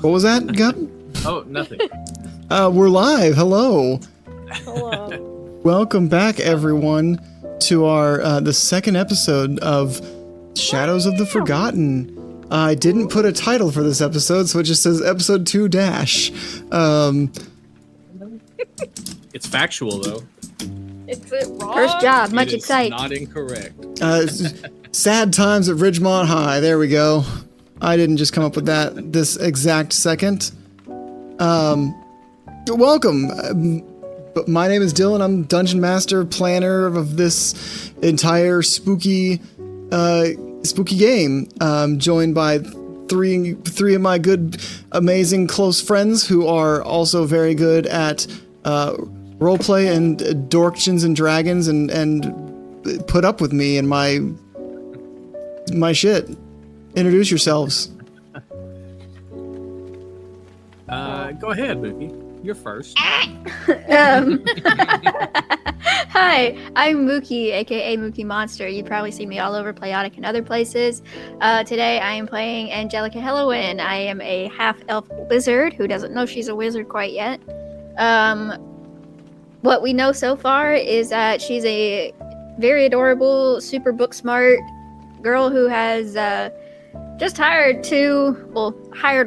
What was that, Gup? Oh, nothing. We're live. Hello. Hello. Welcome back, everyone, to our the second episode of Shadows of the Forgotten. I didn't put a title for this episode, so it just says episode 2 dash. It's factual, though. Is it wrong? First job, much It is excited. not incorrect. Sad times at Ridgemont High. There we go. I didn't just come up with that this exact second. Welcome. My name is Dylan. I'm Dungeon Master, planner of this entire spooky game. Joined by three of my good, amazing, close friends who are also very good at roleplay and Dorktions and Dragons and put up with me and my shit. Introduce yourselves. Go ahead, Mookie. You're first. Hi, I'm Mookie, aka Mookie Monster. You probably see me all over Playotic and other places. Today I am playing Angelica Hellowin. I am a half-elf wizard who doesn't know she's a wizard quite yet. What we know so far is that she's a very adorable, super book-smart girl who has just hired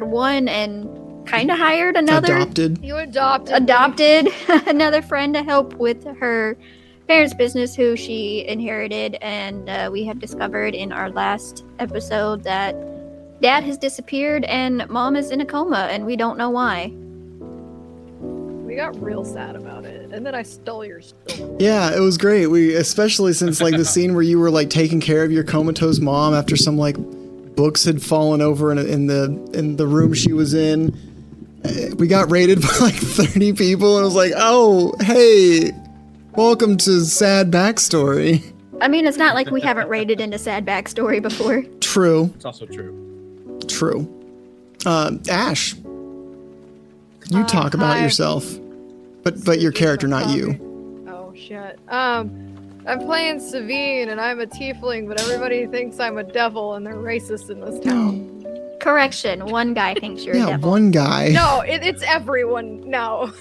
one and kind of hired another. You adopted another friend to help with her parents' business who she inherited, and we have discovered in our last episode that dad has disappeared and mom is in a coma and we don't know why. We got real sad about it, and then I stole your story. Yeah, it was great. Especially since like the scene where you were like taking care of your comatose mom after some like books had fallen over in the room she was in. We got raided by like 30 people, and I was like, oh, hey, welcome to sad backstory. I mean, it's not like we haven't raided into sad backstory before. True. It's also true. True. Ash, you talk about hi. yourself, but your character, not you. Oh shit. I'm playing Savine, and I'm a tiefling, but everybody thinks I'm a devil, and they're racist in this town. Correction, one guy thinks you're a Yeah, devil. one guy. No, it's everyone now.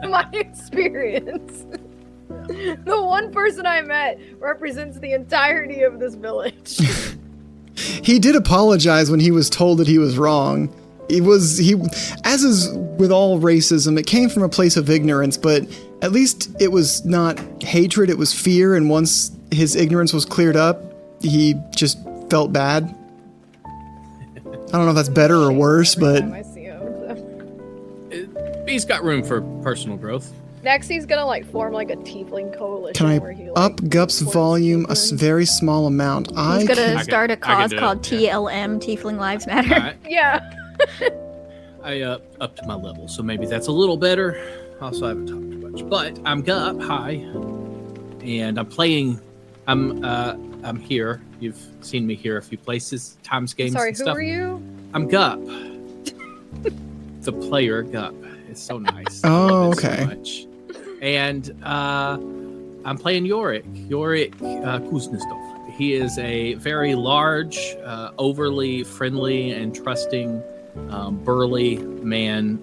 My experience. The one person I met represents the entirety of this village. He did apologize when he was told that he was wrong. As is with all racism, it came from a place of ignorance, but at least it was not hatred, it was fear, and once his ignorance was cleared up, he just felt bad. I don't know if that's better or worse, but Every time I see him, so. He's got room for personal growth. Next, he's gonna like form like a tiefling coalition. can I where he, like, up Gup's supports volume a tieflings. very small amount? He's gonna can- start a I can cause do it, called yeah. TLM, Tiefling Lives Matter. All right. Yeah. I upped my level, so maybe that's a little better. Also, I haven't talked too much, but I'm Gup. Hi, and I'm playing. I'm here. You've seen me here a few places, times, games, Sorry, and who stuff. are you? I'm Gup, the player Gup. It's so nice. I Oh, love it okay. So much. And I'm playing Yorick Kuznetsov. He is a very large, overly friendly and trusting, burly man,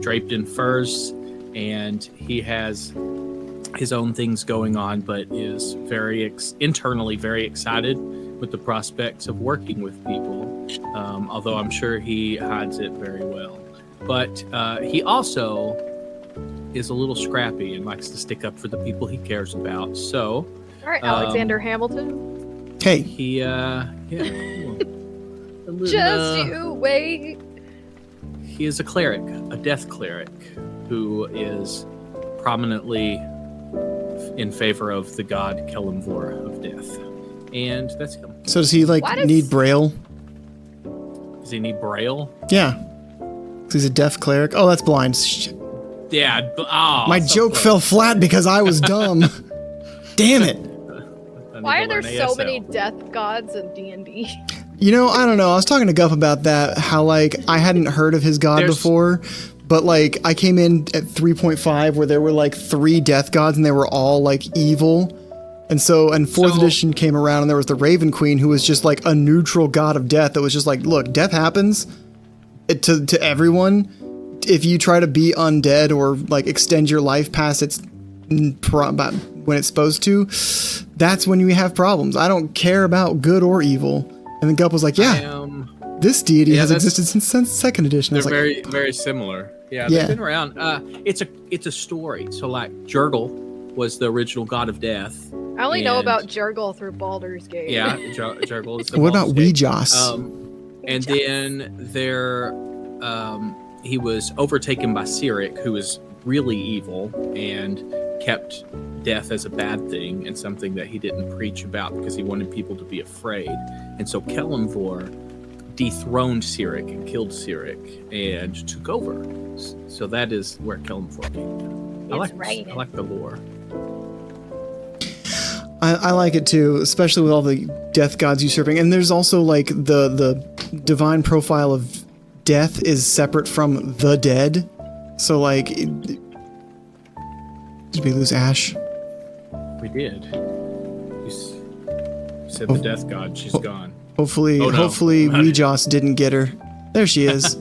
draped in furs, and he has his own things going on, but is very internally very excited with the prospects of working with people, although I'm sure he hides it very well. But he also is a little scrappy and likes to stick up for the people he cares about. So All right, Alexander Hamilton. hey, he, a little, Just you wait. he is a cleric, a death cleric, who is prominently in favor of the god Kelimvor of death. And that's him. so does he like Why does- need Braille? Does he need Braille? Yeah. 'Cause he's a deaf cleric. Oh, that's blind. Shit. Yeah. My joke fell flat because I was dumb. Damn it. Why are there so many death gods in D&D? You know, I don't know. I was talking to Gup about that, how, like, I hadn't heard of his god before, but, like, I came in at 3.5 where there were, like, 3 death gods and they were all, like, evil. And so, and 4th edition came around and there was the Raven Queen who was just, like, a neutral god of death that was just like, look, death happens, to everyone. If you try to be undead or like extend your life past its when it's supposed to, that's when you have problems. I don't care about good or evil. And then Gup was like, yeah, this deity has existed since second edition. They're like, very, very similar. Yeah, they've been around. It's a story. So like Jurgle was the original god of death. I only know about Jurgle through Baldur's Gate. Yeah, Jurgle is the What about Weejoss? Weejoss? And then there, he was overtaken by Cyric, who was really evil and kept death as a bad thing and something that he didn't preach about because he wanted people to be afraid. And so Kelemvor dethroned Cyric and killed Cyric and took over. So that is where Kelemvor came from. I like the lore. I like it too, especially with all the death gods usurping. And there's also like the divine profile of death is separate from the dead. So like, did we lose Ash? We did. You said the death god. She's gone. Hopefully, no. Weejoss didn't get her. There she is.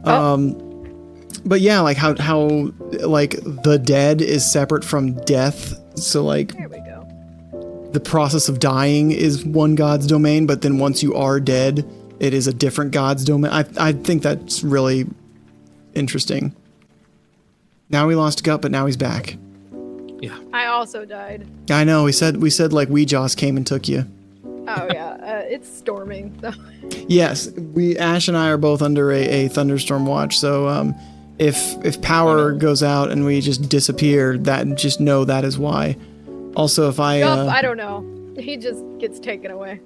But yeah, like how like the dead is separate from death. So like, There we go. the process of dying is one god's domain, but then once you are dead, it is a different god's domain. I think that's really interesting. Now we lost Gut, but now he's back. Yeah. I also died. I know. We said like Weejoss came and took you. Oh yeah, it's storming. So. Yes, Ash and I are both under a thunderstorm watch. So if power goes out and we just disappear, just know that is why. Also, if I don't know. He just gets taken away.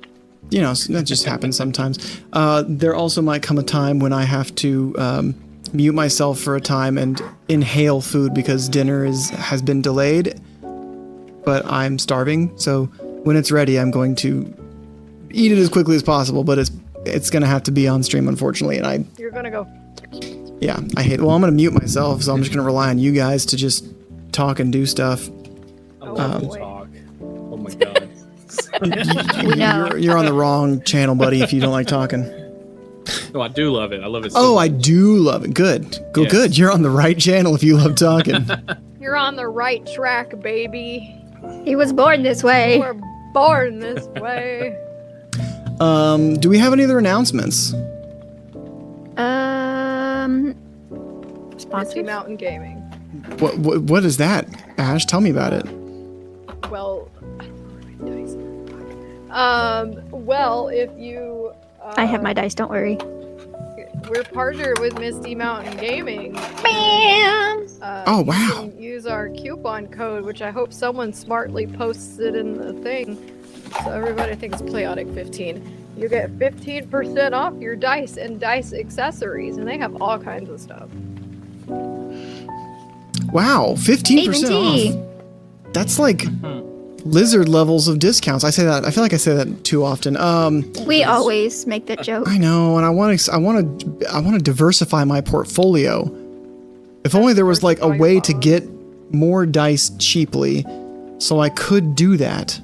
You know, that just happens sometimes. There also might come a time when I have to mute myself for a time and inhale food because dinner has been delayed, but I'm starving. So when it's ready, I'm going to eat it as quickly as possible, but it's going to have to be on stream, unfortunately. And You're gonna go. yeah, I hate it. Well, I'm going to mute myself, so I'm just going to rely on you guys to just talk and do stuff. I love to talk. Oh my god. You're on the wrong channel, buddy, if you don't like talking. No, I do love it. I love it. Oh, I do love it. Good. Yes. Good. You're on the right channel if you love talking. You're on the right track, baby. He was born this way. We're born this way. Do we have any other announcements? Misty Sponsors? Mountain Gaming. What is that, Ash? Tell me about it. Well, I don't know my dice. Well, if you. I have my dice, don't worry. We're partnered with Misty Mountain Gaming. Bam! Oh, You wow. can use our coupon code, which I hope someone smartly posts it in the thing. So everybody, I think it's Playotic 15. You get 15% off your dice and dice accessories, and they have all kinds of stuff. Wow, 15% off. That's like lizard levels of discounts. I say that. I feel like I say that too often. We always make that joke. I know, and I want to diversify my portfolio. If only there was like a way to get more dice cheaply, so I could do that.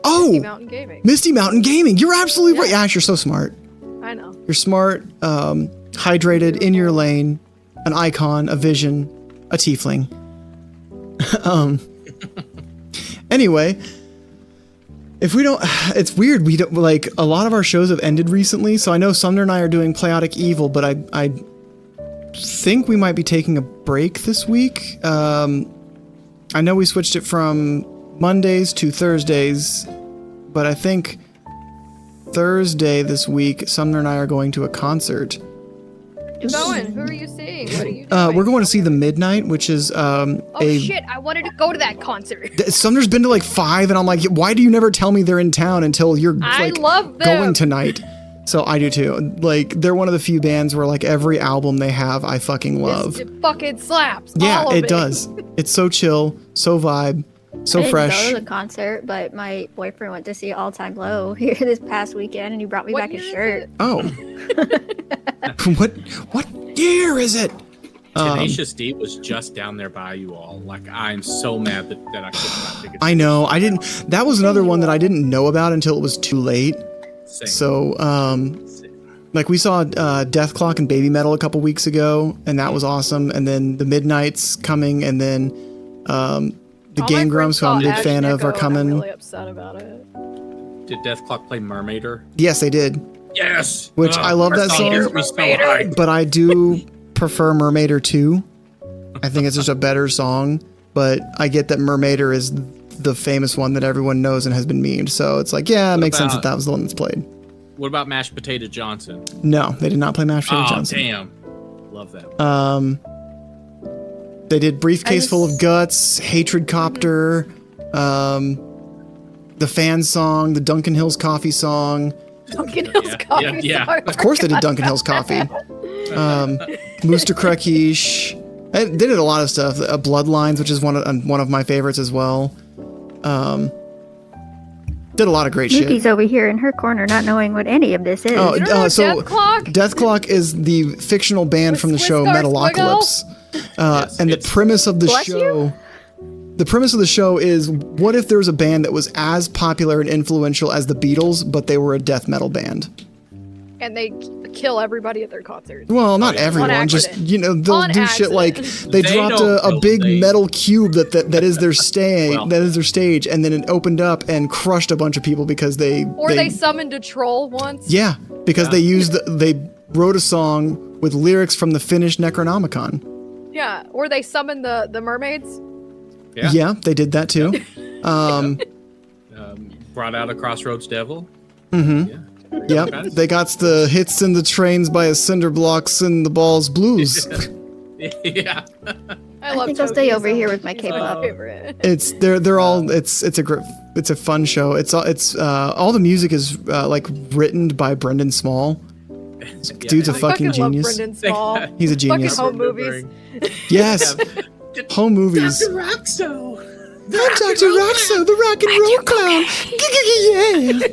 Oh, Misty Mountain Gaming. Misty Mountain Gaming. You're absolutely right. Ash, you're so smart. I know. You're smart, hydrated, in your lane, an icon, a vision, a tiefling. Anyway, if we don't, it's weird. We don't, like, a lot of our shows have ended recently, so I know Sumner and I are doing Playotic Evil, but I think we might be taking a break this week. I know we switched it from Mondays to Thursdays, but I think Thursday this week, Sumner and I are going to a concert. Going. Who are you seeing? What are you doing? We're going to see The Midnight, which is shit! I wanted to go to that concert. Sumner's been to like 5, and I'm like, why do you never tell me they're in town until you're like love them. going tonight? So I do too. Like, they're one of the few bands where like every album they have, I fucking love. It fucking slaps. Yeah, all of it does. It's so chill, so vibe, so I didn't fresh. go to the concert, but my boyfriend went to see All Time Low here this past weekend, and he brought me What back a year is shirt. it? Oh, what year is it? Tenacious D was just down there by you all. Like, I'm so mad that I couldn't buy tickets. I know. I didn't. That was another one that I didn't know about until it was too late. Same. So, Like we saw Death Clock and Baby Metal a couple weeks ago, and that was awesome. And then the Midnight's coming, and then the Game Grumps, who I'm a big fan of, are coming. I'm really upset about it. Did Death Clock play Mermaider? Yes, they did. Yes! Which I love that song, but I do prefer Mermaider 2. I think it's just a better song, but I get that Mermaider is the famous one that everyone knows and has been memed, so it's like, yeah, it makes sense that was the one that's played. What about Mashed Potato Johnson? No, they did not play Mashed Potato Johnson. Oh, damn. Love that. They did Briefcase Full of Guts, Hatred Copter, the fan song, the Duncan Hills Coffee song. Duncan Hills Coffee. Yeah. Of course they did Duncan Hills Coffee. Mooster Krakish. They did a lot of stuff. Bloodlines, which is one of my favorites as well. Did a lot of great shit. Yuki's over here in her corner not knowing what any of this is. So Death Clock? Death Clock is the fictional band from the show Swiss Metalocalypse. And the premise of the show... The premise of the show is, what if there was a band that was as popular and influential as the Beatles, but they were a death metal band? And they kill everybody at their concerts. Well, not everyone. Just, they'll do shit like they dropped a big metal cube that is their stage, and then it opened up and crushed a bunch of people because they summoned a troll once. Yeah, because they wrote a song with lyrics from the Finnish Necronomicon. Yeah, or they summoned the mermaids. Yeah, they did that too. Brought out a Crossroads Devil. Mm-hmm. Yeah. Yep, they got the hits in the trains by a cinder blocks and the balls blues. Yeah. I think I'll stay over here with my K-pop. It's a fun show. It's all the music is like written by Brendan Small. Dude's a fucking genius. Love Brendan Small. He's a genius. Fucking home movies. Yes. Home movies. Dr. Roxo. I'm Dr. Roxo, the rock and roll clown.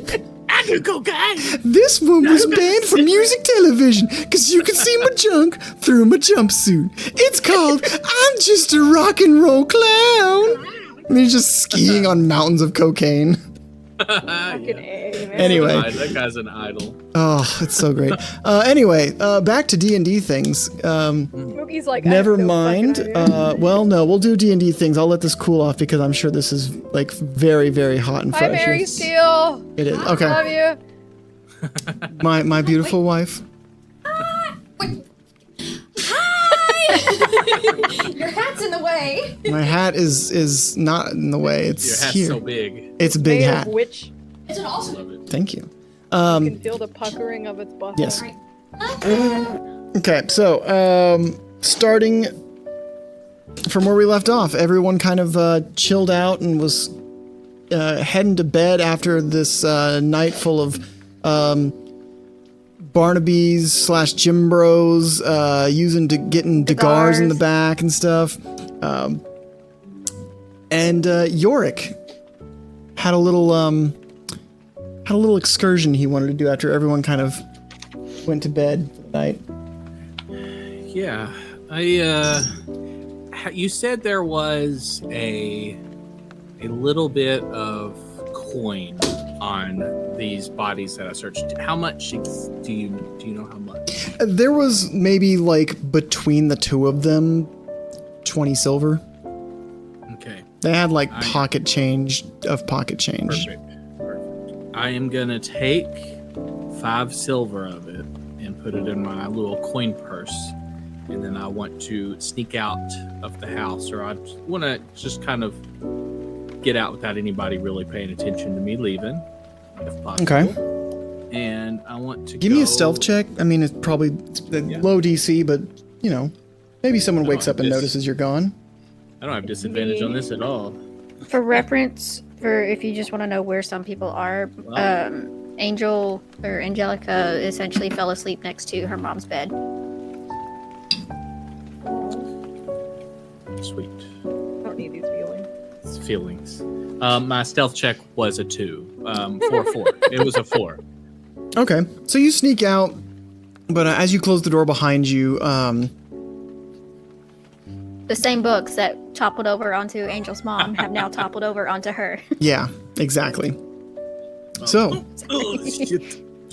Yeah. I do cocaine. This one was banned from music television because you can see my junk through my jumpsuit. It's called I'm Just a Rock and Roll Clown. And he's just skiing on mountains of cocaine. Anyway, that guy's an idol. Oh, it's so great. Anyway, back to D&D things. Movies like never mind. Well, no, we'll do D&D things. I'll let this cool off because I'm sure this is like very, very hot and fresh. Hi, Mary Steele. It is. Okay. Love you. My beautiful wife. Hi! Your hat's in the way. My hat is not in the way. It's Your hat's here. So big. It's a big hat. Which It's an awesome. Thank you. you can feel the puckering of its butt. Yes. Okay, so starting from where we left off, everyone kind of chilled out and was heading to bed after this night full of Barnaby's / Gym Bros getting Dagars in the back and stuff. And Yorick had a little excursion he wanted to do after everyone kind of went to bed for the night. Yeah, you said there was a little bit of coin on these bodies that I searched. How much do you know how much? There was maybe like between the two of them 20 silver. Okay. They had like pocket change. Perfect. I am gonna take 5 silver of it and put it in my little coin purse, and then I want to sneak out of the house, or I want to just kind of get out without anybody really paying attention to me leaving, if possible. Okay. And I want to give me a stealth check. I mean, it's probably low DC, but maybe someone wakes up and notices you're gone. I don't have disadvantage on this at all. For reference, for if you just want to know where some people are, Angel or Angelica essentially fell asleep next to her mom's bed. Sweet. I don't need these feelings. It's feelings. My stealth check was a 2. 4. It was a 4. Okay, so you sneak out, but as you close the door behind you, the same books that toppled over onto Angel's mom have now toppled over onto her. Yeah, exactly. So,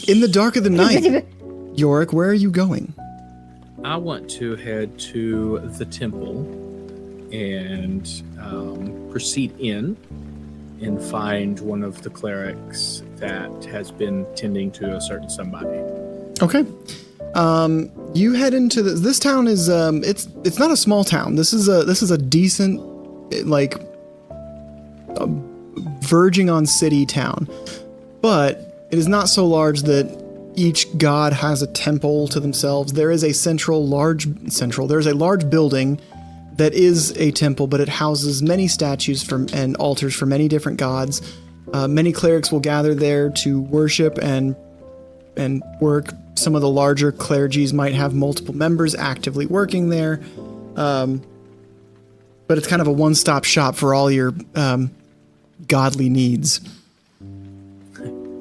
in the dark of the night, Yorick, where are you going? I want to head to the temple and proceed in and find one of the clerics that has been tending to a certain somebody. Okay. You head into this town is it's not a small town. This is a decent, like, verging on city town, but it is not so large that each god has a temple to themselves. There is a there's a large building that is a temple, but it houses many statues and altars for many different gods. Many clerics will gather there to worship and work. Some of the larger clergies might have multiple members actively working there. But it's kind of a one-stop shop for all your godly needs.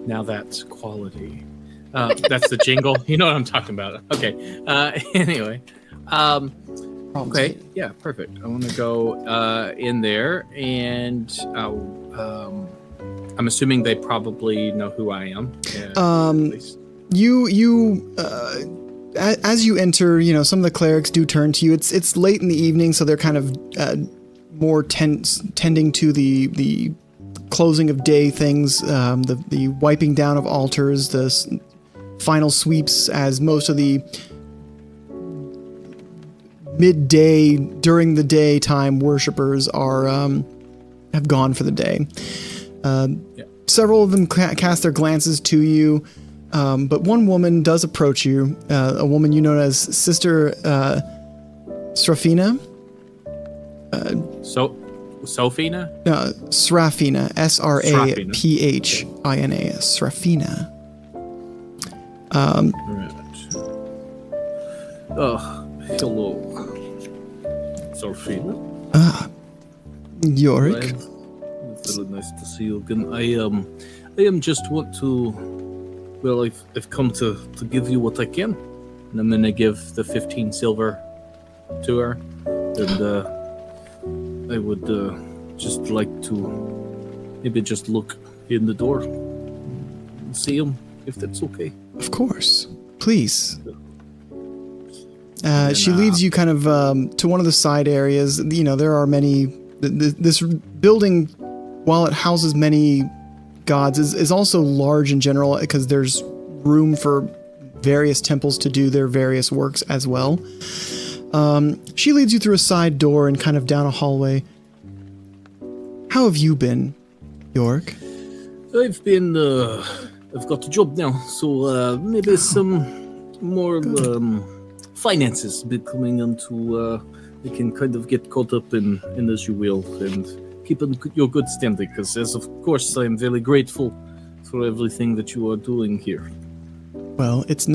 Now that's quality. That's the jingle. You know what I'm talking about. Okay. Anyway. Okay. Yeah, perfect. I want to go in there, and I'm assuming they probably know who I am. At least. As you enter, some of the clerics do turn to you. It's late in the evening, so they're kind of more tending to the closing of day things, the wiping down of altars, the final sweeps, as most of the midday, during the daytime worshippers are have gone for the day. Several of them cast their glances to you. But one woman does approach you, a woman you know as Sister Srafina. Sophina? Srafina, Srafina, Srafina. Right. Oh, hello, Srafina. Yorick. It's really nice to see you again. I am just want to. Well, I've come to give you what I can, and I'm gonna give the 15 silver to her, and I would just like to maybe just look in the door and see him, if that's okay. Of course, please. She leads you kind of to one of the side areas. There are many. This building, while it houses many gods, is also large in general because there's room for various temples to do their various works as well. She leads you through a side door and kind of down a hallway. How have you been, Yorick? I've got a job now, so maybe some more finances be coming into. I can kind of get caught up in as you will, and keep in your good standing, because as of course I'm very grateful for everything that you are doing here. Well, it's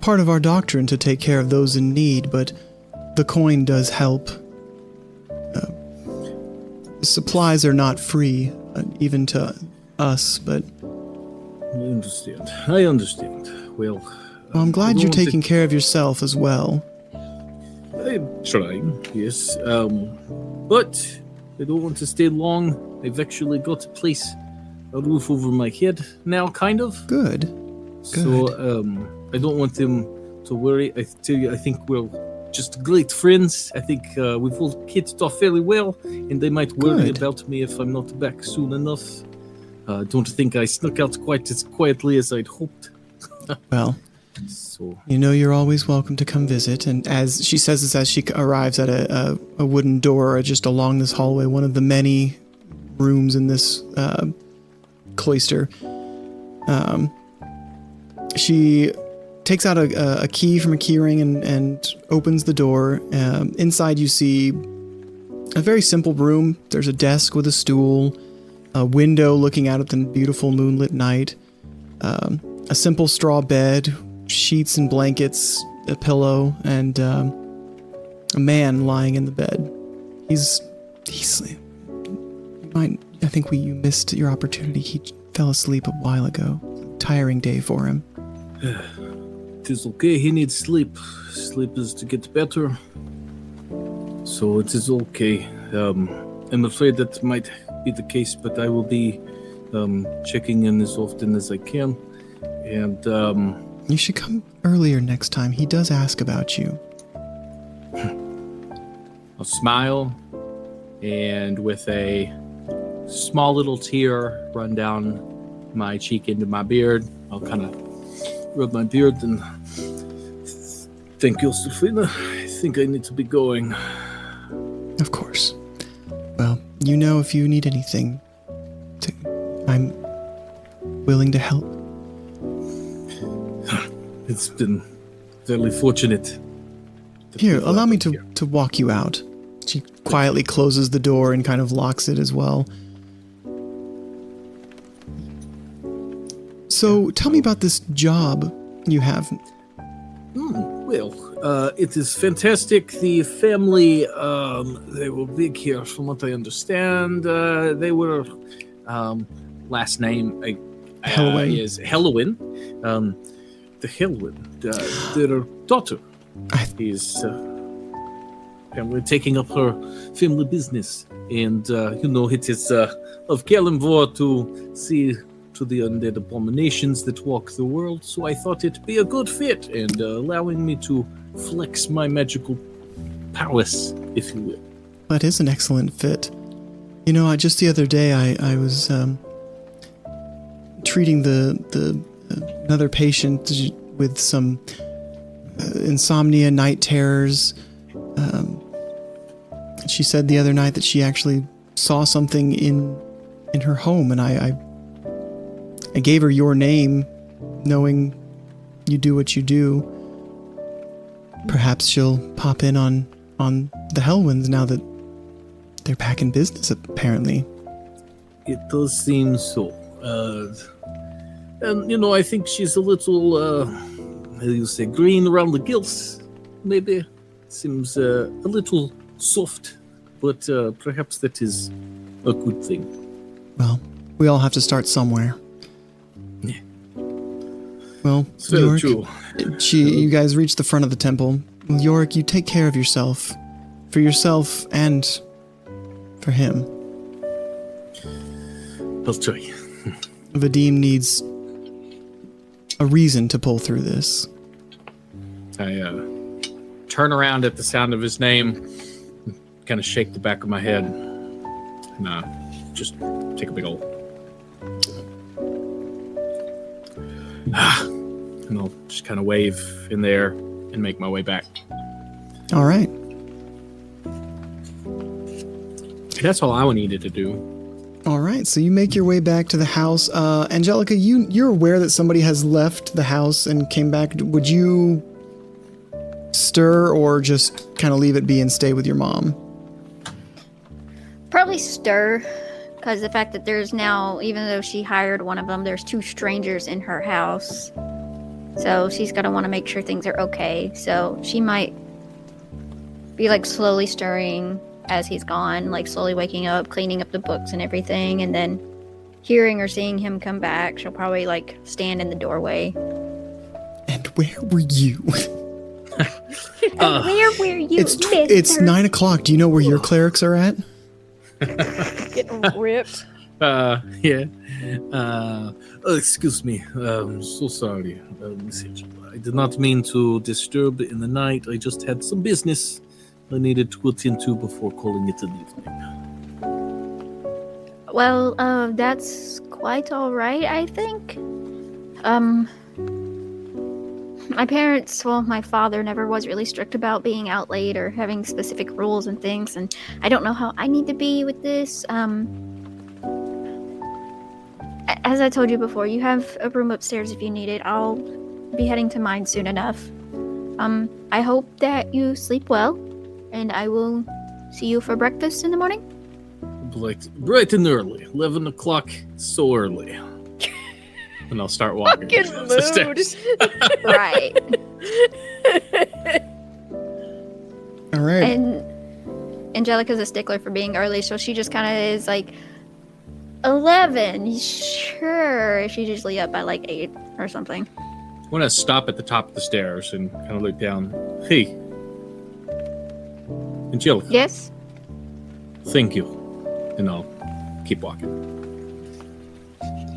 part of our doctrine to take care of those in need, but the coin does help. Supplies are not free, even to us, but... I understand. Well, I'm glad you're taking care of yourself as well. I'm trying, yes. But I don't want to stay long. I've actually got a place, a roof over my head now, kind of. Good. So, I don't want them to worry. I tell you, I think we're just great friends. I think we've all hit it off very well, and they might worry about me if I'm not back soon enough. Don't think I snuck out quite as quietly as I'd hoped. Well... So you're always welcome to come visit. And as she says this, as she arrives at a wooden door just along this hallway, one of the many rooms in this cloister, she takes out a key from a keyring and opens the door. Inside you see a very simple room. There's a desk with a stool, a window looking out at the beautiful moonlit night, a simple straw bed, sheets and blankets, a pillow, and a man lying in the bed. I think you missed your opportunity. He fell asleep a while ago. Tiring day for him. It is okay. He needs sleep. Sleep is to get better. So it is okay. I'm afraid that might be the case, but I will be checking in as often as I can. And You should come earlier next time. He does ask about you. I'll smile, and with a small little tear run down my cheek into my beard, I'll kind of rub my beard and thank you, Sofina. I think I need to be going. Of course. Well, if you need anything, I'm willing to help. It's been very fortunate. Here, allow me to walk you out. She quietly closes the door and kind of locks it as well. So, tell me about this job you have. Well, it is fantastic. The family, they were big here, from what I understand. They were, last name Hellwyn. is Hellwyn. The Hellwyn, their daughter, is family taking up her family business. And, it is of Kalimvor to see to the undead abominations that walk the world, so I thought it'd be a good fit and allowing me to flex my magical prowess, if you will. That is an excellent fit. Just the other day I was treating another patient with some insomnia, night terrors. She said the other night that she actually saw something in her home, and I gave her your name, knowing you do what you do. Perhaps she'll pop in on the Hellwinds now that they're back in business, apparently. It does seem so. And, I think she's a little, green around the gills. Maybe. Seems a little soft, but perhaps that is a good thing. Well, we all have to start somewhere. Yeah. Well, It's very Yorick, true. you guys reach the front of the temple. Well, Yorick, you take care of yourself. For yourself and for him. I'll try. Vadim needs a reason to pull through this. I turn around at the sound of his name, kind of shake the back of my head, and just take a big old. And I'll just kind of wave in there and make my way back. All right. That's all I needed to do. All right, so you make your way back to the house. Angelica, you're aware that somebody has left the house and came back. Would you stir or just kind of leave it be and stay with your mom? Probably stir, because the fact that there's now, even though she hired one of them, there's 2 strangers in her house. So she's going to want to make sure things are okay. So she might be slowly stirring as he's gone, slowly waking up, cleaning up the books and everything, and then hearing or seeing him come back, she'll probably stand in the doorway. And where were you? Where were you? It's 9 o'clock. Do you know where your clerics are at? Getting ripped. Yeah. Excuse me. So sorry, Miss Angela. I did not mean to disturb in the night. I just had some business I needed to attend to before calling it an evening. Well, that's quite all right, I think. My parents, my father never was really strict about being out late or having specific rules and things, and I don't know how I need to be with this. As I told you before, you have a room upstairs if you need it. I'll be heading to mine soon enough. I hope that you sleep well, and I will see you for breakfast in the morning. Bright and early. 11 o'clock, so early. And I'll start walking. Fucking up the mood. stairs. Right. All right. And Angelica's a stickler for being early, so she just kind of is 11. Sure. She's usually up by 8 or something. I want to stop at the top of the stairs and kind of look down. Hey. Angelica. Yes? Thank you. And I'll keep walking.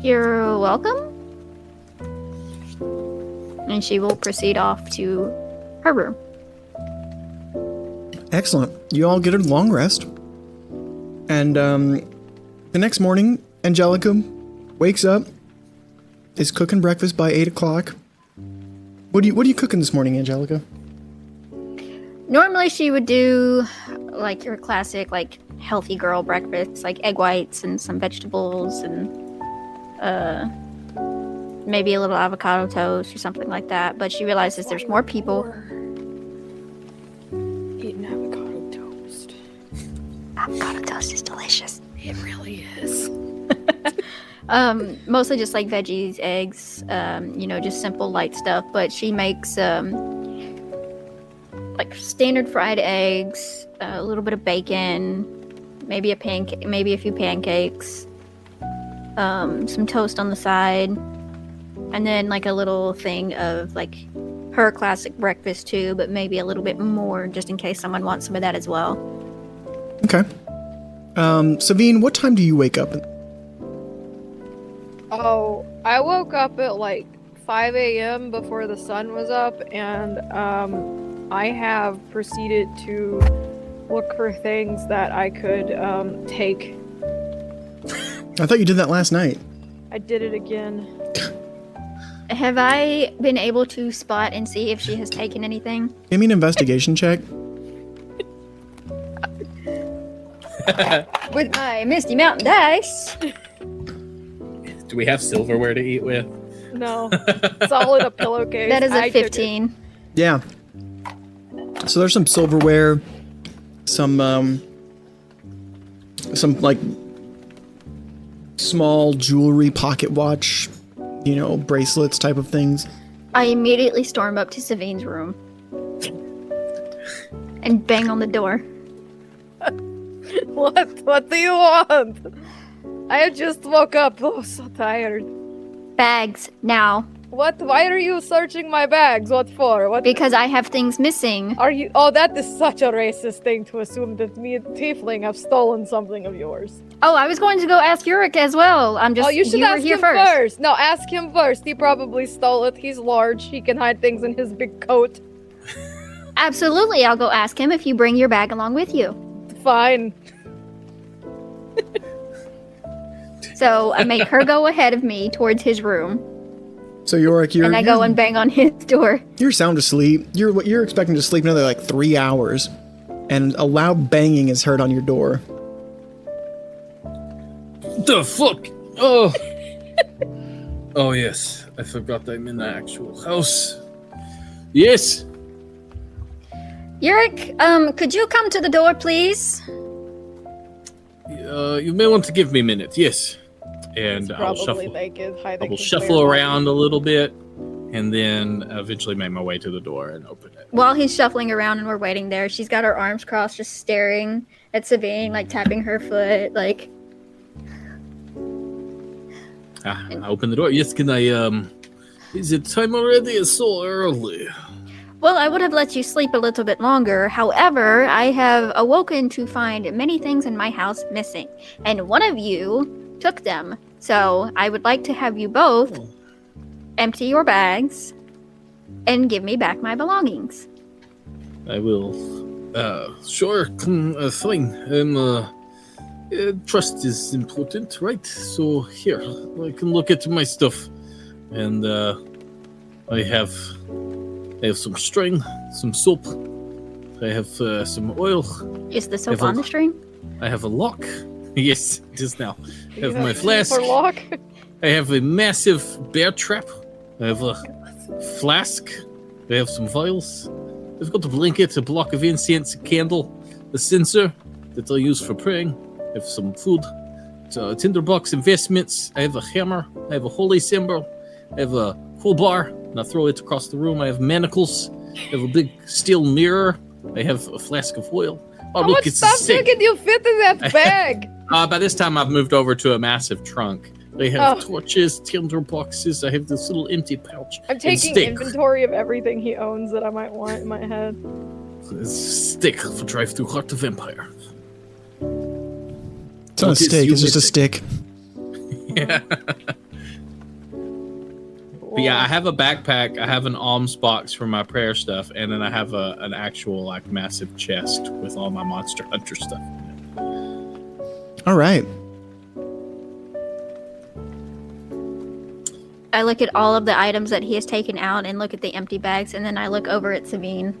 You're welcome? And she will proceed off to her room. Excellent. You all get a long rest. And the next morning, Angelica wakes up, is cooking breakfast by 8 o'clock. What are you cooking this morning, Angelica? Normally she would do like your classic like healthy girl breakfast, like egg whites and some vegetables and maybe a little avocado toast or something like that. But she realizes there's more people. Eating avocado toast. Avocado toast is delicious. It really is. Mostly just like veggies, eggs, just simple light stuff. But she makes like standard fried eggs, a little bit of bacon, maybe a few pancakes, some toast on the side, and then like a little thing of like her classic breakfast too, but maybe a little bit more just in case someone wants some of that as well. Okay. Sabine, what time do you wake up? Oh, I woke up at like 5 a.m. before the sun was up, and I have proceeded to look for things that I could take. I thought you did that last night. I did it again. Have I been able to spot and see if she has taken anything? Give me an investigation check. With my Misty Mountain dice. Do we have silverware to eat with? No, it's all in a pillowcase. That is a I took it. 15. Yeah. So there's some silverware, some like small jewelry, pocket watch, bracelets type of things. I immediately storm up to Savine's room and bang on the door. What do you want? I just woke up. Oh, so tired. Bags, now. What? Why are you searching my bags? What for? What? Because I have things missing. Are you? Oh, that is such a racist thing to assume that me and Tiefling have stolen something of yours. Oh, I was going to go ask Yurik as well. You should were ask here him first. No, ask him first. He probably stole it. He's large. He can hide things in his big coat. Absolutely, I'll go ask him if you bring your bag along with you. Fine. So I make her go ahead of me towards his room. So Yorick, And I go and bang on his door. You're sound asleep. You're expecting to sleep another like 3 hours, and a loud banging is heard on your door. The fuck? Oh. Oh yes, I forgot I'm in the actual house. Yes. Yurik, could you come to the door, please? You may want to give me a minute. Yes. And I'll shuffle around a little bit, and then eventually make my way to the door and open it. While he's shuffling around and we're waiting there, she's got her arms crossed, just staring at Sabine, like tapping her foot, like. I open the door. Yes, can I? Is it time already? It's so early. Well, I would have let you sleep a little bit longer. However, I have awoken to find many things in my house missing, and one of you took them. So I would like to have you both empty your bags and give me back my belongings. I will. Sure. Fine. Trust is important, right? So here, I can look at my stuff, and I have some string, some soap. I have some oil. Is the soap on the string? I have a lock. Yes, it is now. I have my flask. Lock? I have a massive bear trap. I have a flask. I have some vials. I've got a blanket, a block of incense, a candle, a censer that I'll use for praying. I have some food, a tinderbox, investments. I have a hammer. I have a holy symbol. I have a full bar, and I throw it across the room. I have manacles. I have a big steel mirror. I have a flask of oil. Oh, How look, much it's stuff sick. can you fit in that bag? By this time, I've moved over to a massive trunk. I have torches, tinderboxes. I have this little empty pouch. I'm taking inventory of everything he owns that I might want in my head. Stick for drive through Heart of Empire. It's not a stick, it's just a stick. Yeah. But yeah, I have a backpack. I have an alms box for my prayer stuff, and then I have an actual like massive chest with all my Monster Hunter stuff in it. All right. I look at all of the items that he has taken out and look at the empty bags, and then I look over at Sabine.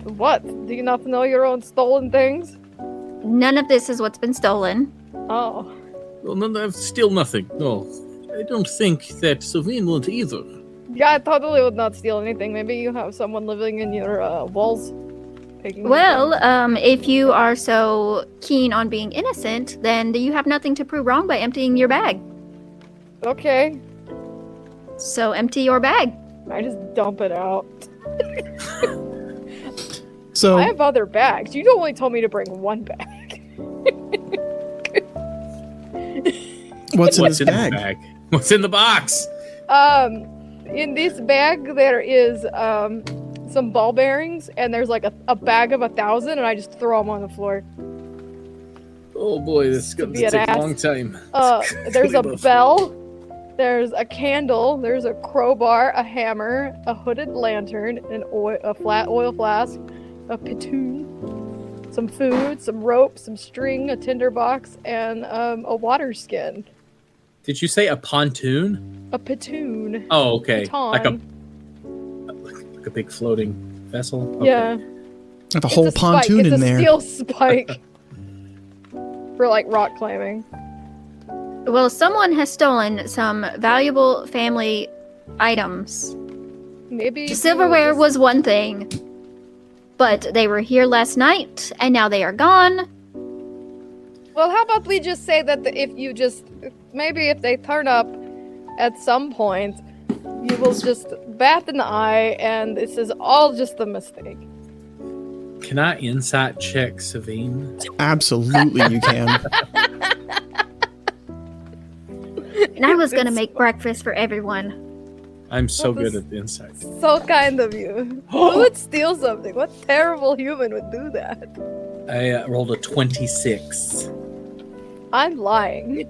What? Do you not know your own stolen things? None of this is what's been stolen. Oh. Well, no, I've still nothing. No, I don't think that Savine would either. Yeah, I totally would not steal anything. Maybe you have someone living in your walls. Well, if you are so keen on being innocent, then you have nothing to prove wrong by emptying your bag. Okay. So empty your bag. I just dump it out. So I have other bags. You only told me to bring one bag. what's in this the bag? What's in the box? In this bag there is some ball bearings, and there's like a bag of 1,000, and I just throw them on the floor. Oh boy, this is going to be an take a ass. long time. There's a bell, there's a candle, there's a crowbar, a hammer, a hooded lantern, a flat oil flask, a pitoon, some food, some rope, some string, a tinderbox, and a water skin. Did you say a pontoon? A pitoon. Oh, okay. Baton. Like a big floating vessel? Okay. Yeah. Have a whole It's a pontoon spike. in there. It's a steel spike. For like rock climbing. Well, someone has stolen some valuable family items. Maybe Silverware was one thing, but they were here last night, and now they are gone. Well, how about we just say that maybe if they turn up at some point, you will just bat an eye, and this is all just a mistake. Can I insight check Savine? Absolutely, you can. And I was gonna make breakfast for everyone. I'm so That good was at insight. So kind of you. Who would steal something? What terrible human would do that? I rolled a 26. I'm lying.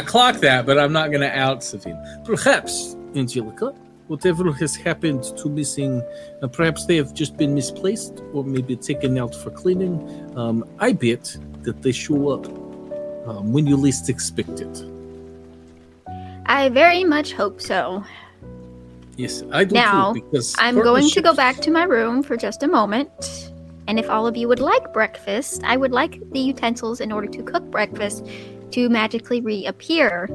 Clock that, but I'm not going to out Savine. Perhaps, Angelica, whatever has happened to missing, perhaps they have just been misplaced or maybe taken out for cleaning. I bet that they show up when you least expect it. I very much hope so. Yes, I do Now, too, because I'm going to go partnerships- back to my room for just a moment. And if all of you would like breakfast, I would like the utensils in order to cook breakfast to magically reappear.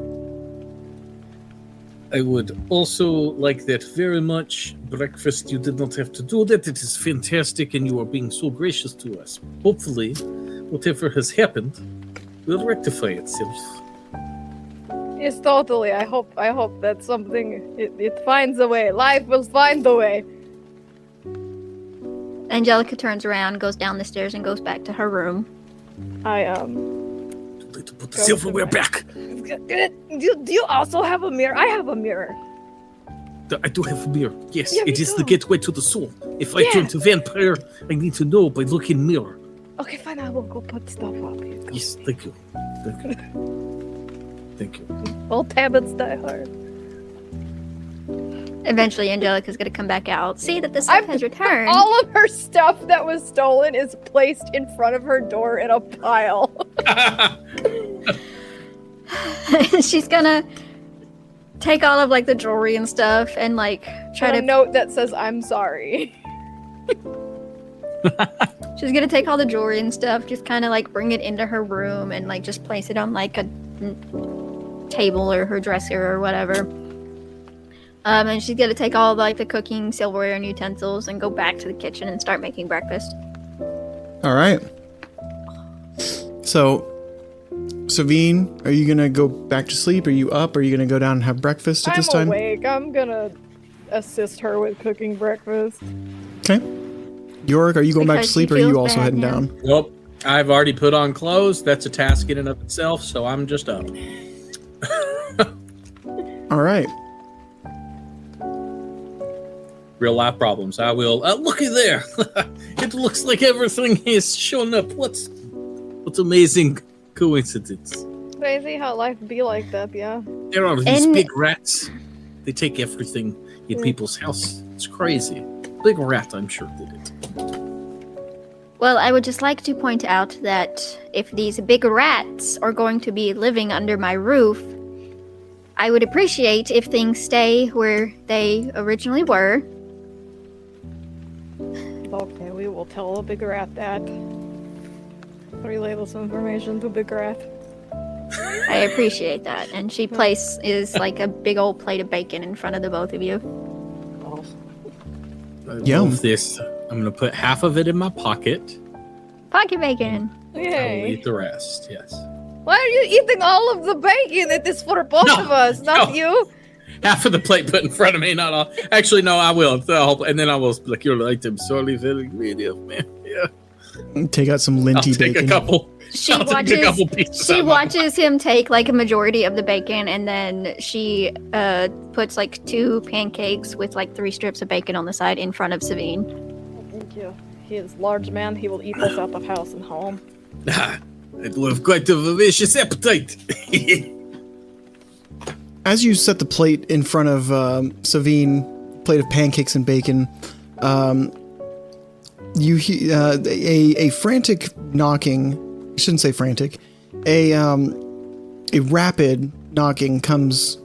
I would also like that very much. Breakfast, you did not have to do that. It is fantastic, and you are being so gracious to us. Hopefully, whatever has happened will rectify itself. Yes, totally. I hope that something it finds a way. Life will find a way. Angelica turns around, goes down the stairs, and goes back to her room. I Need to put the Go silverware to back. Do you also have a mirror? I have a mirror. I do have a mirror. Yes, Yeah, me it is the too. gateway to the soul. If I Yeah. turn to vampire, I need to know by looking in mirror. Okay, fine. I will go put stuff up. You go. Yes, thank you. Thank you. Thank you. Old habits die hard. Eventually, Angelica's going to come back out, see that the stuff has returned. All of her stuff that was stolen is placed in front of her door in a pile. She's going to take all of like the jewelry and stuff and like try And a to. note that says "I'm sorry." She's going to take all the jewelry and stuff, just kind of like bring it into her room and like just place it on like a table or her dresser or whatever. And she's gonna take all like the cooking silverware and utensils and go back to the kitchen and start making breakfast. All right. So, Savine, are you gonna go back to sleep? Are you up? Are you gonna go down and have breakfast at I'm this time? awake. I'm gonna assist her with cooking breakfast. Okay. Yorick, are you going back to Because sleep, she or are you feels also bad heading now. down? Nope. I've already put on clothes. That's a task in and of itself, so I'm just up. All right. Real life problems. I will. Looky there. It looks like everything has shown up. What's amazing coincidence? Crazy how life be like that, yeah. There are these And- big rats. They take everything in people's house. It's crazy. Big rat, I'm sure, did it. Well, I would just like to point out that if these big rats are going to be living under my roof, I would appreciate if things stay where they originally were. Okay, we will tell the big rat that. Relay this information to Big Rat. I appreciate that. And she places like a big old plate of bacon in front of the both of you. I Yum. love this. I'm going to put half of it in my pocket. Pocket bacon. I will Yay. eat the rest, yes. Why are you eating all of the bacon? It is for both No, of us, not no. you. Half of the plate put in front of me, not all. Actually, no, I will. And then I will, like, you're like, I'm sorely very greedy of me. Yeah. Take out some I'll linty take bacon. a couple. She I'll take a couple pieces She out. watches him take like a majority of the bacon, and then she puts like 2 pancakes with like 3 strips of bacon on the side in front of Savine. Thank you. He is large man. He will eat us out of house and home. I do have quite a voracious appetite. As you set the plate in front of Savine, plate of pancakes and bacon, you hear a frantic knocking. I shouldn't say frantic. A rapid knocking comes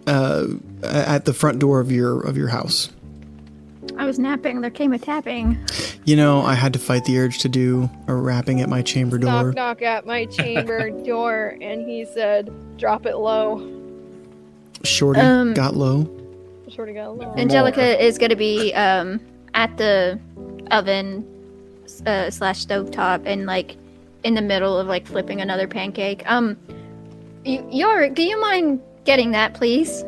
at the front door of your house. I was napping. There came a tapping. You know, I had to fight the urge to do a rapping at my chamber door. Knock, knock at my chamber door, and he said, "Drop it low." Shorty got low. Shorty got low. Angelica is going to be at the oven / stovetop and like in the middle of like flipping another pancake. Yorick, do you mind getting that, please?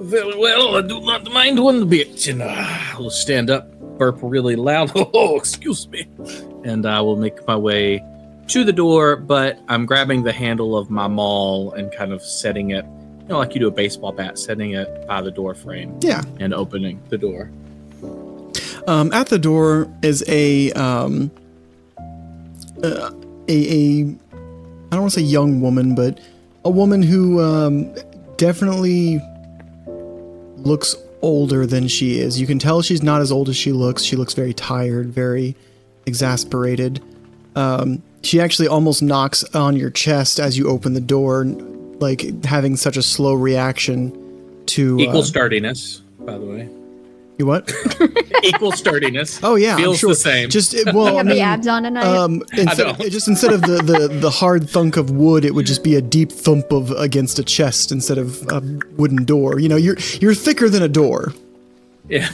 Very well, I do not mind one bit. And I'll stand up, burp really loud. Oh, excuse me. And I will make my way to the door, but I'm grabbing the handle of my maul and kind of setting it, you know, like you do a baseball bat, setting it by the door frame. Yeah. And opening the door. At the door is a I don't want to say young woman, but a woman who definitely looks older than she is. You can tell she's not as old as she looks. She looks very tired, very exasperated. She actually almost knocks on your chest as you open the door, like having such a slow reaction to Equal sturdiness, by the way. you what? Equal sturdiness. Oh yeah, Feels I'm sure. the same. Just You well, I have the mean, abs on tonight? instead of the hard thunk of wood, it would just be a deep thump of against a chest instead of a wooden door. You know, you're thicker than a door. Yeah,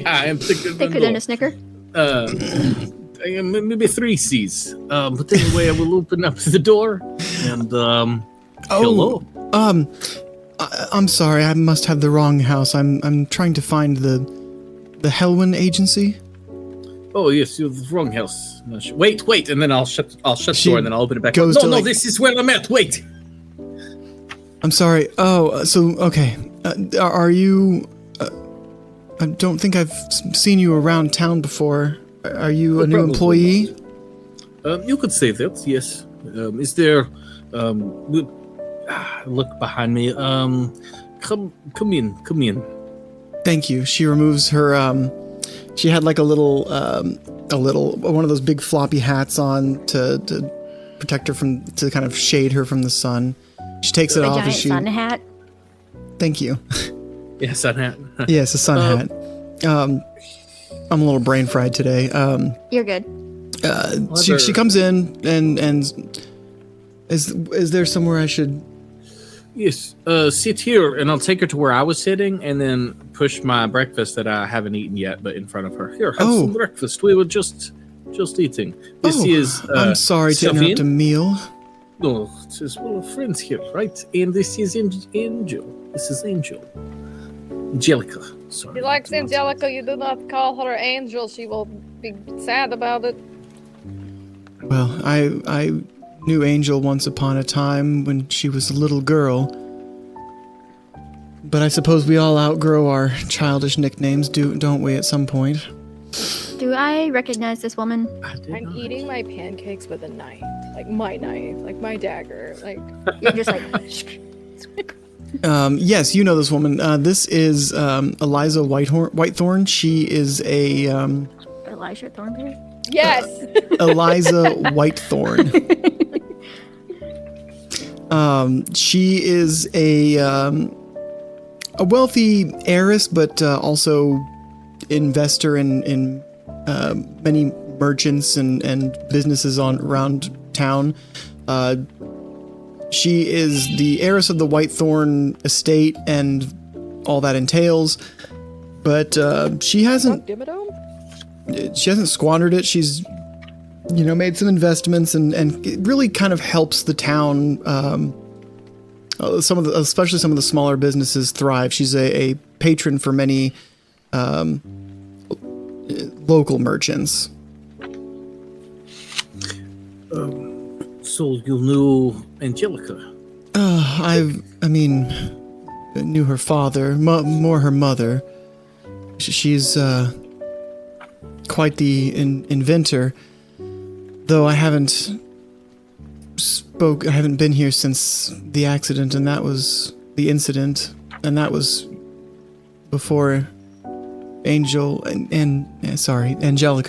I am thicker Than a Snicker? I am maybe 3 C's. But anyway, I will open up the door and hello. I'm sorry, I must have the wrong house. I'm trying to find the Helwyn agency. Oh yes, you're the wrong house. No, wait, and then I'll shut the door and then I'll open it back. goes No, to, like- this is where I'm at. Wait. I'm sorry. Oh, so okay. Are you? I don't think I've seen you around town before. Are you a new Probably employee? You could say that. Yes. Is there? Look behind me. Come in. Thank you. She removes her. She had like a little one of those big floppy hats on to protect her to kind of shade her from the sun. She takes it A off giant as she. sun hat? Thank you. Yes, sun hat. Yes, a sun hat. I'm a little brain fried today. You're good. She comes in and is there somewhere I should? Yes. Sit here, and I'll take her to where I was sitting, and then push my breakfast that I haven't eaten yet, but in front of her. Here, have some breakfast. We were just eating. This is. I'm sorry to interrupt a meal. No, this is one of friends here, right? And this is Angel. This is Angel. Angelica. Sorry. She likes Angelica. You do not call her Angel. She will be sad about it. Well, I knew Angel once upon a time when she was a little girl. But I suppose we all outgrow our childish nicknames, don't we, at some point? Do I recognize this woman? I did I'm not. eating my pancakes with a knife. Like my knife, like my dagger, like You're just like, Yes, you know this woman. This is Eliza Whitethorn. She is a Elijah Thornberry. yes. Eliza Whitethorn. She is a wealthy heiress, but also investor in many merchants and businesses around town. She is the heiress of the Whitethorn estate and all that entails, but she hasn't squandered it. She's made some investments and it really kind of helps the town. Especially some of the smaller businesses thrive. She's a patron for many local merchants. So you knew Angelica? I knew her father, more her mother. She's quite the inventor, though I haven't been here since the accident, and that was the incident, and that was before Angelica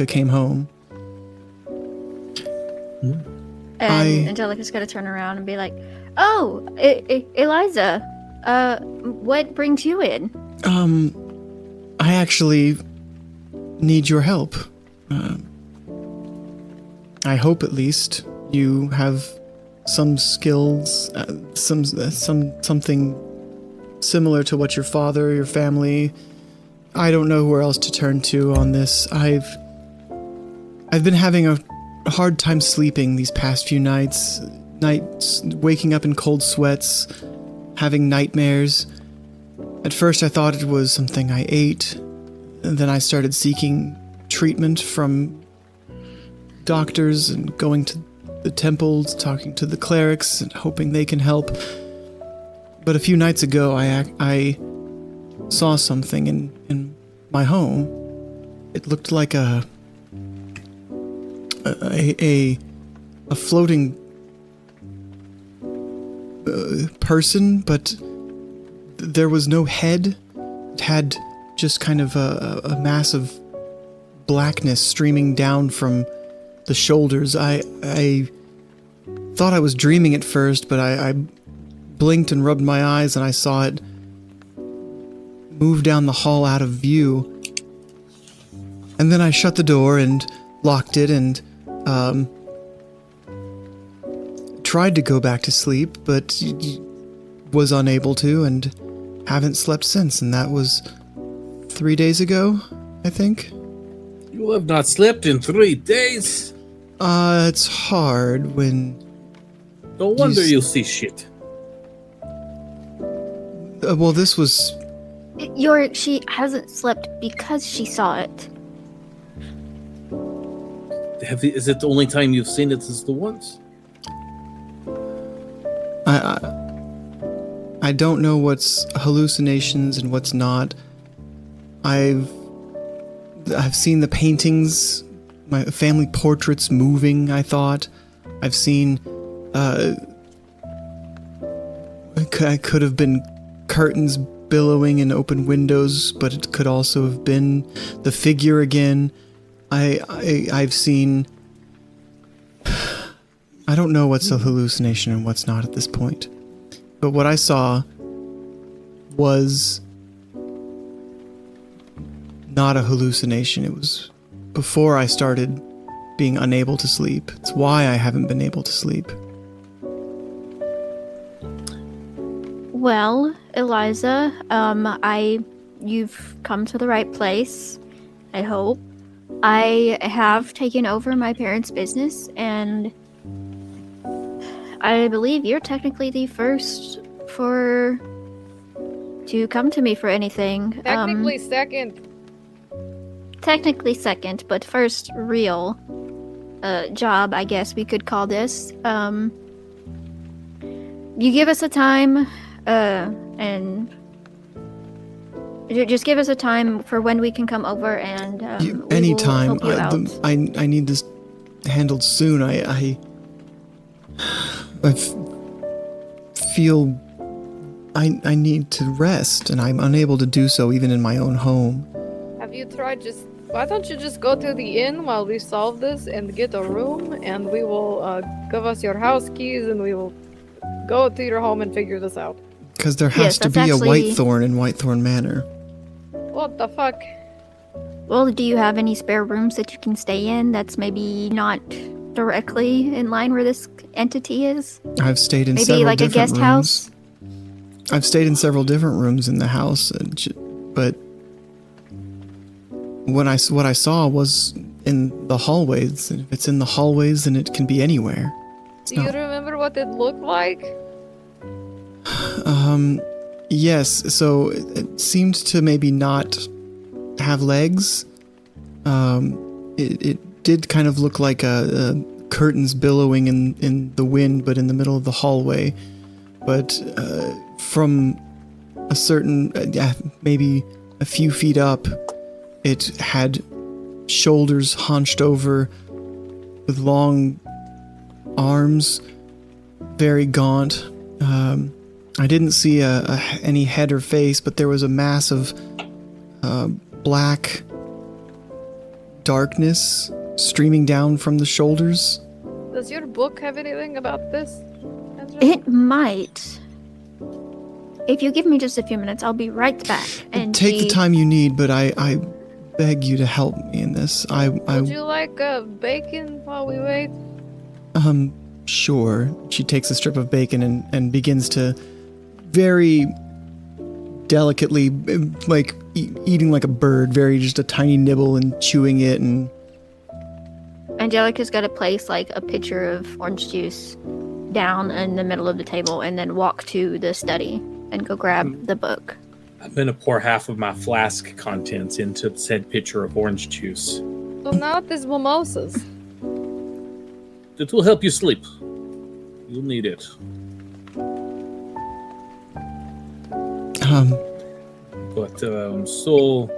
came home. And Angelica's gonna turn around and be like, "Oh, Eliza, what brings you in?" I actually need your help. I hope at least you have some skills, something similar to what your father, your family. I don't know where else to turn to on this. I've been having a hard time sleeping these past few nights, waking up in cold sweats, having nightmares. At first I thought it was something I ate, and then I started seeking treatment from doctors and going to the temples, talking to the clerics and hoping they can help. But a few nights ago I saw something in my home. It looked like a floating person, but there was no head. It had just kind of a mass of blackness streaming down from the shoulders. I thought I was dreaming at first, but I blinked and rubbed my eyes and I saw it move down the hall out of view. And then I shut the door and locked it and tried to go back to sleep, but was unable to and haven't slept since. And that was 3 days ago, I think. You have not slept in 3 days? It's hard when... No wonder you see shit. Well, this was... She hasn't slept because she saw it. Is it the only time you've seen it is the once? I don't know what's hallucinations and what's not. I've seen the paintings, my family portraits moving, I thought. I've seen, it could have been curtains billowing in open windows, but it could also have been the figure again. I've seen... I don't know what's a hallucination and what's not at this point. But what I saw was not a hallucination. It was before I started being unable to sleep. It's why I haven't been able to sleep. Well, Eliza, you've come to the right place, I hope. I have taken over my parents' business, and I believe you're technically the first to come to me for anything. Technically second. Technically second, but first real job, I guess we could call this. You give us a time, and just give us a time for when we can come over, and anytime. we will help you out. I need this handled soon. feel I need to rest, and I'm unable to do so even in my own home. Have you tried why don't you just go to the inn while we solve this and get a room, and we will give us your house keys, and we will go to your home and figure this out. Because there has to be a Whitethorn in Whitethorn Manor. What the fuck? Well, do you have any spare rooms that you can stay in that's maybe not directly in line where this entity is? I've stayed in maybe several like different a guest rooms. house? I've stayed in several different rooms in the house, but what I saw was in the hallways. And if it's in the hallways, then it can be anywhere. Do you remember what it looked like? Yes. So it seemed to maybe not have legs. It did kind of look like a curtains billowing in the wind, but in the middle of the hallway. But from a certain, maybe a few feet up, it had shoulders hunched over with long arms, very gaunt. I didn't see any head or face, but there was a mass of black darkness streaming down from the shoulders. Does your book have anything about this? Angela? It might. If you give me just a few minutes, I'll be right back. And Take the time you need, but I beg you to help me in this. Would you like bacon while we wait? Sure. She takes a strip of bacon and begins to very delicately, like eating like a bird, very just a tiny nibble and chewing it. And Angelica's got to place like a pitcher of orange juice down in the middle of the table and then walk to the study and go grab the book. I'm going to pour half of my flask contents into said pitcher of orange juice. So now it is mimosas. It will help you sleep. You'll need it. But, so...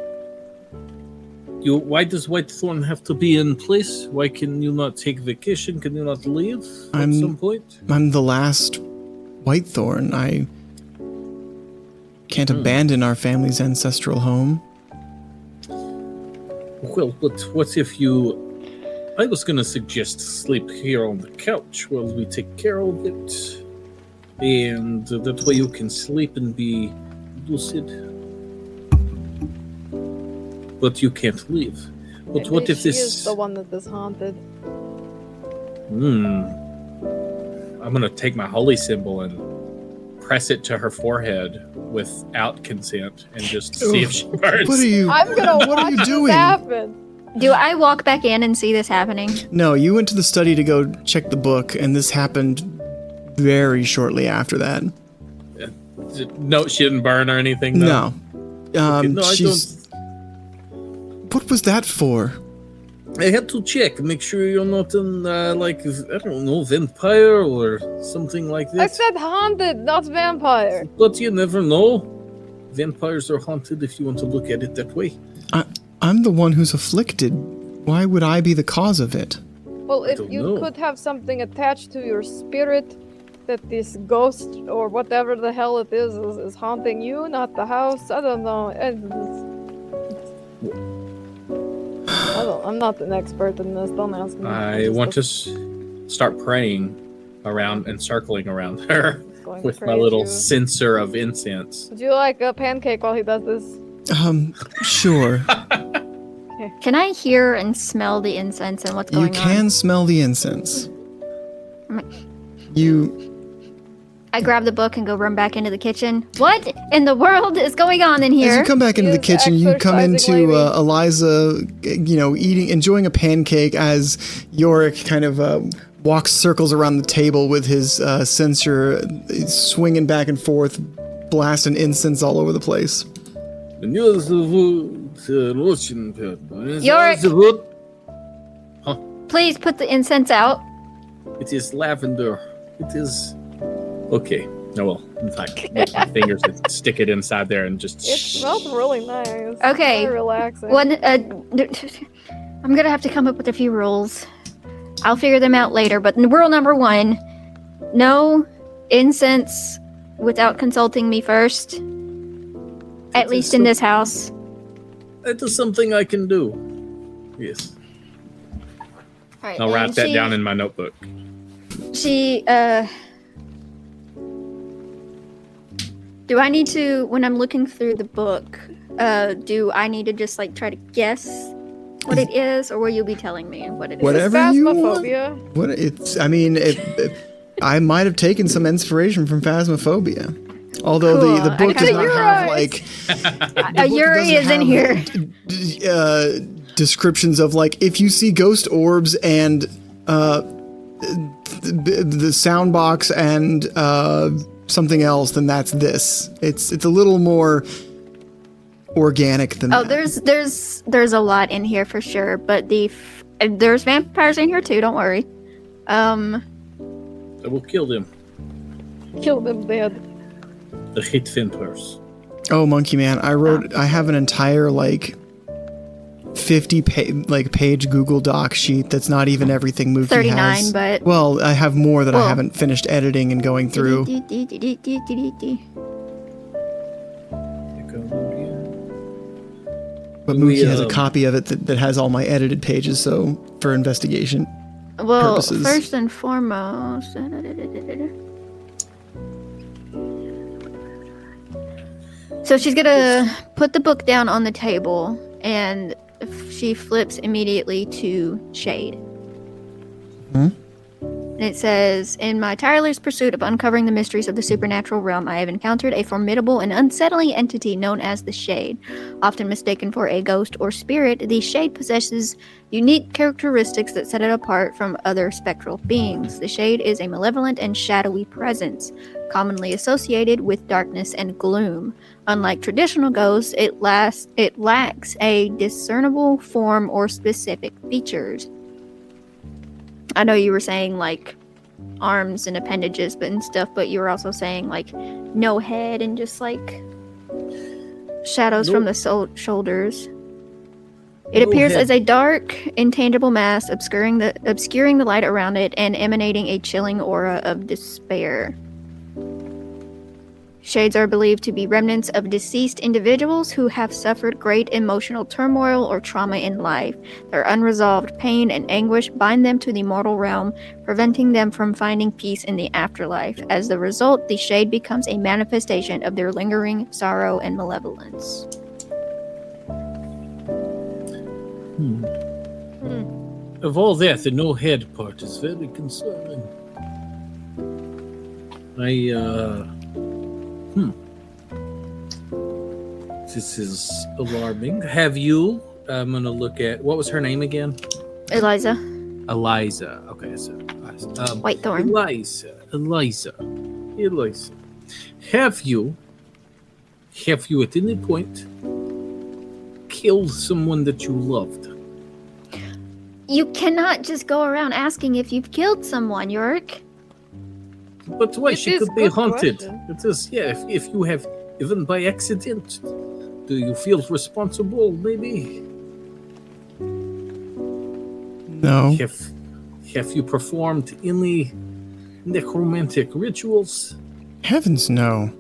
Why does Whitethorn have to be in place? Why can you not take vacation? Can you not leave at some point? I'm the last Whitethorn. I can't abandon our family's ancestral home. Well, but what if you... I was going to suggest sleep here on the couch while we take care of it. And that way you can sleep and be lucid. But you can't leave. But Maybe what if she this... is the one that is haunted. I'm going to take my holy symbol and press it to her forehead without consent and just see if she burns. What are you? I'm gonna What watch are you this doing? happen. Do I walk back in and see this happening? No, you went to the study to go check the book, and this happened very shortly after that. No, she didn't burn or anything? No. Okay, no, I don't... What was that for? I had to check, make sure you're not in, like, I don't know, vampire or something like I this. said haunted, not vampire. But you never know. Vampires are haunted if you want to look at it that way. I'm the one who's afflicted. Why would I be the cause of it? Well, if don't you know. could have something attached to your spirit that this ghost or whatever the hell it is haunting you, not the house. I don't know. I'm not an expert in this. Don't ask me. I want to start praying around and circling around her with my little censer of incense. Would you like a pancake while he does this? Sure. Can I hear and smell the incense and what's going You on? can smell the incense. I grab the book and go run back into the kitchen. What in the world is going on in As here? you come back into the He is kitchen, you come exercising into lady. Eliza, enjoying a pancake as Yorick kind of walks circles around the table with his censer swinging back and forth, blasting incense all over the place. Yorick! Please put the incense out. It is lavender. It is... Okay. Oh, well, in fact, with my fingers and stick it inside there and just... It smells really nice. Okay. Very relaxing. I'm gonna have to come up with a few rules. I'll figure them out later, but rule number 1, No incense without consulting me first. At least in this house. That is something I can do. Yes. Right, I'll write and that down in my notebook. Do I need to, when I'm looking through the book, do I need to just like try to guess what it is, or will you be telling me what it is? Whatever you want. Phasmophobia? What it's? I mean, I might have taken some inspiration from Phasmophobia, although Cool. the book does Okay. not have like Yuri is in here. Descriptions of like if you see ghost orbs and the sound box and something else, then that's this. It's a little more organic than that. There's a lot in here for sure, but there's vampires in here too. Don't worry. I will kill them. Kill them dead. The hate vampires. Oh, Monkey Man, I have an entire like 50 page Google Doc sheet that's not even everything Mookie 39, has. but Well, I have more that I haven't finished editing and going through. But Mookie has a copy of it that has all my edited pages, so for investigation purposes. First and foremost, so she's gonna put the book down on the table, and she flips immediately to Shade. Hmm? And it says, in my tireless pursuit of uncovering the mysteries of the supernatural realm, I have encountered a formidable and unsettling entity known as the Shade. Often mistaken for a ghost or spirit, the Shade possesses unique characteristics that set it apart from other spectral beings. The Shade is a malevolent and shadowy presence, commonly associated with darkness and gloom. Unlike traditional ghosts, it lacks a discernible form or specific features. I know you were saying like arms and appendages and stuff, but you were also saying like no head and just like shadows from the shoulders. It appears as a dark, intangible mass obscuring the light around it and emanating a chilling aura of despair. Shades are believed to be remnants of deceased individuals who have suffered great emotional turmoil or trauma in life. Their unresolved pain and anguish bind them to the mortal realm, preventing them from finding peace in the afterlife. As the result, the Shade becomes a manifestation of their lingering sorrow and malevolence. Of all that, the no head part is very concerning. This is alarming. Have you? I'm gonna look at what was her name again? Eliza. Eliza. Okay, so Whitethorn. Eliza. Have you at any point killed someone that you loved? You cannot just go around asking if you've killed someone, Yorick. But why? It She is could a be good haunted. question. It is, yeah. If you have, even by accident, do you feel responsible? Maybe. No. Have you performed any necromantic rituals? Heavens no.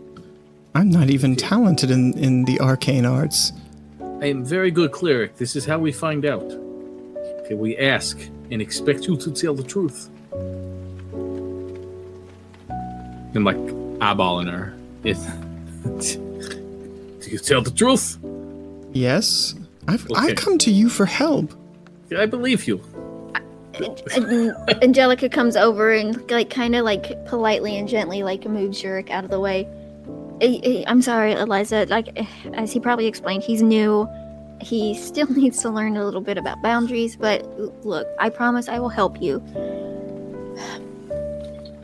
I'm not even talented in the arcane arts. I am very good cleric. This is how we find out. Okay, we ask and expect you to tell the truth. And like eyeballing her. Do you tell the truth? Yes. I've Okay. come to you for help. I believe you. Angelica comes over and like kind of like politely and gently like moves Yorick out of the way. I'm sorry, Eliza. Like as he probably explained, he's new. He still needs to learn a little bit about boundaries. But look, I promise I will help you.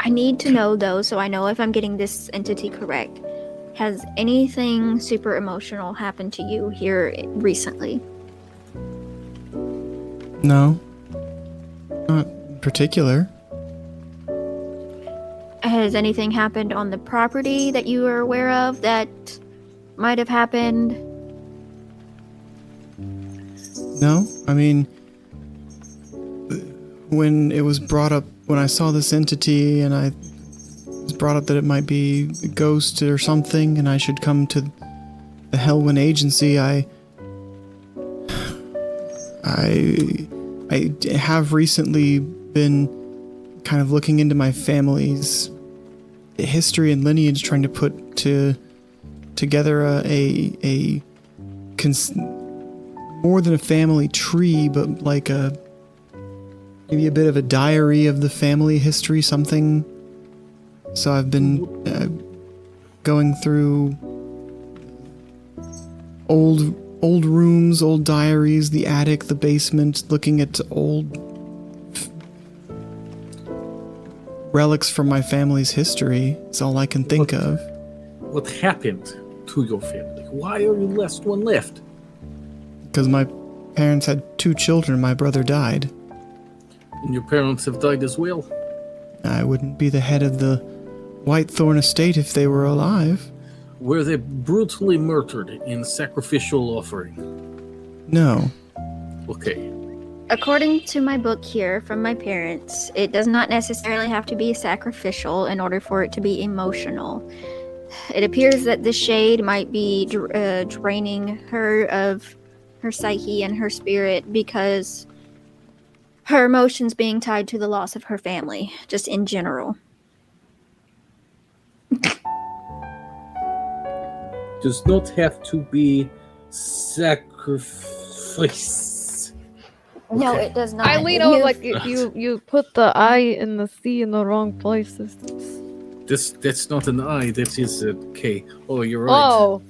I need to know though, so I know if I'm getting this entity correct. Has anything super emotional happened to you here recently? No. Not particular. Has anything happened on the property that you are aware of that might have happened? No. I mean, when it was brought up, when I saw this entity and I brought up that it might be a ghost or something, and I should come to the Hellwind Agency. I have recently been kind of looking into my family's history and lineage, trying to put together more than a family tree, but like maybe a bit of a diary of the family history, something. So I've been going through old rooms, old diaries, the attic, the basement, looking at old relics from my family's history. It's all I can think of. What happened to your family? Why are you last one left? Because my parents had 2 children. My brother died. And your parents have died as well? I wouldn't be the head of the Whitethorn estate if they were alive. Were they brutally murdered in sacrificial offering? No. Okay. According to my book here from my parents, it does not necessarily have to be sacrificial in order for it to be emotional. It appears that the shade might be draining her of her psyche and her spirit because her emotions being tied to the loss of her family, just in general. Does not have to be sacrifice. No, Okay. it does not. I lean over like you put the I and the C in the wrong places. That's not an I, that is a K. Oh, you're right. Oh.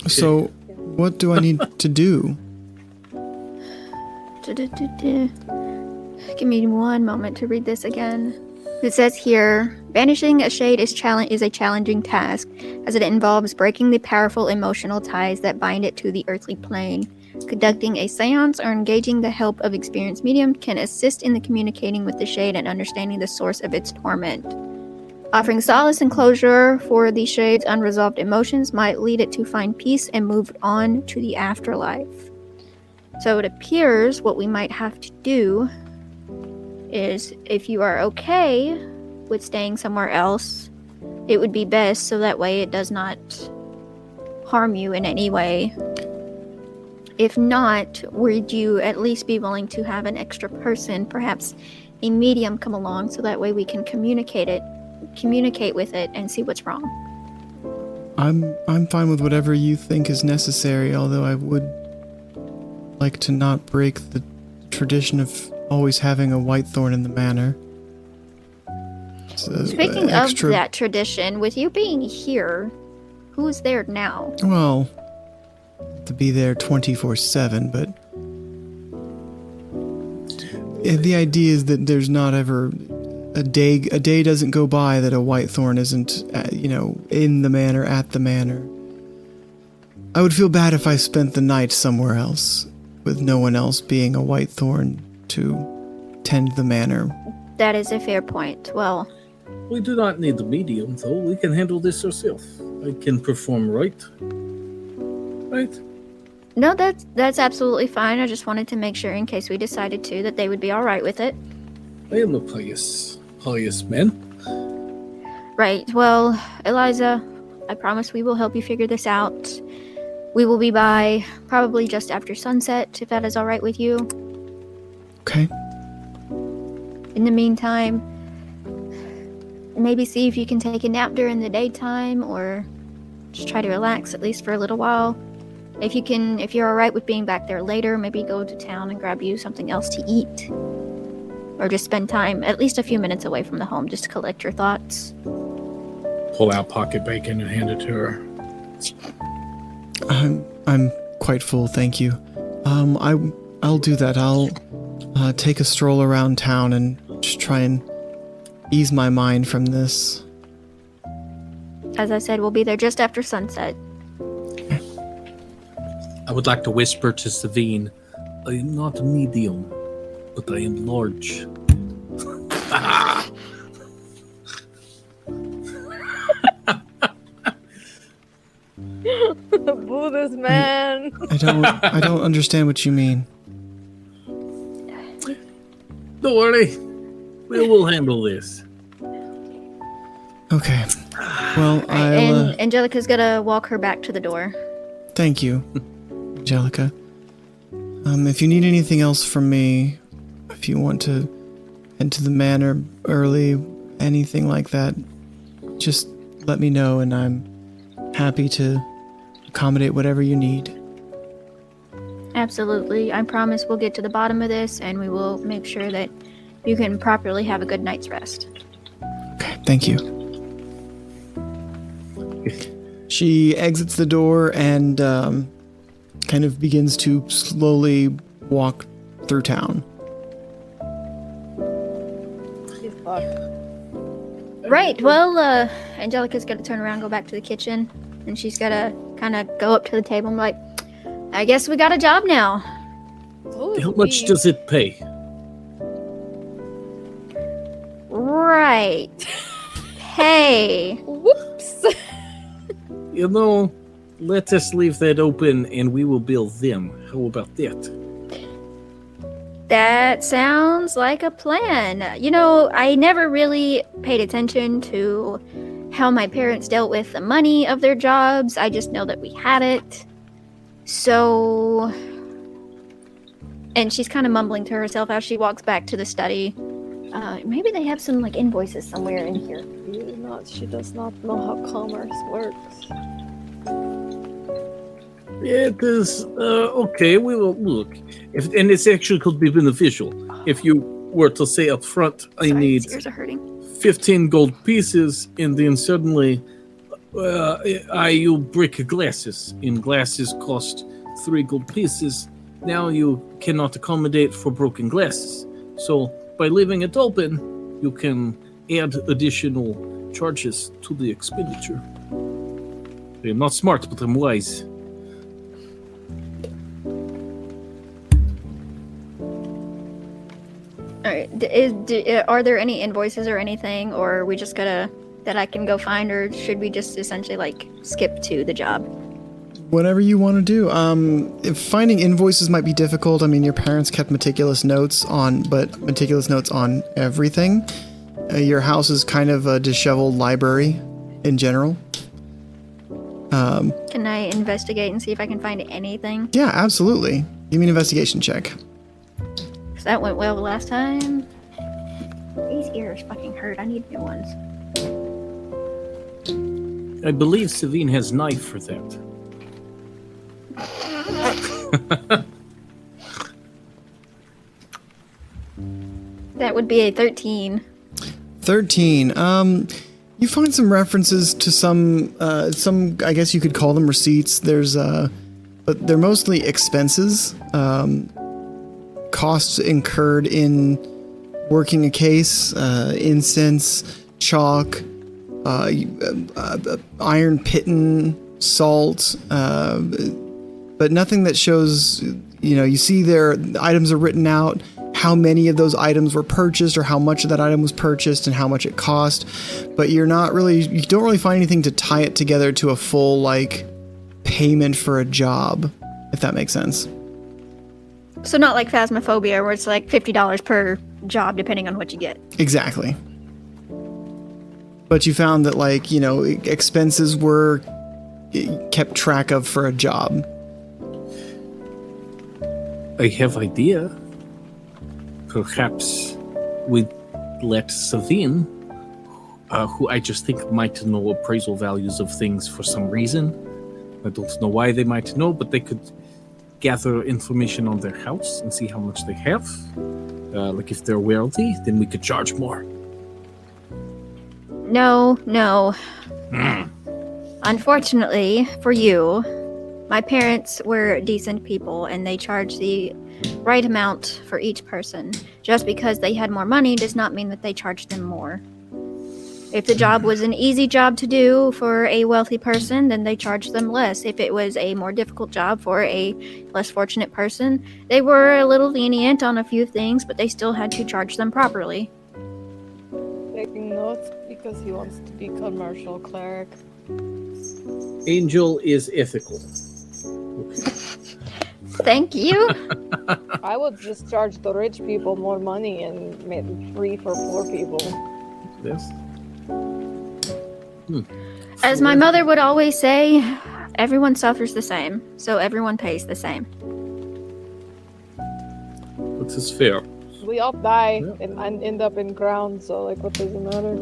So, what do I need to do? Give me one moment to read this again. It says here, banishing a shade is a challenging task, as it involves breaking the powerful emotional ties that bind it to the earthly plane. Conducting a seance or engaging the help of experienced medium can assist in the communicating with the shade and understanding the source of its torment. Offering solace and closure for the shade's unresolved emotions might lead it to find peace and move on to the afterlife. So it appears what we might have to do is, if you are okay with staying somewhere else, it would be best so that way it does not harm you in any way. If not, would you at least be willing to have an extra person, perhaps a medium, come along so that way we can communicate with it and see what's wrong? I'm fine with whatever you think is necessary, although I would like to not break the tradition of always having a whitethorn in the manor. Speaking of that tradition, with you being here, who's there now? Well, to be there 24/7, but the idea is that there's not ever a day doesn't go by that a whitethorn isn't, in the manor, at the manor. I would feel bad if I spent the night somewhere else, with no one else being a whitethorn to tend the manor. That is a fair point. Well, We do not need the medium, though. We can handle this ourselves. I can perform right. Right? no, that's absolutely fine. I just wanted to make sure, in case we decided to, that they would be all right with it. I am a pious man. Right. Well, Eliza, I promise we will help you figure this out. We will be by probably just after sunset, if that is all right with you. Okay. In the meantime, maybe see if you can take a nap during the daytime, or just try to relax at least for a little while. If you're all right with being back there later, maybe go to town and grab you something else to eat. Or just spend time, at least a few minutes away from the home, just to collect your thoughts. Pull out pocket bacon and hand it to her. I'm quite full, thank you. I'll do that. I'll take a stroll around town and just try and ease my mind from this. As I said, we'll be there just after sunset. I would like to whisper to Savine, I am not a medium, but I am large. Boo this man. I don't understand what you mean. Don't worry. We will handle this. Okay. Well, And Angelica's gonna walk her back to the door. thank you, Angelica. If you need anything else from me, if you want to head to the manor early, anything like that, just let me know, and I'm happy to accommodate whatever you need. Absolutely. I promise we'll get to the bottom of this, and we will make sure that you can properly have a good night's rest. Okay, thank you. She exits the door and kind of begins to slowly walk through town. She's fucked. Right. Well, Angelica's gonna turn around, go back to the kitchen, and she's gonna kind of go up to the table and be like, I guess we got a job now. Oh, How much does it pay? Right. Hey. Whoops. You know, let us leave that open and we will bill them. How about that? That sounds like a plan. You know, I never really paid attention to how my parents dealt with the money of their jobs. I just know that we had it. So... And she's kind of mumbling to herself as she walks back to the study. Maybe they have some, like, invoices somewhere in here. She does not know how commerce works. It is, okay, we will look. And it's actually could be beneficial. If you were to say up front, I Sorry, need his ears are hurting. 15 gold pieces, and then suddenly you break glasses, and glasses cost 3 gold pieces. Now you cannot accommodate for broken glasses. So by leaving it open, you can add additional charges to the expenditure. I'm not smart, but I'm wise. All right. Are there any invoices or anything, or are we just gonna that I can go find, or should we just essentially like skip to the job? Whatever you want to do. If finding invoices might be difficult, I mean, your parents kept meticulous notes on everything. Your house is kind of a disheveled library in general. Can I investigate and see if I can find anything? Yeah, absolutely. Give me an investigation check. 'Cause that went well the last time. These ears fucking hurt. I need new ones. I believe Savine has knife for that. That would be a 13. 13. You find some references to some, I guess you could call them receipts. But they're mostly expenses, costs incurred in working a case, incense, chalk, iron piton, salt, but nothing that shows, you see there, the items are written out, how many of those items were purchased or how much of that item was purchased and how much it cost, but you don't really find anything to tie it together to a full, like, payment for a job, if that makes sense. So not like Phasmophobia, where it's like $50 per job, depending on what you get. Exactly. But you found that, like, expenses were kept track of for a job. I have idea. Perhaps we let Savine, who I just think might know appraisal values of things for some reason. I don't know why they might know, but they could gather information on their house and see how much they have. Like if they're wealthy, then we could charge more. No. Unfortunately for you, my parents were decent people and they charged the right amount for each person. Just because they had more money does not mean that they charged them more. If the job was an easy job to do for a wealthy person, then they charged them less. If it was a more difficult job for a less fortunate person, they were a little lenient on a few things, but they still had to charge them properly. Taking notes because he wants to be commercial cleric. Angel is ethical. Thank you. I would just charge the rich people more money and make it free for poor people. Yes. As my mother would always say, everyone suffers the same, so everyone pays the same. Which is fair. We all die Yeah. and end up in ground, so like, what does it matter?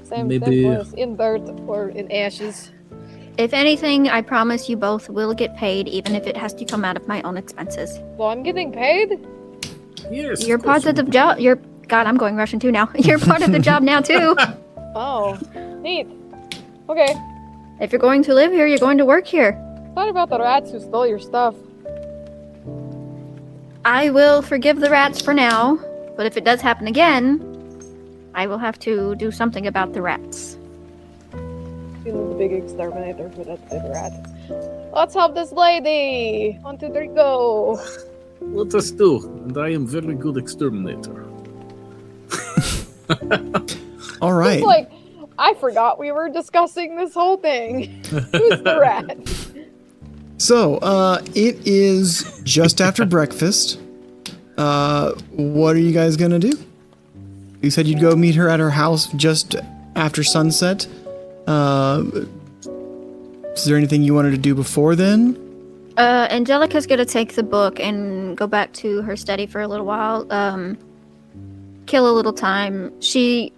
Same Maybe- place, in dirt or in ashes. If anything, I promise you both will get paid, even if it has to come out of my own expenses. Well, I'm getting paid. Yes. You're part of the job. God, I'm going Russian too now. You're part of the job now too. Oh, neat. Okay. If you're going to live here, you're going to work here. Sorry about the rats who stole your stuff. I will forgive the rats for now, but if it does happen again, I will have to do something about the rats. You know, the big exterminator for that dead rat. Let's help this lady. 1, 2, 3, go. Let us do. And I am very good exterminator. All right. It's like, I forgot we were discussing this whole thing. Who's the rat? So, it is just after breakfast. What are you guys gonna do? You said you'd go meet her at her house just after sunset. Is there anything you wanted to do before then? Angelica's gonna take the book and go back to her study for a little while. Kill a little time. She's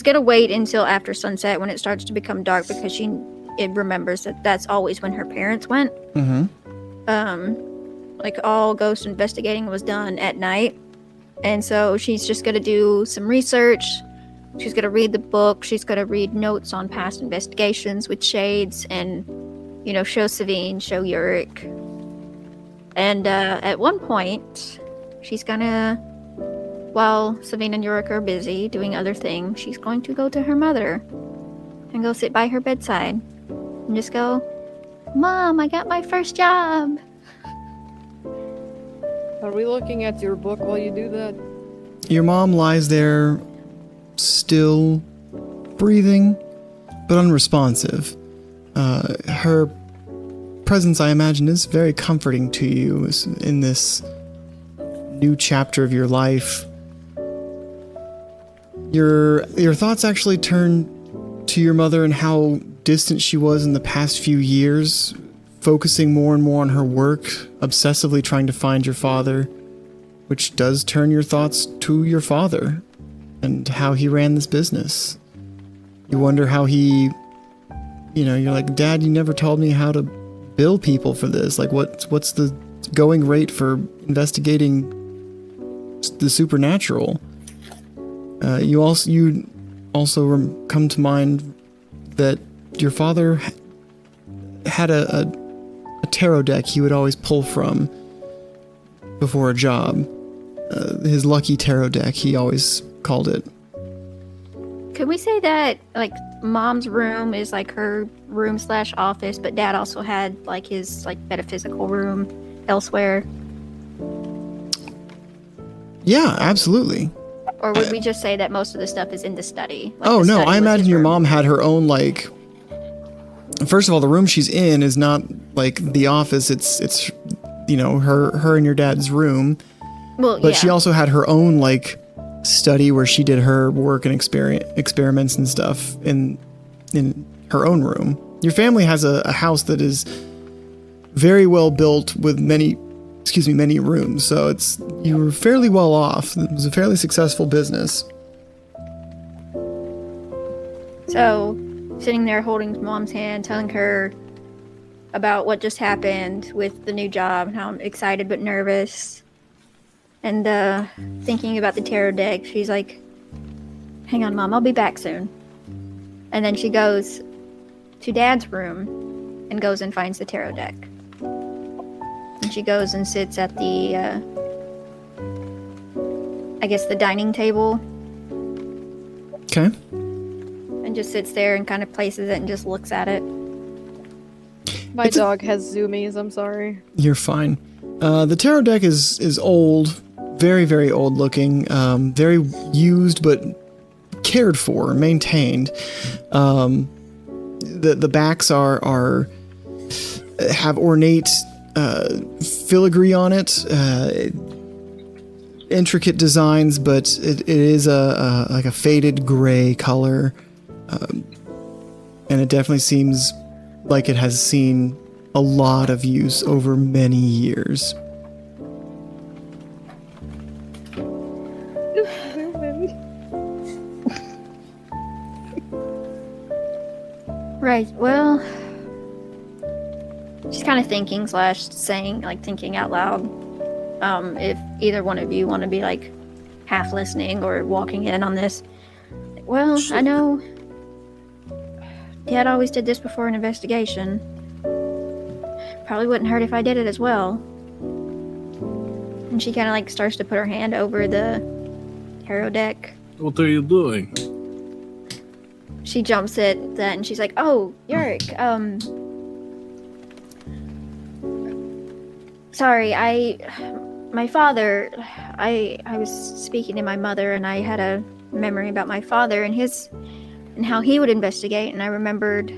gonna wait until after sunset when it starts to become dark because it remembers that that's always when her parents went. Mm-hmm. Like all ghost investigating was done at night, and so she's just gonna do some research. She's gonna read the book. She's gonna read notes on past investigations with shades, and show Savine, show Yurik. And at one point, she's gonna, while Savine and Yurik are busy doing other things, she's going to go to her mother and go sit by her bedside and just go, "Mom, I got my first job." Are we looking at your book while you do that? Your mom lies there, still breathing, but unresponsive. Her presence, I imagine, is very comforting to you in this new chapter of your life. Your thoughts actually turn to your mother and how distant she was in the past few years, focusing more and more on her work, obsessively trying to find your father, which does turn your thoughts to your father and how he ran this business. You wonder how he, you're like, "Dad, you never told me how to bill people for this. Like, what's the going rate for investigating the supernatural?" You also come to mind that your father had a tarot deck he would always pull from before a job. His lucky tarot deck, he always called it. Could we say that, like, Mom's room is like her room / office, but Dad also had like his like metaphysical room elsewhere? Yeah, absolutely. Or would we just say that most of the stuff is in the study? Like Oh the no, study I was imagine his your room? mom had her own, like, first of all, the room she's in is not like the office. It's her and your dad's room. Well, But yeah. she also had her own, like, study where she did her work and experiments and stuff in her own room. Your family has a house that is very well built with many rooms, so you were fairly well off. It was a fairly successful business. So, sitting there holding Mom's hand, telling her about what just happened with the new job and how I'm excited but nervous. And thinking about the tarot deck, she's like, "Hang on, Mom, I'll be back soon." And then she goes to Dad's room and goes and finds the tarot deck. And she goes and sits at the, the dining table, Okay. and just sits there and kind of places it and just looks at it. My It's a- dog has zoomies, I'm sorry. You're fine. The tarot deck is old, very, very old looking, very used but cared for, maintained. The backs have ornate filigree on it, intricate designs, but it is a faded gray color. And it definitely seems like it has seen a lot of use over many years. Right, well, she's kind of thinking / saying, like, thinking out loud. If either one of you want to be, like, half listening or walking in on this. Well, I know Dad always did this before an investigation. Probably wouldn't hurt if I did it as well. And she kind of, like, starts to put her hand over the tarot deck. What are you doing? She jumps at that and she's like, "Oh, Yurick, sorry, my father, I was speaking to my mother and I had a memory about my father and how he would investigate, and I remembered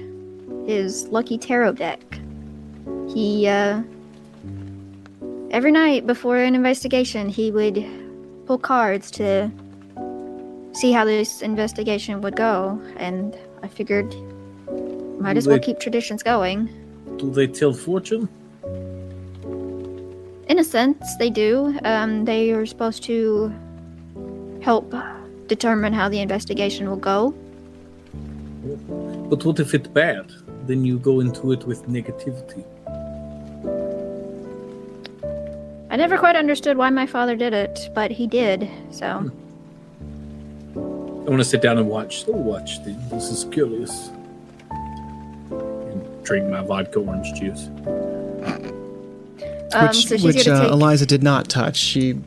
his lucky tarot deck. He, every night before an investigation, he would pull cards to see how this investigation would go, and I figured might as well keep traditions going." Do they tell fortune? In a sense, they do. They are supposed to help determine how the investigation will go. But what if it's bad? Then you go into it with negativity. I never quite understood why my father did it, but he did, so... I want to sit down and watch. This is curious. And drink my vodka orange juice. So she's which gonna take... Eliza did not touch. She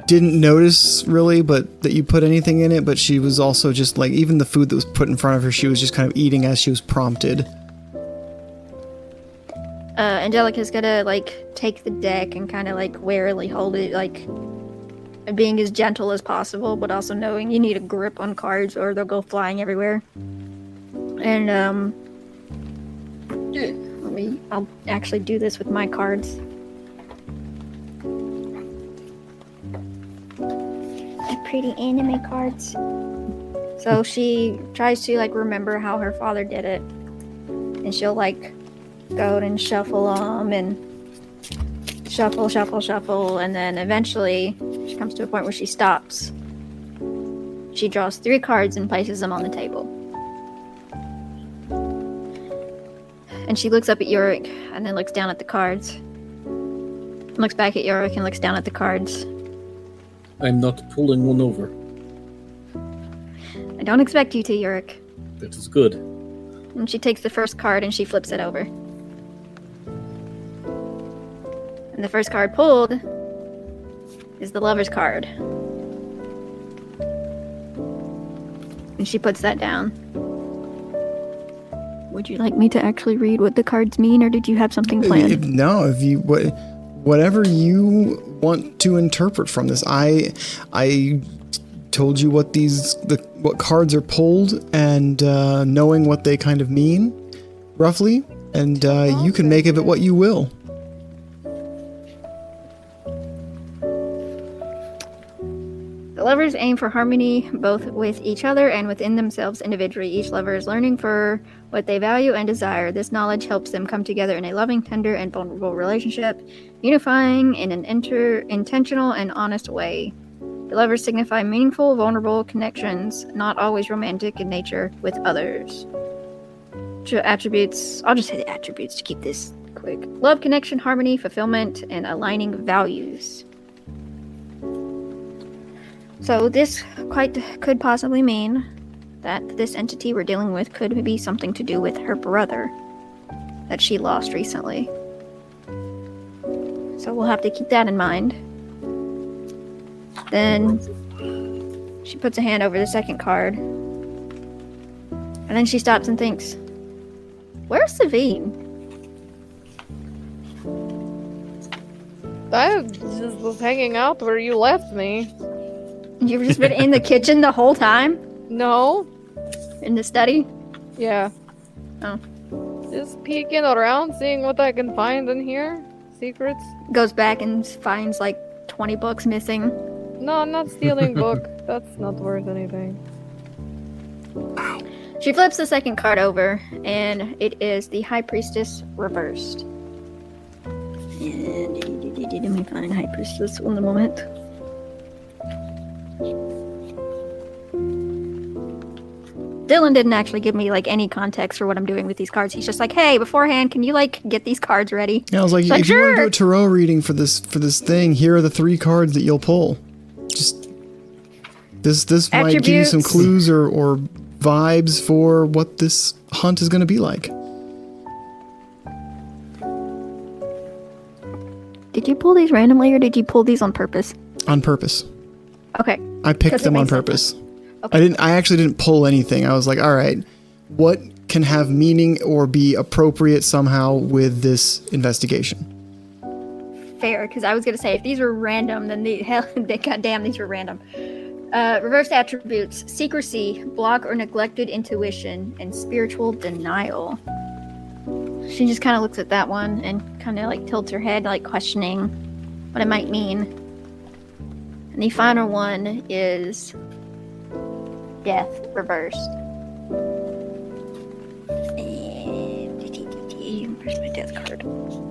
didn't notice really, but that you put anything in it. But she was also just like, even the food that was put in front of her, she was just kind of eating as she was prompted. Angelica's gonna, like, take the deck and kind of, like, warily hold it, like, being as gentle as possible, but also knowing you need a grip on cards or they'll go flying everywhere. And, I'll actually do this with my cards. The pretty anime cards. So she tries to, like, remember how her father did it. And she'll, like, go and shuffle them and shuffle, and then eventually she comes to a point where she stops. She draws 3 cards and places them on the table. And she looks up at Yorick and then looks down at the cards. Looks back at Yorick and looks down at the cards. I'm not pulling one over. I don't expect you to, Yorick. That is good. And she takes the first card and she flips it over. And the first card pulled is the Lover's card. And she puts that down. Would you like me to actually read what the cards mean, or did you have something planned? No, if you whatever you want to interpret from this. I told you what what cards are pulled, and knowing what they kind of mean, roughly, and you can make of it what you will. The lovers aim for harmony both with each other and within themselves individually. Each lover is learning for what they value and desire. This knowledge helps them come together in a loving, tender, and vulnerable relationship, unifying in an intentional and honest way. The lovers signify meaningful, vulnerable connections, not always romantic in nature, with others. Attributes, I'll just say the attributes to keep this quick. Love, connection, harmony, fulfillment, and aligning values. So this could possibly mean that this entity we're dealing with could be something to do with her brother that she lost recently. So we'll have to keep that in mind. Then she puts a hand over the second card. And then she stops and thinks, where's Savine? I just was hanging out where you left me. You've just been in the kitchen the whole time? No. In the study? Yeah. Oh. Just peeking around, seeing what I can find in here. Secrets. Goes back and finds like 20 books missing. No, I'm not stealing book. That's not worth anything. She flips the second card over, and it is the High Priestess reversed. And let me find High Priestess one moment. Dylan didn't actually give me like any context for what I'm doing with these cards. He's just like, "Hey, beforehand, can you like get these cards ready?" Yeah, I was like, Like, if you want to do sure. a tarot reading for this thing, here are the 3 cards that you'll pull. Just this might give you some Attributes. clues or vibes for what this hunt is going to be like. Did you pull these randomly, or did you pull these on purpose? On purpose. Okay. I picked 'Cause it them on makes sense. purpose. Okay. I actually didn't pull anything. I was like, all right, what can have meaning or be appropriate somehow with this investigation? Fair, because I was gonna say if these were random, then goddamn, these were random. Reversed attributes: secrecy, block or neglected intuition, and spiritual denial. She just kind of looks at that one and kind of like tilts her head, like questioning what it might mean. And the final one is death reversed. And where's my death card?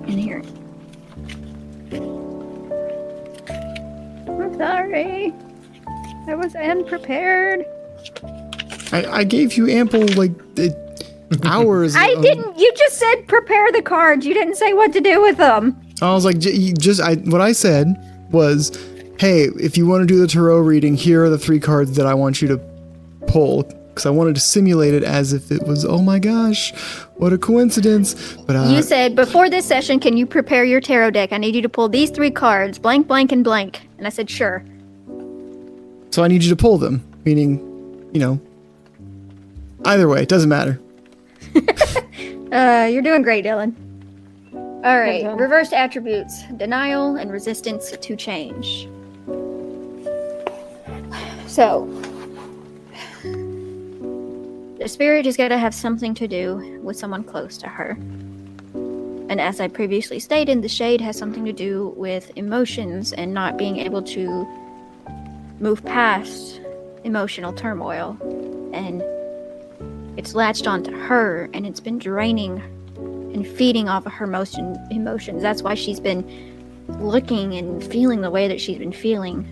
In here. I'm sorry. I was unprepared. I gave you ample hours. I didn't. You just said prepare the cards. You didn't say what to do with them. I was like, what I said was, hey, if you want to do the tarot reading, here are the 3 cards that I want you to pull, because I wanted to simulate it as if it was, oh my gosh, what a coincidence. But You said before this session, can you prepare your tarot deck? I need you to pull these 3 cards, blank, blank, and blank. And I said sure. so I need you to pull them, meaning, either way, it doesn't matter. You're doing great, Dylan. All right, job. reversed attributes: denial and resistance to change. So, the spirit is going to have something to do with someone close to her. And as I previously stated, the shade has something to do with emotions and not being able to move past emotional turmoil. And it's latched onto her, and it's been draining and feeding off of her emotions. That's why she's been looking and feeling the way that she's been feeling.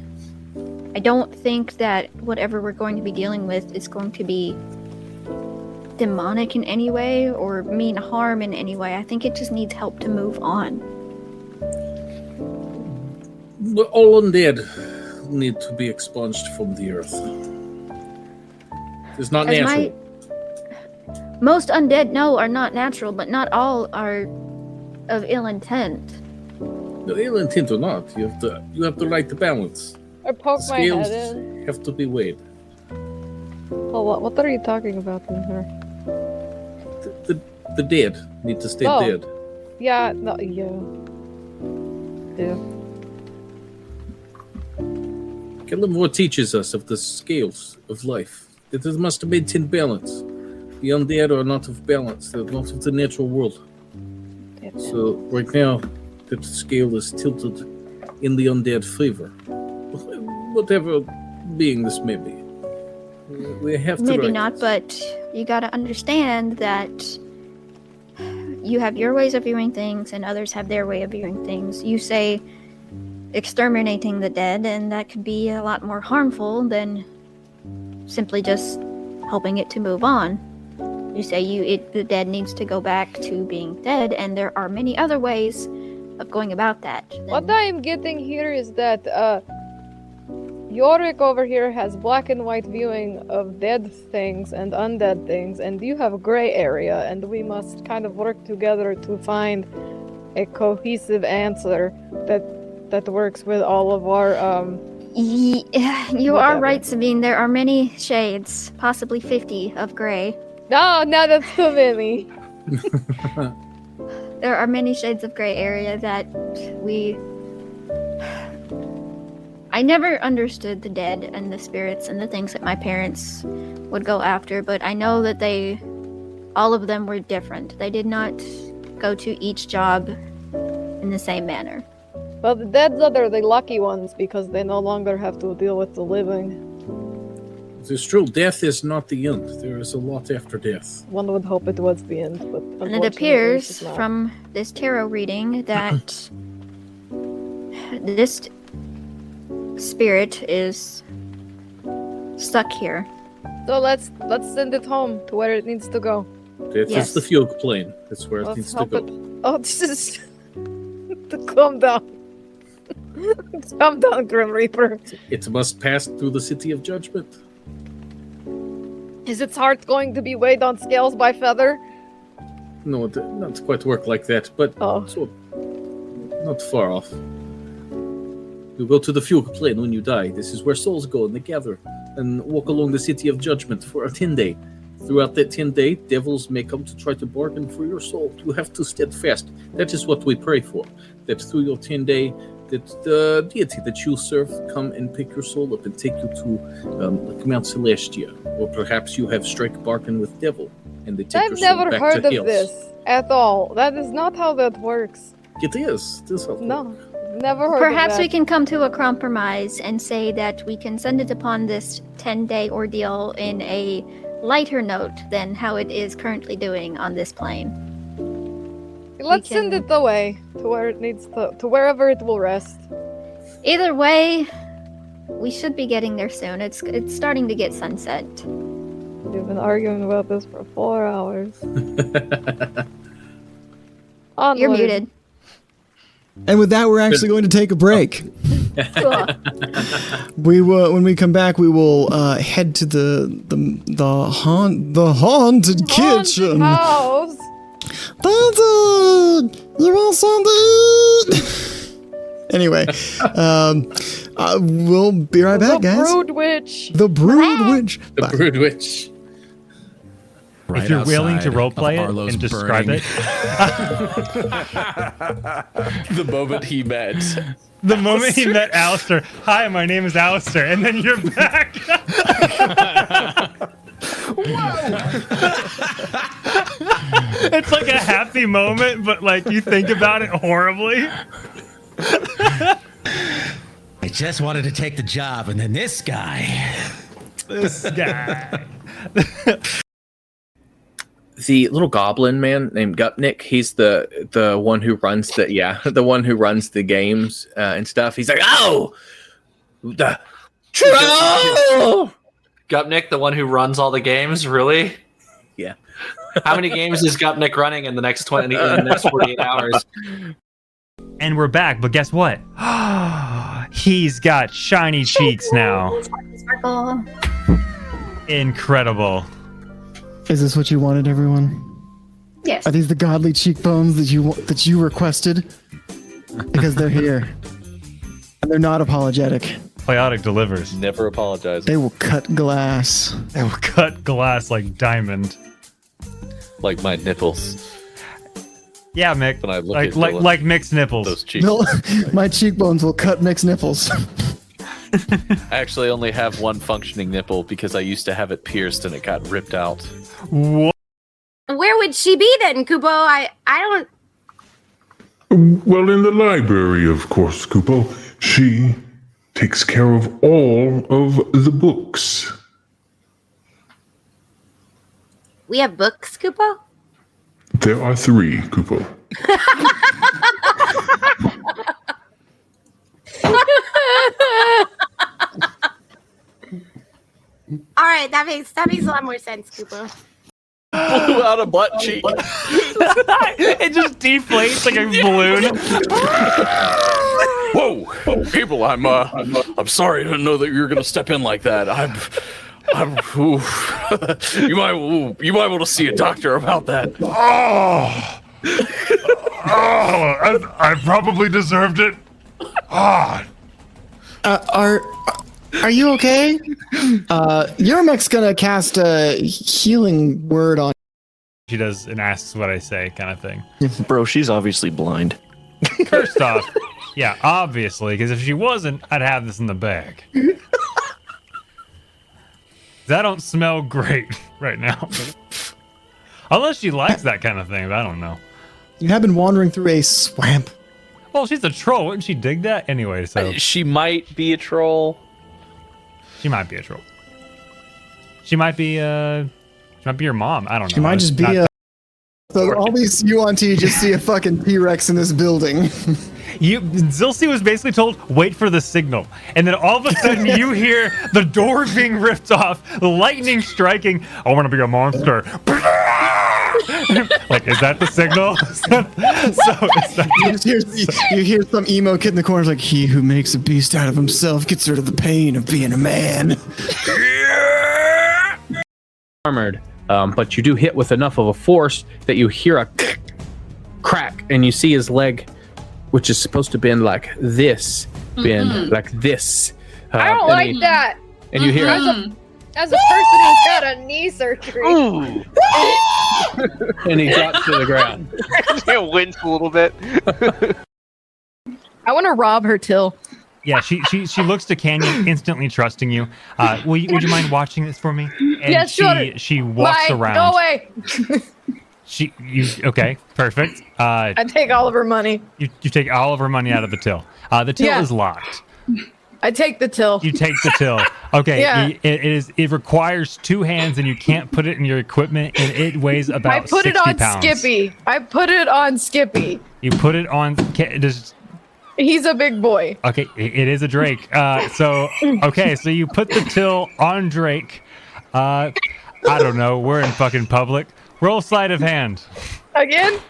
I don't think that whatever we're going to be dealing with is going to be demonic in any way or mean harm in any way. I think it just needs help to move on. All undead need to be expunged from the earth. It's not natural. Most undead, are not natural, but not all are of ill intent. The ill intent or not, you have to right the balance. I poke my Scales head in. have to be weighed. Oh, what are you talking about in her? The dead need to stay Oh. dead. Yeah, no, yeah. Yeah. Kellamore teaches us of the scales of life. That it must maintain balance. The undead are not of balance. They're not of the natural world. So right now, that scale is tilted in the undead favor. Whatever being this may be. We have to Maybe right not, this. but you gotta understand that you have your ways of viewing things and others have their way of viewing things. You say exterminating the dead, and that could be a lot more harmful than simply just helping it to move on. You say the dead needs to go back to being dead, and there are many other ways of going about that. What I am getting here is that Yorick over here has black and white viewing of dead things and undead things, and you have a gray area, and we must kind of work together to find a cohesive answer that works with all of our You are Whatever. right, Sabine. There are many shades, possibly 50 of gray. No, that's too many. There are many shades of gray area that I never understood the dead and the spirits and the things that my parents would go after, but I know that all of them were different. They did not go to each job in the same manner. Well, the deads are the lucky ones because they no longer have to deal with the living. It is true. Death is not the end. There is a lot after death. One would hope it was the end, but And it unfortunately, appears it's not. from this tarot reading that this spirit is stuck here. So let's send it home to where it needs to go. That Yes. is the fugue plane. That's where it Let's needs to help go. it. Oh, this is calm down. Calm down, Grim Reaper. It must pass through the city of judgment. Is its heart going to be weighed on scales by feather? No, it not quite work like that, but Oh. so not far off. You go to the fugue plane when you die. This is where souls go and they gather and walk along the city of judgment for a 10-day. Throughout that 10-day, devils may come to try to bargain for your soul. You have to steadfast. That is what we pray for. That through your 10-day, that the deity that you serve come and pick your soul up and take you to like Mount Celestia. Or perhaps you have strike bargain with devil and they take I've your soul never back heard to of Hales. this at all. That is not how that works. It is. It is how it No, works. never heard Perhaps of we that. can come to a compromise and say that we can send it upon this 10-day ordeal in a lighter note than how it is currently doing on this plane. Let's can- send it away to where it needs to wherever it will rest. Either way, we should be getting there soon. It's starting to get sunset. We've been arguing about this for 4 hours. Onward. You're muted. And with that, we're actually going to take a break. Cool. We will, when we come back, we will head to the haunted kitchen. Haunted house. You're all something. Anyway, we'll be right back, The guys. Brood Witch. The Brood Witch. The Bye. Brood Witch. If you're willing to roleplay it Arlo's and describe burning. it, The moment he met. the moment he met Alistair, hi, my name is Alistair, and then you're back. It's like a happy moment, but like you think about it horribly. I just wanted to take the job, and then this guy. This guy. The little goblin man named Gupnik, he's the one who runs the one who runs the games and stuff. He's like, oh, the troll. Gupnik, the one who runs all the games, really? Yeah. How many games is Gupnik running in the next 48 hours? And we're back, but guess what? He's got shiny cheeks now. Sparkle. Incredible. Is this what you wanted, everyone? Yes. Are these the godly cheekbones that you requested? Because they're here, and they're not apologetic. Playotic delivers. Never apologize. They will cut glass. They will cut glass like diamond. Like my nipples. Yeah, Mick. When I look Like at like Dylan, like Mick's nipples. those cheeks. No, my cheekbones will cut Nick's nipples. I actually only have one functioning nipple because I used to have it pierced and it got ripped out. What? Where would she be then, Kubo? I don't. Well, in the library, of course, Kupo. She takes care of all of the books. We have books, Kubo? There are 3, Kupo. All right, that makes a lot more sense, Kubo. Blew out a butt cheek. It just deflates like a balloon. Whoa, people! I'm sorry. I didn't know that you were gonna step in like that. Ooh. You might want to see a doctor about that. I probably deserved it. Are you okay? Euromech's gonna cast a healing word on. She does and asks what I say, kind of thing. Bro, she's obviously blind. First off, yeah, obviously, because if she wasn't, I'd have this in the bag. That don't smell great right now. Unless she likes that kind of thing, but I don't know. You have been wandering through a swamp. Well, she's a troll. Wouldn't she dig that? Anyway, so She might be a troll. she might be a troll. She might be your mom. I don't know. She might just be So all these UNT just see a fucking T-Rex in this building. Zilsi was basically told, wait for the signal. And then all of a sudden you hear the door being ripped off, the lightning striking. I want to be a monster. Like, is that the signal? You hear some emo kid in the corner like, he who makes a beast out of himself gets rid of the pain of being a man. Armored, but you do hit with enough of a force that you hear a crack, and you see his leg, which is supposed to bend like this, like this. I don't like that. And you hear as a person who's had a knee surgery. and he drops to the ground. It wins a little bit. I want to rob her till. Yeah, she looks to Canyon, instantly trusting you. Would you mind watching this for me? And yes, sure. She walks around. Go away. Okay, perfect. I take all of her money. You take all of her money out of the till. The till is locked. I take the till. You take the till. Okay. Yeah. It requires 2 hands, and you can't put it in your equipment, and it weighs about 60 pounds. I put it on Skippy. I put it on Skippy. You put it on. He's a big boy. Okay, it is a Drake. So you put the till on Drake. I don't know. We're in fucking public. Roll sleight of hand. Again?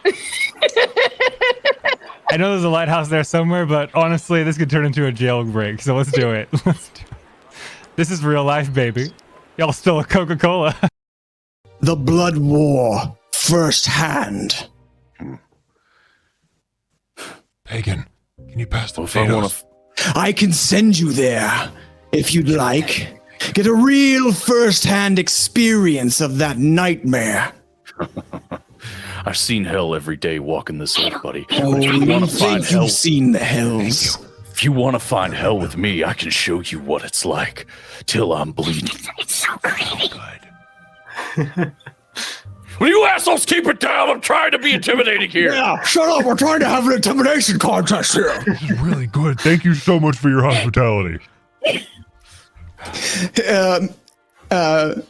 I know there's a lighthouse there somewhere, but honestly, this could turn into a jailbreak. So let's do it. This is real life, baby. Y'all stole a Coca-Cola. The Blood War, first hand. Pagan, can you pass the potatoes? I can send you there, if you'd like. Get a real first-hand experience of that nightmare. I've seen hell every day walking this earth, buddy. Oh, you think you've seen the hells? If you want to find hell with me, I can show you what it's like till I'm bleeding. It's so creepy. Will you assholes keep it down? I'm trying to be intimidating here. Yeah, shut up. We're trying to have an intimidation contest here. This is really good. Thank you so much for your hospitality.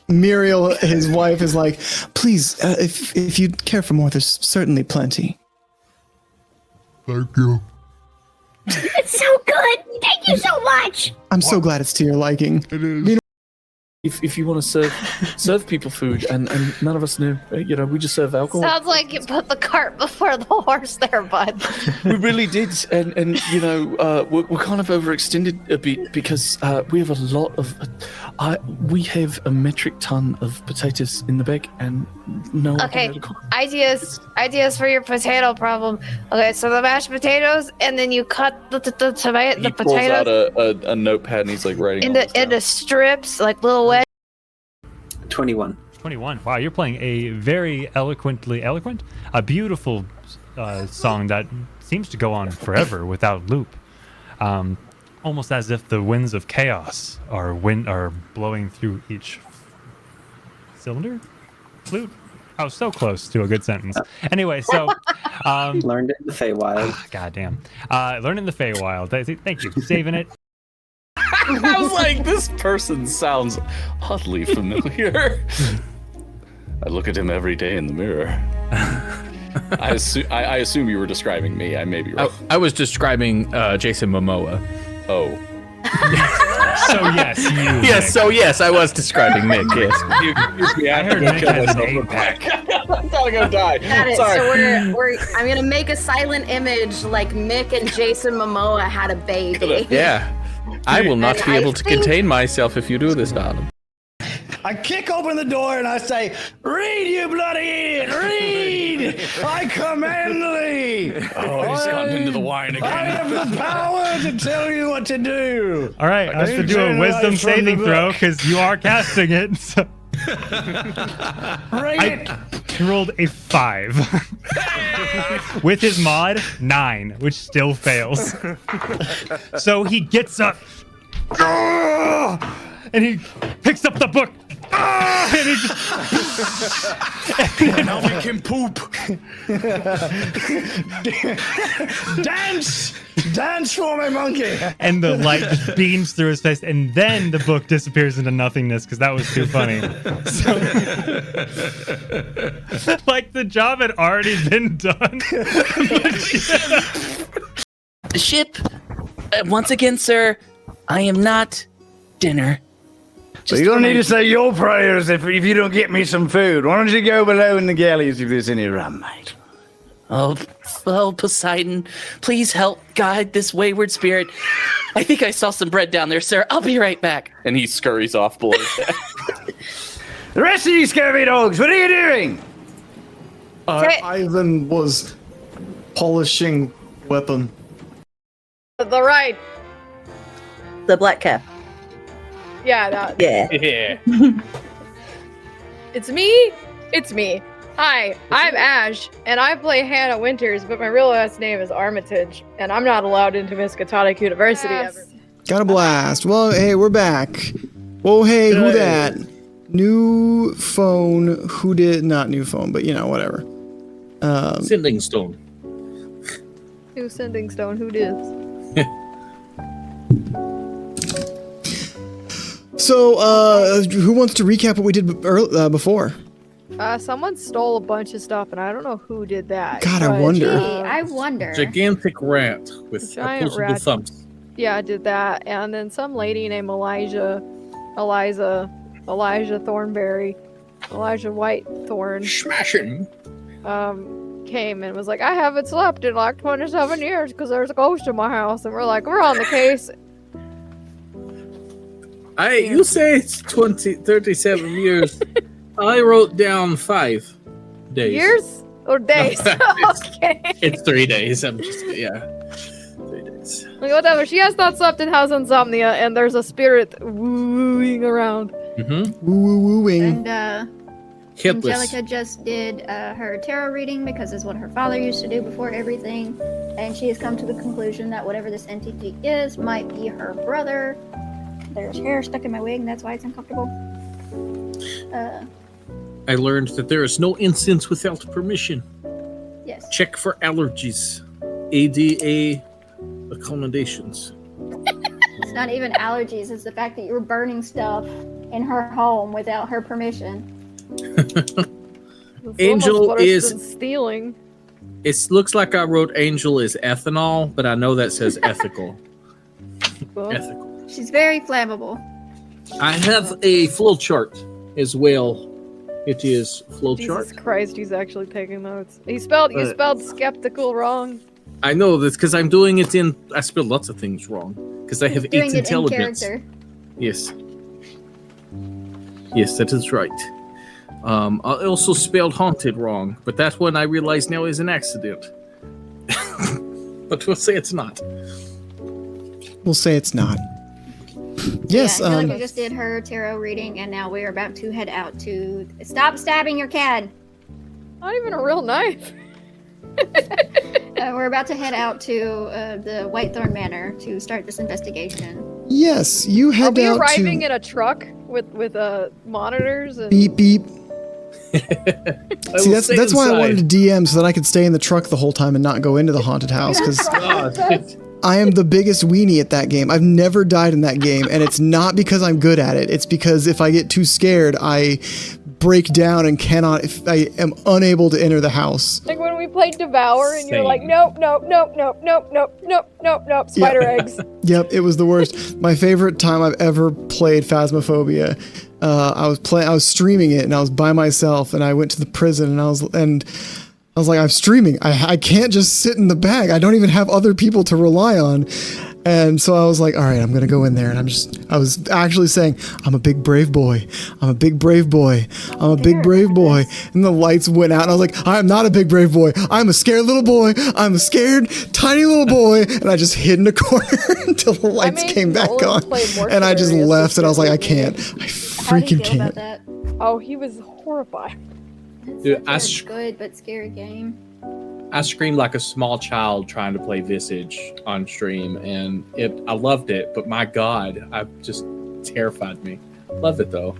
Muriel, his wife, is like, please, if you'd care for more, there's certainly plenty. Thank you. It's so good. Thank you so much. I'm so glad it's to your liking. It is. If you want to serve people food, and none of us know, we just serve alcohol. Sounds like you put the cart before the horse there, bud. We really did, and we're kind of overextended a bit because we have a lot of, we have a metric ton of potatoes in the bag, and no. Okay, ideas for your potato problem. Okay, so the mashed potatoes, and then you cut the potatoes. He pulls out a notepad and he's like writing into strips, like little wedges. 21. Wow, you're playing a very a beautiful song that seems to go on forever without loop. Almost as if the winds of chaos are blowing through each cylinder? Flute? I was so close to a good sentence. Anyway, so learned it in the Feywild. God damn. Learned in the Feywild. Thank you. Saving it. I was like, this person sounds oddly familiar. I look at him every day in the mirror. I assume you were describing me. I may be wrong. I was describing Jason Momoa. Oh. So yes, you. Yes, so yes, I was describing Mick. Yes. I heard Mick has an 8-pack. I'm probably gonna die. Got it. Sorry. So I'm gonna make a silent image like Mick and Jason Momoa had a baby. Yeah. I will not be able to contain myself if you do this, darling. I kick open the door and I say, "Read, you bloody idiot! Read! I command thee!" Oh, he's gotten into the wine again. I have the power to tell you what to do. All right, I have to do a wisdom saving throw because you are casting it. So. He rolled a 5. With his mod, 9, which still fails. So he gets up and he picks up the book And he just, Now we can poop. Dance for me, monkey. and the light just beams through his face, and then the book disappears into nothingness because that was too funny. So, like the job had already been done. The ship. Once again, sir, I am not dinner. So you don't need to say your prayers if you don't get me some food. Why don't you go below in the galleys if there's any rum, mate? Oh, Poseidon, please help guide this wayward spirit. I think I saw some bread down there, sir. I'll be right back. And he scurries off below deck. The rest of you scurvy dogs, what are you doing? Ivan was polishing weapon. The right. The black cap. Yeah, that. Yeah. Yeah. It's me. It's me. Hi, I'm Ash, and I play Hannah Winters, but my real last name is Armitage, and I'm not allowed into Miskatonic University ever. Got a blast. Well, hey, we're back. Whoa, hey, who that? New phone. Who did? Not new phone, but whatever. Sending stone. New sending stone. Who dis? So, who wants to recap what we did before? Someone stole a bunch of stuff, and I don't know who did that. God, I wonder. I wonder. Gigantic rat with Giant opposable rat. thumbs. Yeah, I did that, and then some lady named Elijah Thornberry, Elijah Whitethorn. Smashing. Came and was like, I haven't slept in like 27 years because there's a ghost in my house, and we're like, we're on the case. You say it's 37 years. I wrote down 5 days. Years or days? Okay. It's 3 days. I'm just 3 days. Like, whatever. She has not slept and has insomnia, and there's a spirit wooing around. Mm-hmm. Wooing. And Angelica just did her tarot reading because it's what her father used to do before everything, and she has come to the conclusion that whatever this entity is might be her brother. There's hair stuck in my wig, and that's why it's uncomfortable. I learned that there is no incense without permission. Yes. Check for allergies. ADA accommodations. It's not even allergies, it's the fact that you were burning stuff in her home without her permission. Angel is stealing. It looks like I wrote Angel is ethanol, but I know that says ethical. Ethical. She's very flammable. I have a flow chart as well. It is flow chart. Jesus Christ, he's actually taking notes. You spelled skeptical wrong. I know this because I'm doing it in. I spelled lots of things wrong because I have 8 intelligence. Yes. Yes, that is right. I also spelled haunted wrong, but that one I realize now is an accident. But we'll say it's not. We'll say it's not. Yes. Yeah, Angelica just did her tarot reading, and now we're about to head out to stop stabbing your cat. Not even a real knife. We're about to head out to the Whitethorn Manor to start this investigation. Yes, you head out to... Are we arriving in a truck with monitors and... Beep, beep. See, that's why I wanted to DM so that I could stay in the truck the whole time and not go into the haunted house, because I am the biggest weenie at that game. I've never died in that game, and it's not because I'm good at it. It's because if I get too scared, I break down and I am unable to enter the house. Like when we played Devour and you're like, nope, spider eggs. Yep, it was the worst. My favorite time I've ever played Phasmophobia, I was streaming it, and I was by myself, and I went to the prison, and I was like, I'm streaming. I can't just sit in the bag. I don't even have other people to rely on. And so I was like, all right, I'm going to go in there. And I was actually saying, I'm a big brave boy. I'm a big brave boy. I'm a big brave boy. And the lights went out, and I was like, I'm not a big brave boy. I'm a scared little boy. I'm a scared tiny little boy. And I just hid in a corner until the lights came back on. And I just left, and I was like, I can't. I freaking can't. Oh, he was horrified. Dude, It's a good but scary game. I screamed like a small child trying to play Visage on stream, and I loved it, but my God, it just terrified me. Love it though.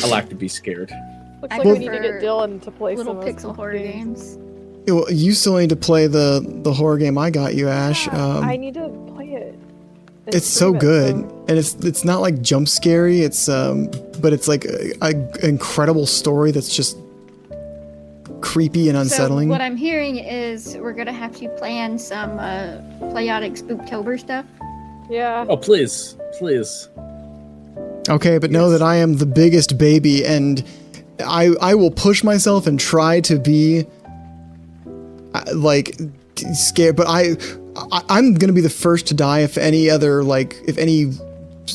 I like to be scared. Looks I like we need to prefer get Dylan to play little some of those pixel horror games. Well, you still need to play the horror game I got you, Ash. I need to play it. It's so good, and it's not like jump scary. It's but it's like a incredible story that's just creepy and unsettling. So what I'm hearing is we're gonna have to plan some Playotic Spooktober stuff. Yeah. Oh, please. Okay, but know that I am the biggest baby, and I will push myself and try to be like scared. But I'm gonna be the first to die if any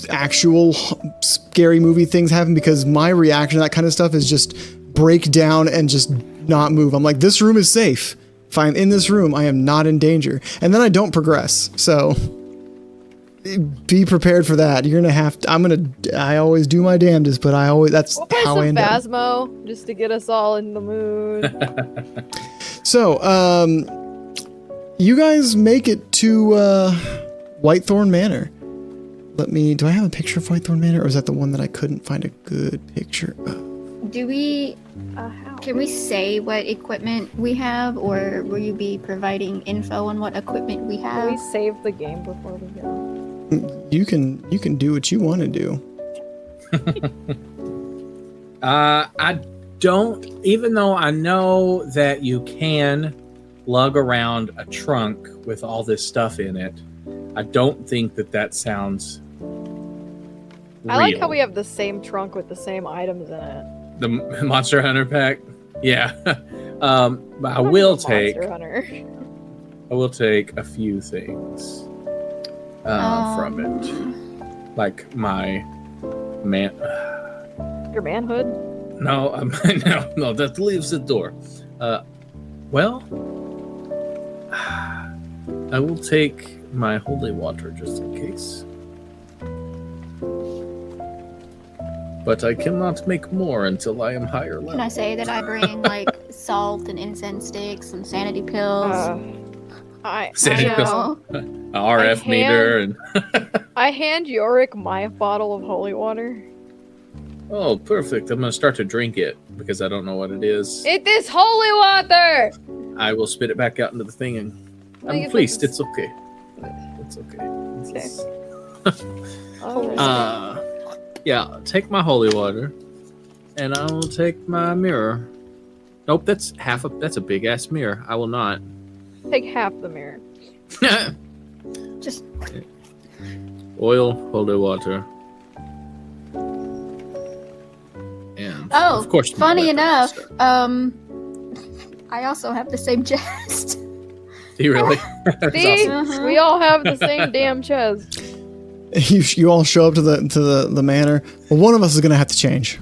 actual scary movie things happen, because my reaction to that kind of stuff is just break down and just not move. I'm like, this room is safe. If I'm in this room, I am not in danger, and then I don't progress. So be prepared for that. You're gonna have to. I always do my damnedest, but that's We'll play how I some end up. Phasmo just to get us all in the mood. So, you guys make it to Whitethorn Manor. Do I have a picture of Whitethorn Manor, or is that the one that I couldn't find a good picture of? Do we? Can we say what equipment we have, or will you be providing info on what equipment we have? Can we save the game before we go? You can do what you want to do. I don't, even though I know that you can lug around a trunk with all this stuff in it, I don't think that sounds real. I like how we have the same trunk with the same items in it. The Monster Hunter pack? Yeah. But I will take a few things from it. Like my your manhood? No, no, that leaves the door. Well, I will take my holy water just in case. But I cannot make more until I am higher level. Can I say that I bring like salt and incense sticks and sanity pills? Sanity pills, an RF meter, and I hand Yorick my bottle of holy water. oh, perfect! I'm gonna start to drink it because I don't know what it is. It is holy water. I will spit it back out into the thing, and I'm pleased. It's okay. It's okay. Yeah, take my holy water, and I will take my mirror. Nope, that's that's a big ass mirror. I will not. Take half the mirror. Just oil, holy water, and of course. Funny enough, I also have the same chest. Do you really? See, awesome. we all have the same damn chest. You all show up to the manor. Well, one of us is gonna have to change.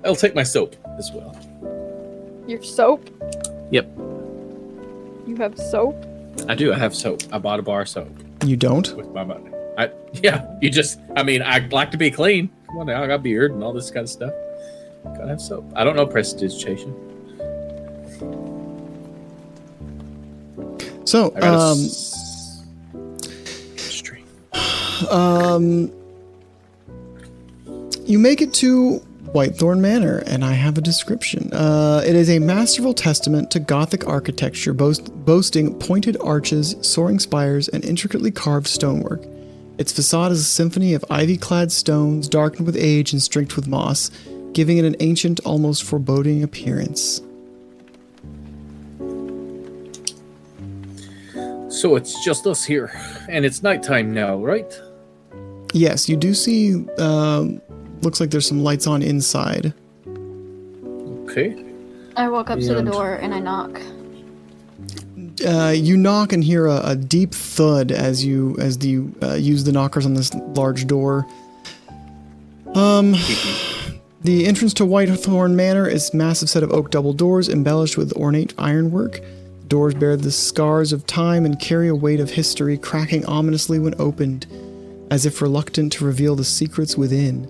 I'll take my soap as well. Your soap? Yep, You have soap? I do. I have soap. I bought a bar of soap You don't? with my money. I like to be clean. Come on now, I got a beard and all this kind of stuff. Gotta have soap. I don't know prestidigitation. So, I got you make it to Whitethorn Manor, and I have a description. It is a masterful testament to Gothic architecture, boasting pointed arches, soaring spires, and intricately carved stonework. Its facade is a symphony of ivy-clad stones, darkened with age and streaked with moss, giving it an ancient, almost foreboding appearance. So it's just us here, and it's nighttime now, right? Yes, you do see, looks like there's some lights on inside. Okay. I walk up to the door and I knock. You knock and hear a deep thud as you use the knockers on this large door. The entrance to Whitethorn Manor is a massive set of oak double doors embellished with ornate ironwork. Doors bear the scars of time and carry a weight of history, cracking ominously when opened, as if reluctant to reveal the secrets within.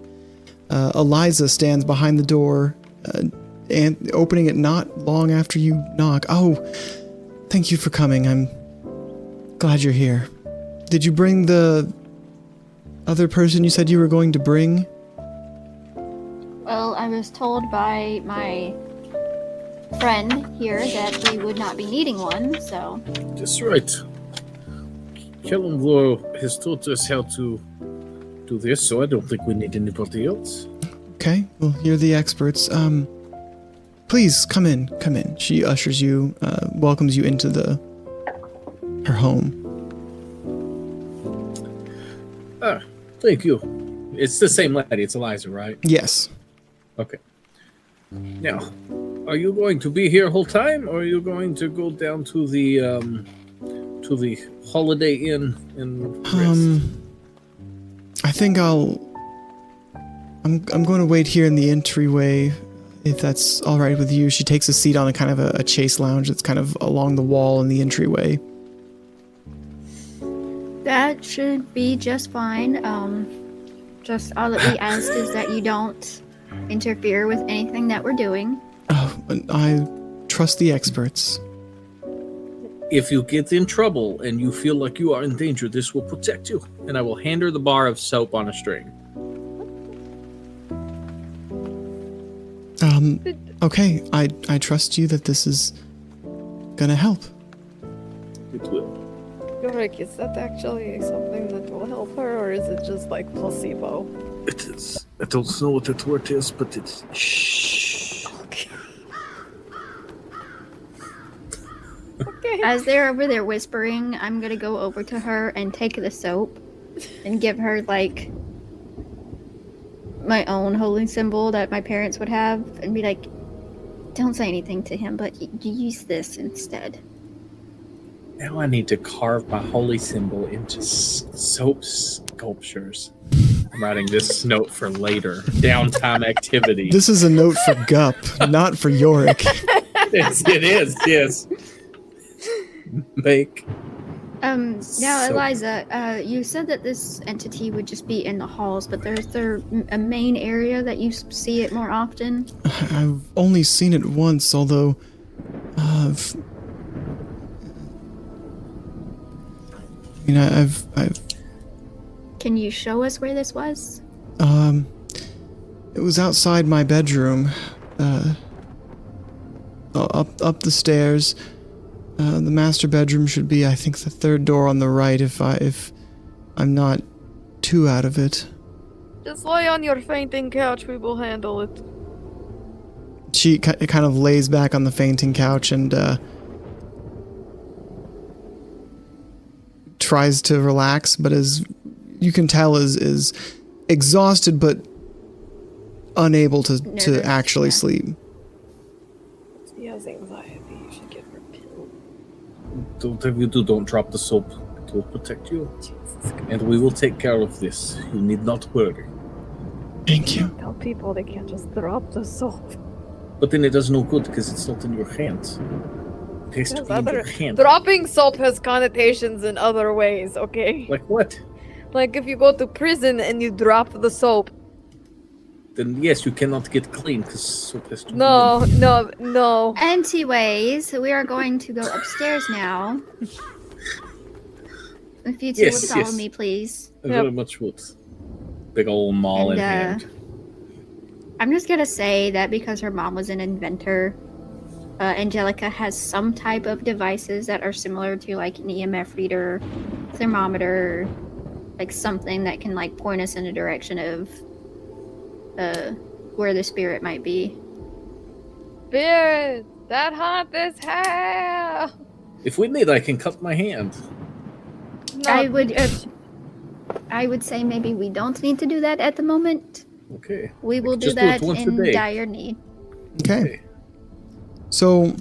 Eliza stands behind the door, and opening it not long after you knock. Oh, thank you for coming. I'm glad you're here. Did you bring the other person you said you were going to bring? Well, I was told by my friend here that we would not be needing one, so... That's right. Kellenvor has taught us how to do this, so I don't think we need anybody else. Okay, well, you're the experts. Please, come in. She ushers you, welcomes you into her home. Ah, thank you. It's the same lady, it's Eliza, right? Yes. Okay. Now, are you going to be here whole time, or are you going to go down to the Holiday Inn and rest? I think I'm going to wait here in the entryway, if that's all right with you. She takes a seat on a kind of a chase lounge that's kind of along the wall in the entryway. That should be just fine. Just all that we ask is that you don't interfere with anything that we're doing. Oh, I trust the experts. If you get in trouble and you feel like you are in danger, this will protect you. And I will hand her the bar of soap on a string. Okay, I trust you that this is gonna help. It will. Yorick, is that actually something that will help her, or is it just like placebo? It is. I don't know what that word is, but it's... Shh. Okay. As they're over there whispering, I'm gonna go over to her and take the soap and give her, like, my own holy symbol that my parents would have and be like, don't say anything to him, but you use this instead. Now I need to carve my holy symbol into soap sculptures. I'm writing this note for later. Downtime activity. This is a note for Gup, not for Yorick. Yes, it is, yes. Make. Now, So- Eliza, you said that this entity would just be in the halls, but is there a main area that you see it more often? I've only seen it once, although I've Can you show us where this was? it was outside my bedroom, up the stairs. The master bedroom should be, I think, the third door on the right if I'm not too out of it. Just lay on your fainting couch, we will handle it. She kind of lays back on the fainting couch and tries to relax, but as you can tell is exhausted but unable to actually sleep. He has anxiety, you should give her a pill. Whatever you do, don't drop the soap. It will protect you. And we will take care of this. You need not worry. Thank you. Tell people they can't just drop the soap. But then it does no good because it's not in your hands. It has to be in your hand. Dropping soap has connotations in other ways, okay? Like what? Like if you go to prison and you drop the soap. Then yes, you cannot get clean because soap has to No. Anyways, we are going to go upstairs now. If you two Yes, would follow yes. me, please. I very much would. Big old maul in hand. I'm just gonna say that because her mom was an inventor, Angelica has some type of devices that are similar to like an EMF reader, thermometer, like something that can like point us in a direction of where the spirit might be. Spirit, that haunt this house. If we need, I can cut my hand. No, I would say maybe we don't need to do that at the moment. Okay. We will do Just that it once a in day. dire need. Okay. So,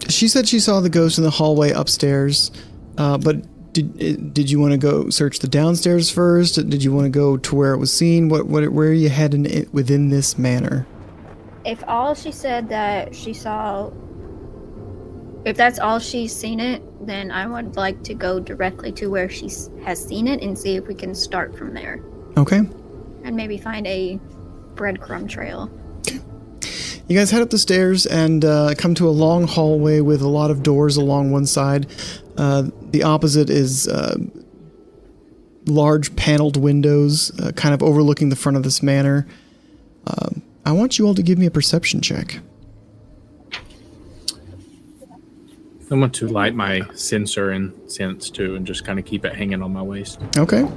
she said she saw the ghost in the hallway upstairs, but did you want to go search the downstairs first? Did you want to go to where it was seen? Where are you heading within this manor? If all she said that she saw, if that's all she's seen it, then I would like to go directly to where she has seen it and see if we can start from there. Okay. And maybe find a breadcrumb trail. You guys head up the stairs and come to a long hallway with a lot of doors along one side. The opposite is large paneled windows kind of overlooking the front of this manor. I want you all to give me a perception check. I want to light my sensor and sense too, and just kind of keep it hanging on my waist. Okay.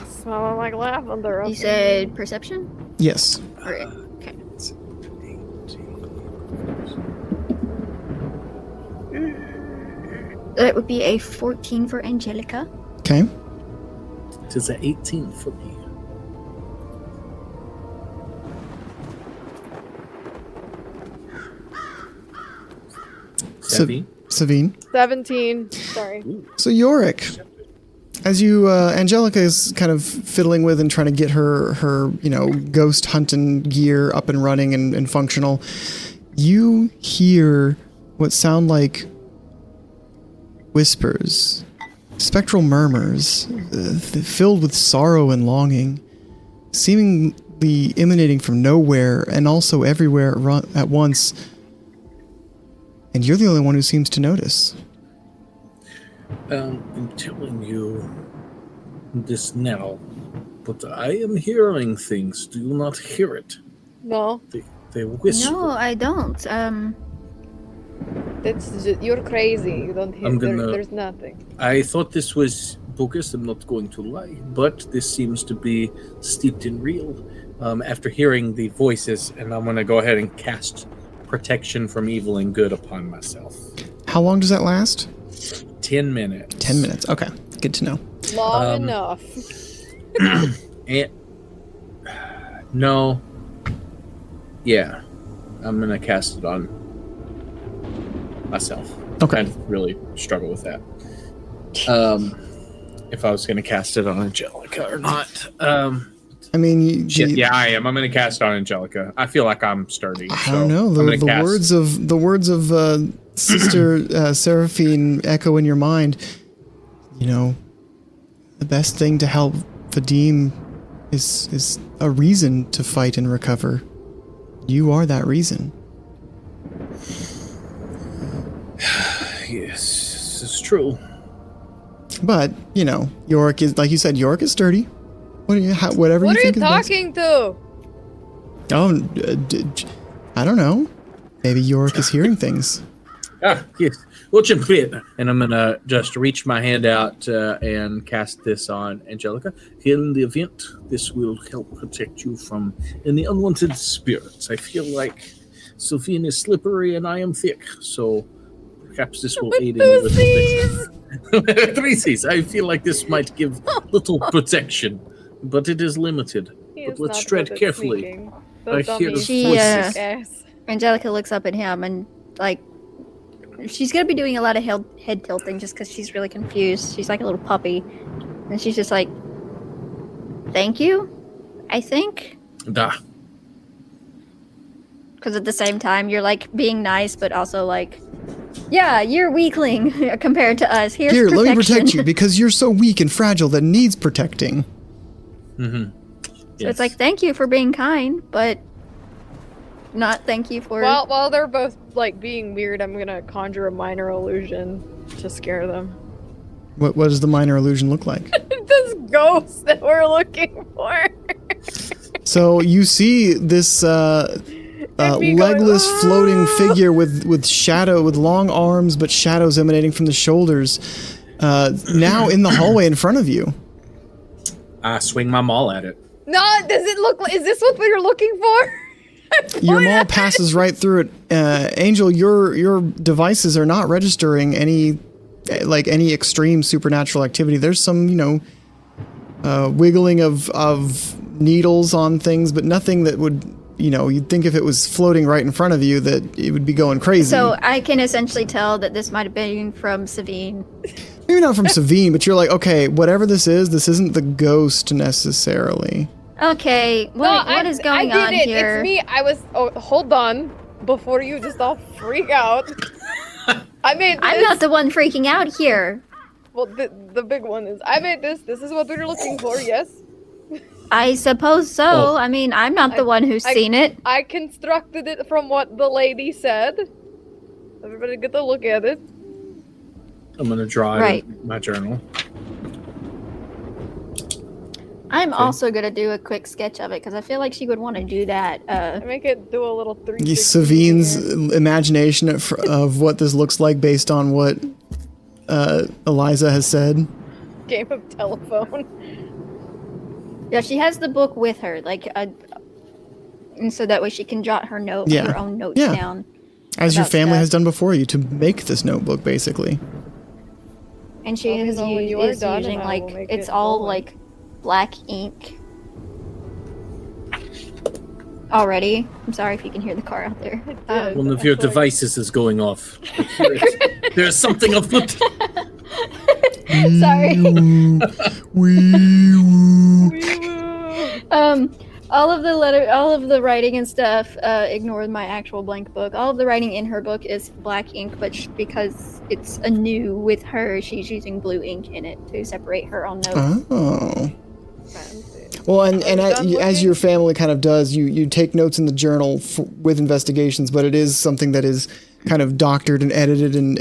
Smelling like lavender. You said perception? Yes. Okay. That would be a 14 for Angelica. Okay. It is an 18 for me. Savine. 17. Sorry. So Yorick, as you Angelica is kind of fiddling with and trying to get her ghost hunting gear up and running and functional, you hear what sound like whispers, spectral murmurs, filled with sorrow and longing, seemingly emanating from nowhere and also everywhere at once. And you're the only one who seems to notice. I'm telling you this now, but I am hearing things. Do you not hear it? No. They whisper. No, I don't. That's just, you're crazy. You don't hear. There's nothing. I thought this was bogus. I'm not going to lie, but this seems to be steeped in real. After hearing the voices, and I'm going to go ahead and cast protection from evil and good upon myself. How long does that last? 10 minutes. 10 minutes. Okay. Good to know. Long enough. No. Yeah. I'm going to cast it on myself. Okay. I really struggle with that. If I was going to cast it on Angelica or not. I mean, yeah, I am. I'm going to cast it on Angelica. I feel like I'm sturdy. I don't know. The words of Sister Seraphine echo in your mind. You know, the best thing to help Vadim is a reason to fight and recover. You are that reason. Yes, this is true. But, Yorick is, like you said, Yorick is sturdy. Whatever what you think is best. What are you talking to? Oh, I don't know. Maybe Yorick is hearing things. Yes. Watch him fit. And I'm going to just reach my hand out and cast this on Angelica. In the event, this will help protect you from any unwanted spirits. I feel like Sylphine is slippery and I am thick, so perhaps this will aid in a little bit. 3 C's. I feel like this might give little protection, but it is limited. But let's tread carefully. I hear voices. Angelica looks up at him and, she's going to be doing a lot of head tilting just because she's really confused. She's like a little puppy. And she's just like, thank you, I think. Because at the same time, you're, being nice, but also, yeah, you're weakling compared to us. Here, let me protect you because you're so weak and fragile that needs protecting. Mm-hmm. So it's thank you for being kind, but not thank you for... While they're both, being weird, I'm going to conjure a minor illusion to scare them. What does the minor illusion look like? This ghost that we're looking for. So you see this legless floating figure with long arms but shadows emanating from the shoulders now in the hallway in front of you. I swing my maul at it. No, does it look like... Is this what we're looking for? Your maul passes right through it. Angel, your devices are not registering any extreme supernatural activity. There's some, wiggling of needles on things, but nothing that would, you'd think if it was floating right in front of you that it would be going crazy. So I can essentially tell that this might have been from Savine. Maybe not from Savine, but you're like, okay, whatever this isn't the ghost necessarily. Okay, what is going on here? It's me. Hold on. Before you just all freak out. I made this. I'm not the one freaking out here. Well, the big one is, I made this. This is what we were looking for, yes? I suppose so. Oh. I mean, I'm not the one who's seen it. I constructed it from what the lady said. Everybody get a look at it. I'm going to draw it in my journal. I'm also gonna do a quick sketch of it because I feel like she would want to do that. Make it do a little 3. Savine's imagination of what this looks like based on what Eliza has said. Game of telephone. Yeah, she has the book with her, like, and so that way she can jot her her own notes down. As your about family stuff. has done before you to make this notebook, basically. And she is, when you are is done, using and I like will make it's it all forward. like black ink. Already, I'm sorry if you can hear the car out there. One of your devices is going off. I hear it. There's something afoot. Sorry. All of the writing and stuff, ignore my actual blank book. All of the writing in her book is black ink, but because it's anew with her, she's using blue ink in it to separate her own notes. Oh. Well, and as your family kind of does, you take notes in the journal with investigations, but it is something that is kind of doctored and edited, and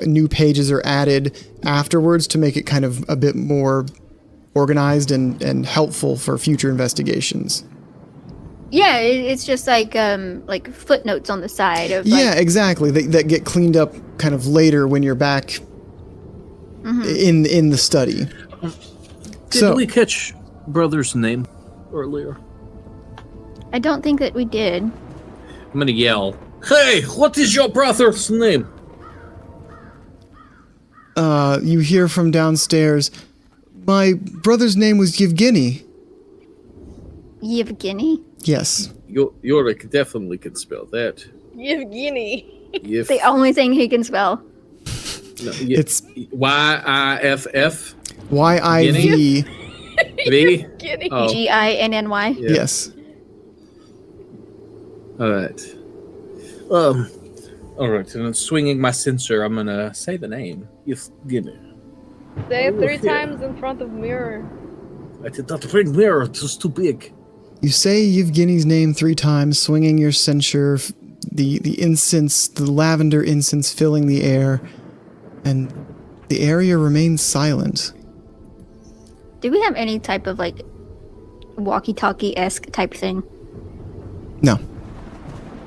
new pages are added afterwards to make it kind of a bit more organized and helpful for future investigations. Yeah, it's just like footnotes on the side of. Yeah, exactly. That get cleaned up kind of later when you're back in the study. Did we catch brother's name earlier? I don't think that we did. I'm gonna yell, "Hey, what is your brother's name?" You hear from downstairs, my brother's name was Yevgeny. Yevgeny? Yes. Yorick definitely can spell that. Yevgeny. The only thing he can spell. No, it's Y-I-F-F. Y-I-V. V? Oh. G-I-N-N-Y? Yeah. Yes. All right. All right. And I'm swinging my sensor. I'm gonna say the name. Yevgeny. Say it 3 times in front of mirror. I did not bring mirror. It was too big. You say Yevgeny's name 3 times, swinging your censer, the incense, the lavender incense filling the air, and the area remains silent. Do we have any type of like walkie-talkie-esque type thing? No.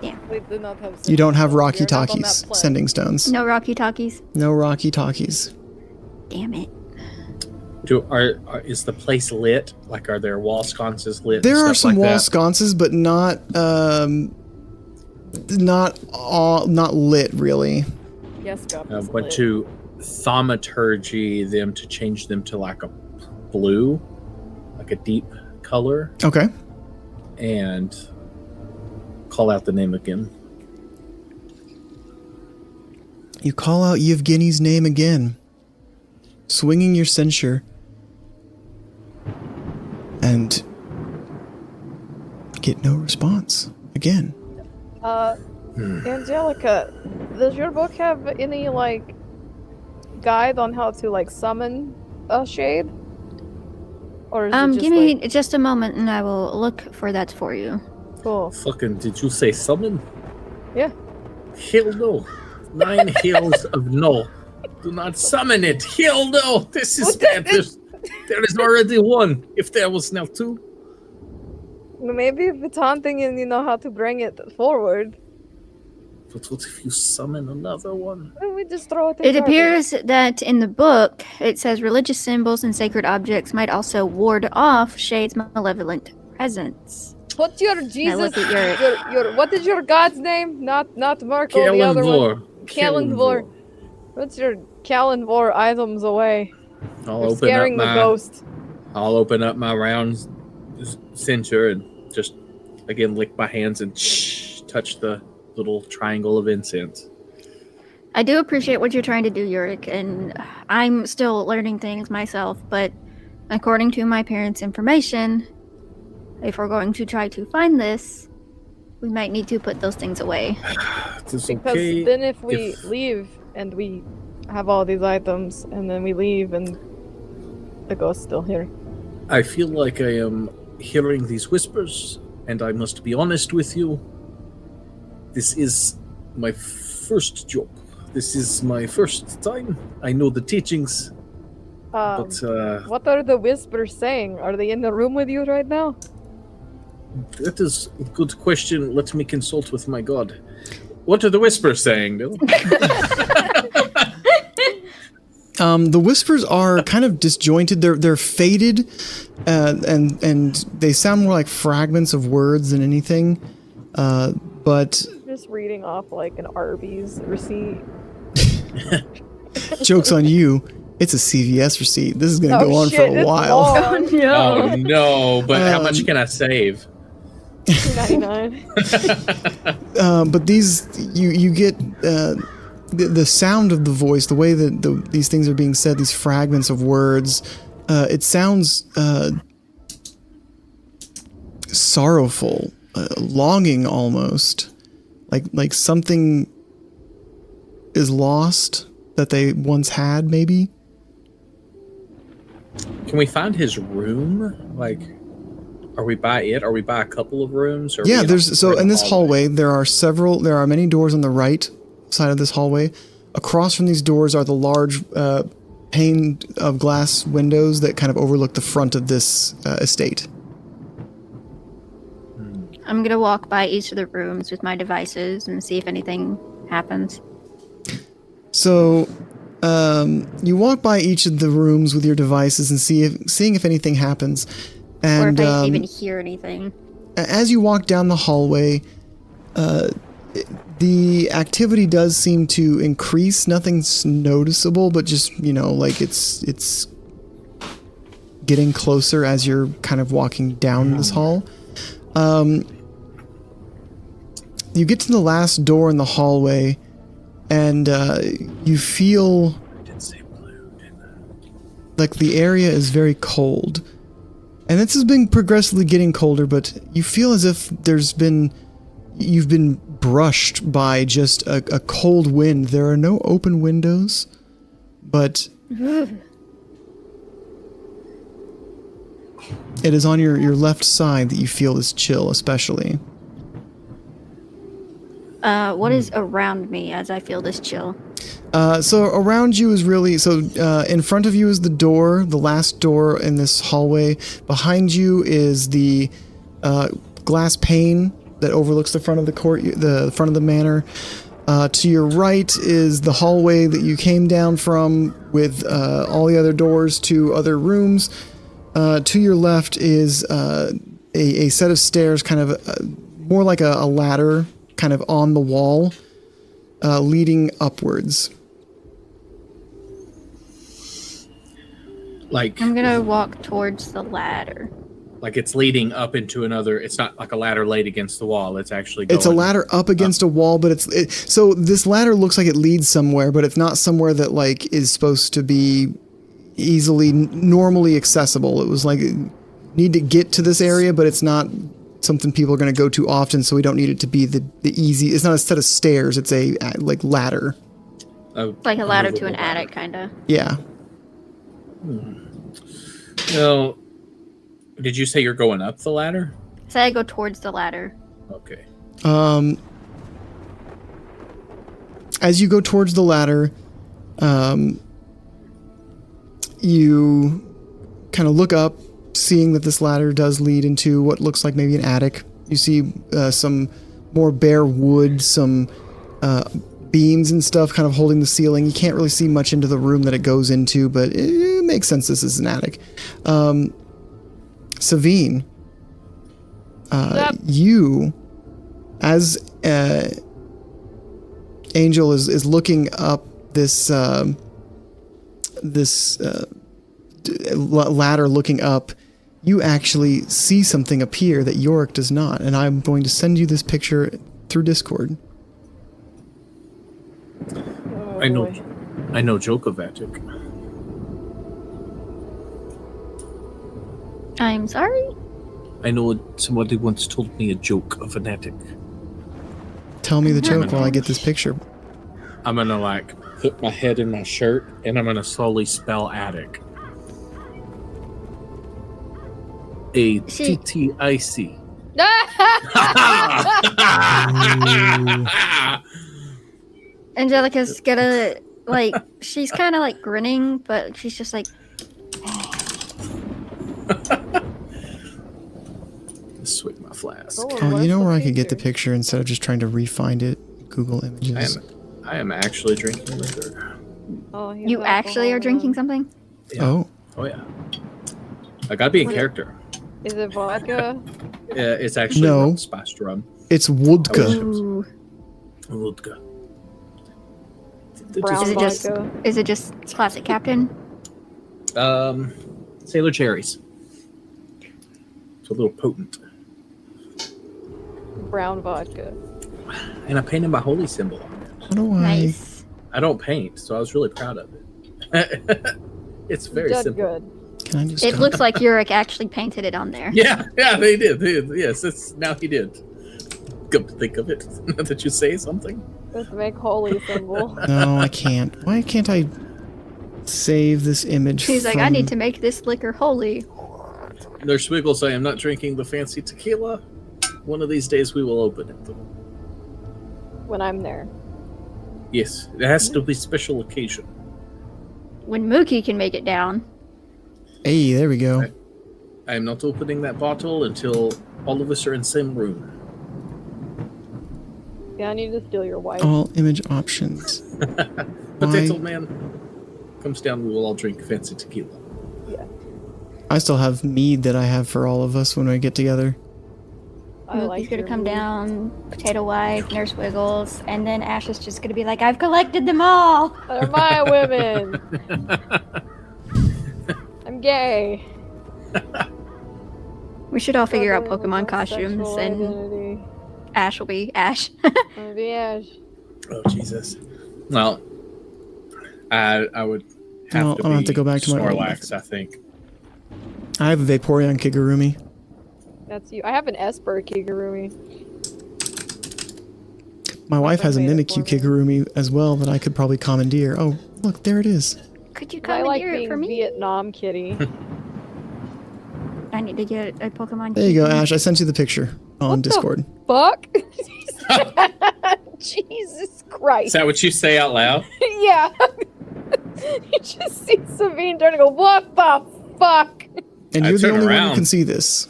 Yeah. We did not have. You don't have Rocky-talkies, sending stones. No Rocky-talkies? No Rocky-talkies. Damn it. Is the place lit? Like, are there wall sconces lit? There and are stuff some like wall that? sconces, but not lit really. Yes, God. I want to thaumaturgy them to change them to like a blue, like a deep color. Okay. And call out the name again. You call out Yevgeny's name again, swinging your censer, and get no response again. Angelica, does your book have any like guide on how to like summon a shade? Or is it just give me just a moment and I will look for that for you. Cool. Fucking, did you say summon? Yeah. Hell no. 9 hills of no. Do not summon it. Hell no. This is bad. There is already 1. If there was now 2. Maybe if it's haunting and you know how to bring it forward. But what if you summon another one? Then we just throw it in It garbage. appears that in the book, it says religious symbols and sacred objects might also ward off Shade's malevolent presence. What's your Jesus? look at Your what is your God's name? Not Merkel, the other one. Kalenvor. What's your Kalenvor items away? You're scaring the ghost. I'll open up my round censer and just again lick my hands and touch the little triangle of incense. I do appreciate what you're trying to do, Yurik, and I'm still learning things myself, but according to my parents' information, if we're going to try to find this, we might need to put those things away. It's Because then if we leave and we have all these items and then we leave and the ghost's still here. I feel like I am hearing these whispers, and I must be honest with you. This is my first job. This is my first time. I know the teachings. What are the whispers saying? Are they in the room with you right now? That is a good question. Let me consult with my god. What are the whispers saying, Bill? The whispers are kind of disjointed. They're faded, and they sound more like fragments of words than anything. But Just reading off like an Arby's receipt. joke's on you. It's a CVS receipt. This is going to go on for a while. Oh, no. Oh no! But how much can I save? $2.99. But these, you get the sound of the voice, the way that these things are being said, these fragments of words. It sounds sorrowful, longing almost, like something is lost that they once had, maybe. Can we find his room? Like, are we by it? Are we by a couple of rooms? Or Yeah, there's in this hallway there are many doors on the right side of this hallway. Across from these doors are the large pane of glass windows that kind of overlook the front of this estate. I'm gonna walk by each of the rooms with my devices and see if anything happens. So, you walk by each of the rooms with your devices and seeing if anything happens. And, or if I even hear anything. As you walk down the hallway, the activity does seem to increase. Nothing's noticeable, but just, like it's getting closer as you're kind of walking down this hall. You get to the last door in the hallway, and you feel like the area is very cold. And this has been progressively getting colder, but you feel as if you've been brushed by just a cold wind. There are no open windows, but it is on your left side that you feel this chill, especially. What is around me as I feel this chill? So around you is in front of you is the door, the last door in this hallway. Behind you is the glass pane that overlooks the front of the court, the front of the manor. To your right is the hallway that you came down from, with all the other doors to other rooms. To your left is a set of stairs, kind of more like a ladder, kind of on the wall, leading upwards. Like, I'm gonna walk towards the ladder. Like it's leading up into another. It's not like a ladder laid against the wall. It's actually going It's a ladder up against a wall, but so this ladder looks like it leads somewhere, but it's not somewhere that like is supposed to be easily normally accessible. It was like need to get to this area, but it's not something people are going to go to often, so we don't need it to be the easy. It's not a set of stairs. It's a like ladder. Like a ladder to an attic, kind of. Yeah. Well, did you say you're going up the ladder? So I go towards the ladder. Okay. As you go towards the ladder, you kind of look up, seeing that this ladder does lead into what looks like maybe an attic. You see some more bare wood, some beams and stuff kind of holding the ceiling. You can't really see much into the room that it goes into, but it makes sense this is an attic. Savine, you, as Angel is looking up this ladder, looking up, you actually see something appear that Yorick does not, and I'm going to send you this picture through Discord. I know Jokovatic. I'm sorry? I know somebody once told me a joke of an attic. Tell me the joke while I get this picture. I'm gonna like put my head in my shirt and I'm gonna slowly spell attic. A-T-T-I-C. Angelica's gonna, like, she's kind of like grinning, but she's just like, Swig my flask. Oh, you know where I could get the picture instead of just trying to re-find it? Google Images. I am actually drinking liquor. Oh, You actually are drinking something? Oh. Oh yeah. I gotta be in What character. Is it vodka? Yeah, it's actually No. spiced rum. It's vodka. Ooh. Vodka. Brown Is it just classic Captain? Sailor cherries. It's a little potent. Brown vodka. And I painted my holy symbol on it. How do I? Nice. I don't paint, so I was really proud of it. It's very Done simple. good. Can I just? It looks like Yurik actually painted it on there. Yeah, they did. Yes, now he did. Come to think of it, now that you say something. Let's make holy symbol. No, I can't. Why can't I save this image? She's like, I need to make this liquor holy. There's Swiggles say, I'm not drinking the fancy tequila. One of these days we will open it. When I'm there. Yes, it has to be special occasion. When Mookie can make it down. Hey, there we go. I am not opening that bottle until all of us are in the same room. Yeah, I need to steal your wife. All image options. Potato Why? Man comes down, we will all drink fancy tequila. Yeah. I still have mead that I have for all of us when we get together. Mookie's gonna come down, Potato Wife, Nurse Wiggles, and then Ash is just gonna be like, I've collected them all! They're my women! I'm gay. We should all figure out Struggling with Pokemon my costumes, sexual and identity. Ash will be Ash. I'm gonna be Ash. Oh, Jesus. Well, I would have Well, to I'll have to go back to my old Snorlax, I think. I have a Vaporeon Kigurumi. That's you. I have an Esper Kigurumi. My wife has a Mimikyu Kigurumi as well that I could probably commandeer. Oh, look, there it is. Could you I like commandeer it being for me? Vietnam kitty. I need to get a Pokemon. There you go, Key. Ash. I sent you the picture on Discord. Fuck? Jesus Christ. Is that what you say out loud? Yeah. You just see Sabine turn and go, what the fuck? And I you're the turn only one around. who can see this.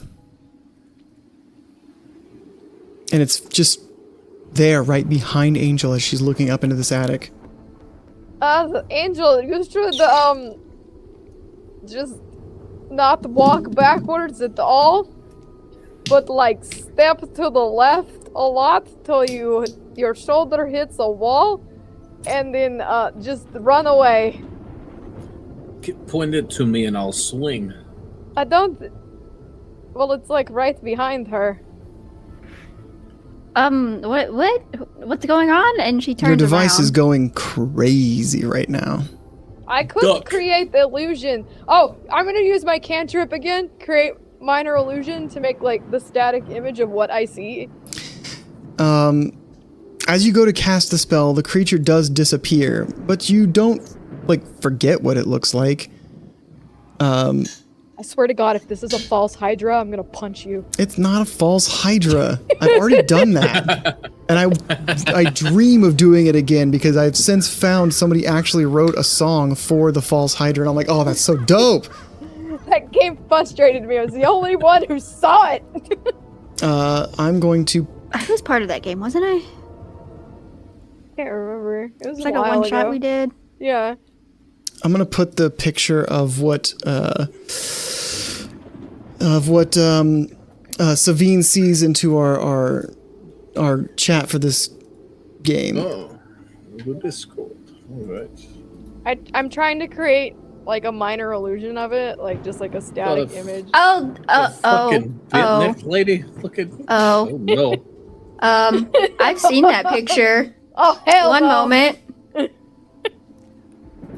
And it's just there, right behind Angel as she's looking up into this attic. Angel, you should, just not walk backwards at all, but, like, step to the left a lot till your shoulder hits a wall, and then, just run away. Point it to me and I'll swing. I don't... Well, it's, like, right behind her. What's going on? And she turns Your device around. is going crazy right now. I could Duck. create the illusion. Oh, I'm gonna use my cantrip again. Create minor illusion to make like the static image of what I see. As you go to cast the spell, the creature does disappear, but you don't like forget what it looks like. I swear to God, if this is a false Hydra, I'm gonna punch you. It's not a false Hydra. I've already done that. And I dream of doing it again because I've since found somebody actually wrote a song for the false Hydra, and I'm like, oh, that's so dope. That game frustrated me. I was the only one who saw it. I'm going to... I was part of that game, wasn't I? Can't remember. It was It's like a one shot ago. we did. Yeah. I'm going to put the picture of what Savine sees into our chat for this game. Oh, the Discord. All right. I'm trying to create like a minor illusion of it, like just like a static image. Fucking Bitnik lady. Look at. Oh. Oh no. I've seen that picture. Oh hell One no. moment.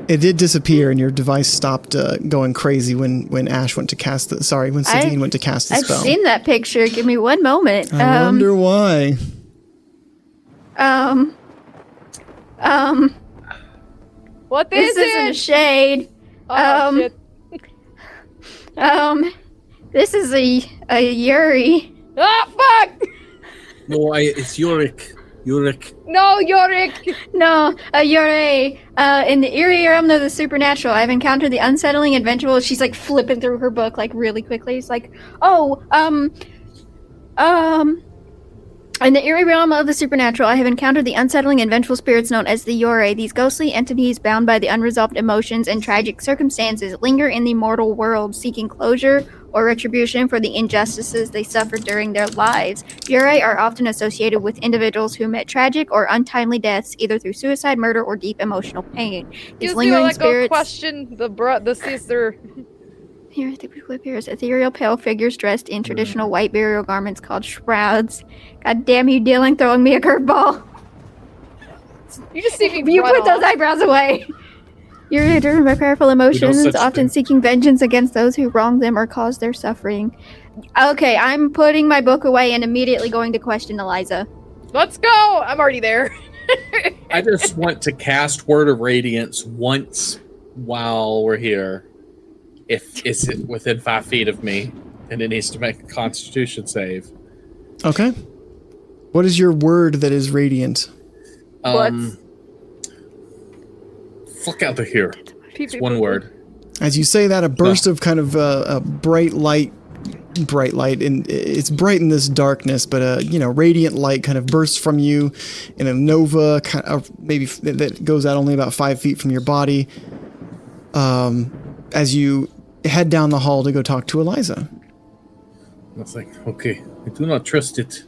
It did disappear, and your device stopped going crazy when Ash went to cast the. Sorry, when Savine went to cast the I've spell. seen that picture. Give me one moment. I wonder why. What This isn't a shade. Oh, shit. This is a Yuri. Ah, fuck! No, it's Yorick. Yurik. No, Yorick! No, Yore. In the eerie realm of the supernatural, I've encountered the unsettling and vengeful. She's like flipping through her book like really quickly. It's like, in the eerie realm of the supernatural, I have encountered the unsettling and vengeful spirits known as the Yore. These ghostly entities, bound by the unresolved emotions and tragic circumstances, linger in the mortal world, seeking closure or retribution for the injustices they suffered during their lives. Yore are often associated with individuals who met tragic or untimely deaths, either through suicide, murder, or deep emotional pain. These lingering spirits question the sister. Here appears ethereal pale figures dressed in traditional white burial garments called shrouds. God damn you, Dylan, throwing me a curveball. You just see me You run put those off. eyebrows away. You're driven by powerful emotions, such often thing. seeking vengeance against those who wronged them or caused their suffering. Okay, I'm putting my book away and immediately going to question Eliza. Let's go! I'm already there. I just want to cast Word of Radiance once while we're here. If it's within 5 feet of me, and it needs to make a Constitution save. Okay. What is your word that is radiant? Fuck out of here. It's one word. As you say that, a burst of kind of a bright light, and it's bright in this darkness, but radiant light kind of bursts from you in a nova, kind of maybe that goes out only about 5 feet from your body. As you head down the hall to go talk to Eliza. I was like, okay, I do not trust it.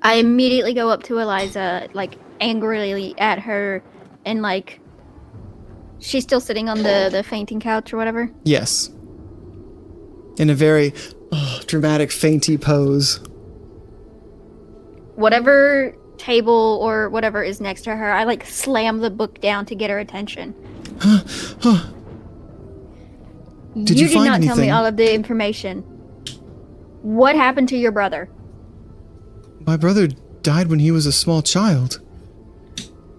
I immediately go up to Eliza, like, angrily at her, and, like, she's still sitting on the fainting couch or whatever? Yes. In a very dramatic, fainty pose. Whatever table or whatever is next to her, I, like, slam the book down to get her attention. Did you did find not tell me anything? all of the information. What happened to your brother? My brother died when he was a small child.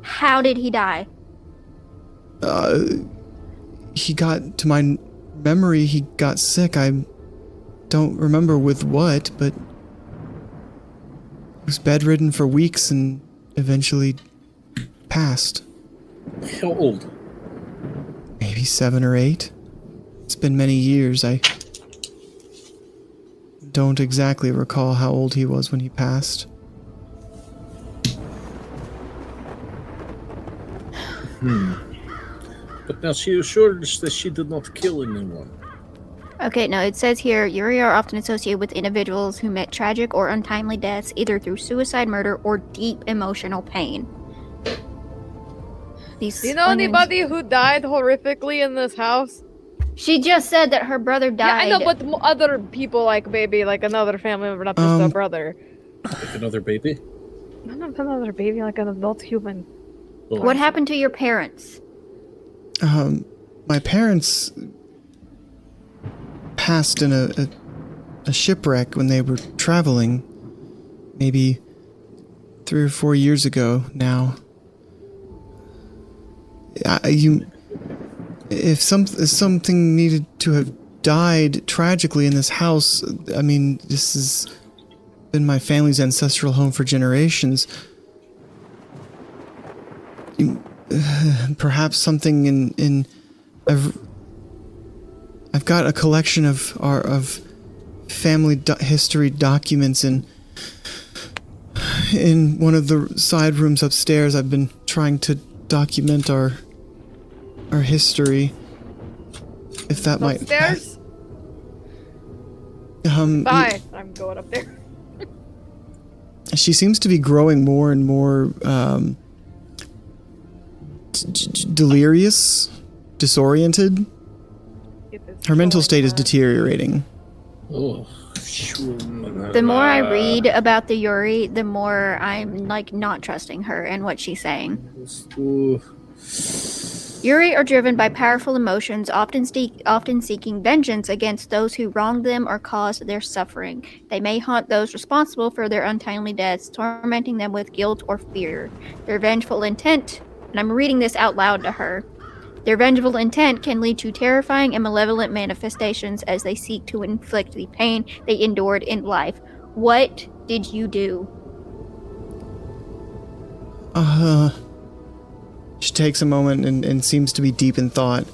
How did he die? He got, to my memory, he got sick. I don't remember with what, but he was bedridden for weeks and eventually passed. How old? Maybe 7 or 8. It's been many years. I don't exactly recall how old he was when he passed. But now she assures that she did not kill anyone. Okay, no, it says here, Yuri are often associated with individuals who met tragic or untimely deaths, either through suicide, murder, or deep emotional pain. Do you know anybody who died horrifically in this house? She just said that her brother died. Yeah, I know, but other people, like maybe like another family member, not just a brother. Like another baby? Not another baby, like an adult human. What happened to your parents? My parents passed in a shipwreck when they were traveling, maybe 3 or 4 years ago now. If something needed to have died tragically in this house, I mean, this has been my family's ancestral home for generations. Perhaps something in I've got a collection of family history documents in one of the side rooms upstairs. I've been trying to document our history. If that upstairs? Bye. I'm going up there. She seems to be growing more and more delirious, disoriented. Her mental state is deteriorating. Oh. The more I read about the Yuri, the more I'm like not trusting her and what she's saying. Yuri are driven by powerful emotions, often seeking vengeance against those who wronged them or caused their suffering. They may haunt those responsible for their untimely deaths, tormenting them with guilt or fear. Their vengeful intent, and I'm reading this out loud to her, their vengeful intent can lead to terrifying and malevolent manifestations as they seek to inflict the pain they endured in life. What did you do? She takes a moment and seems to be deep in thought.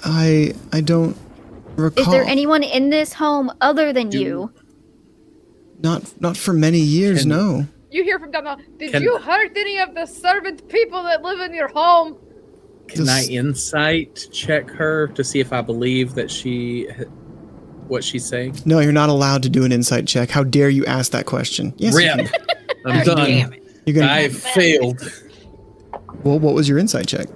I don't recall. Is there anyone in this home other than you? Not for many years, no. You hear from down the Did you hurt any of the servant people that live in your home? Can I insight check her to see if I believe that what she's saying? No, you're not allowed to do an insight check. How dare you ask that question? Yes, Rip. I'm done. I failed. Well, what was your insight check?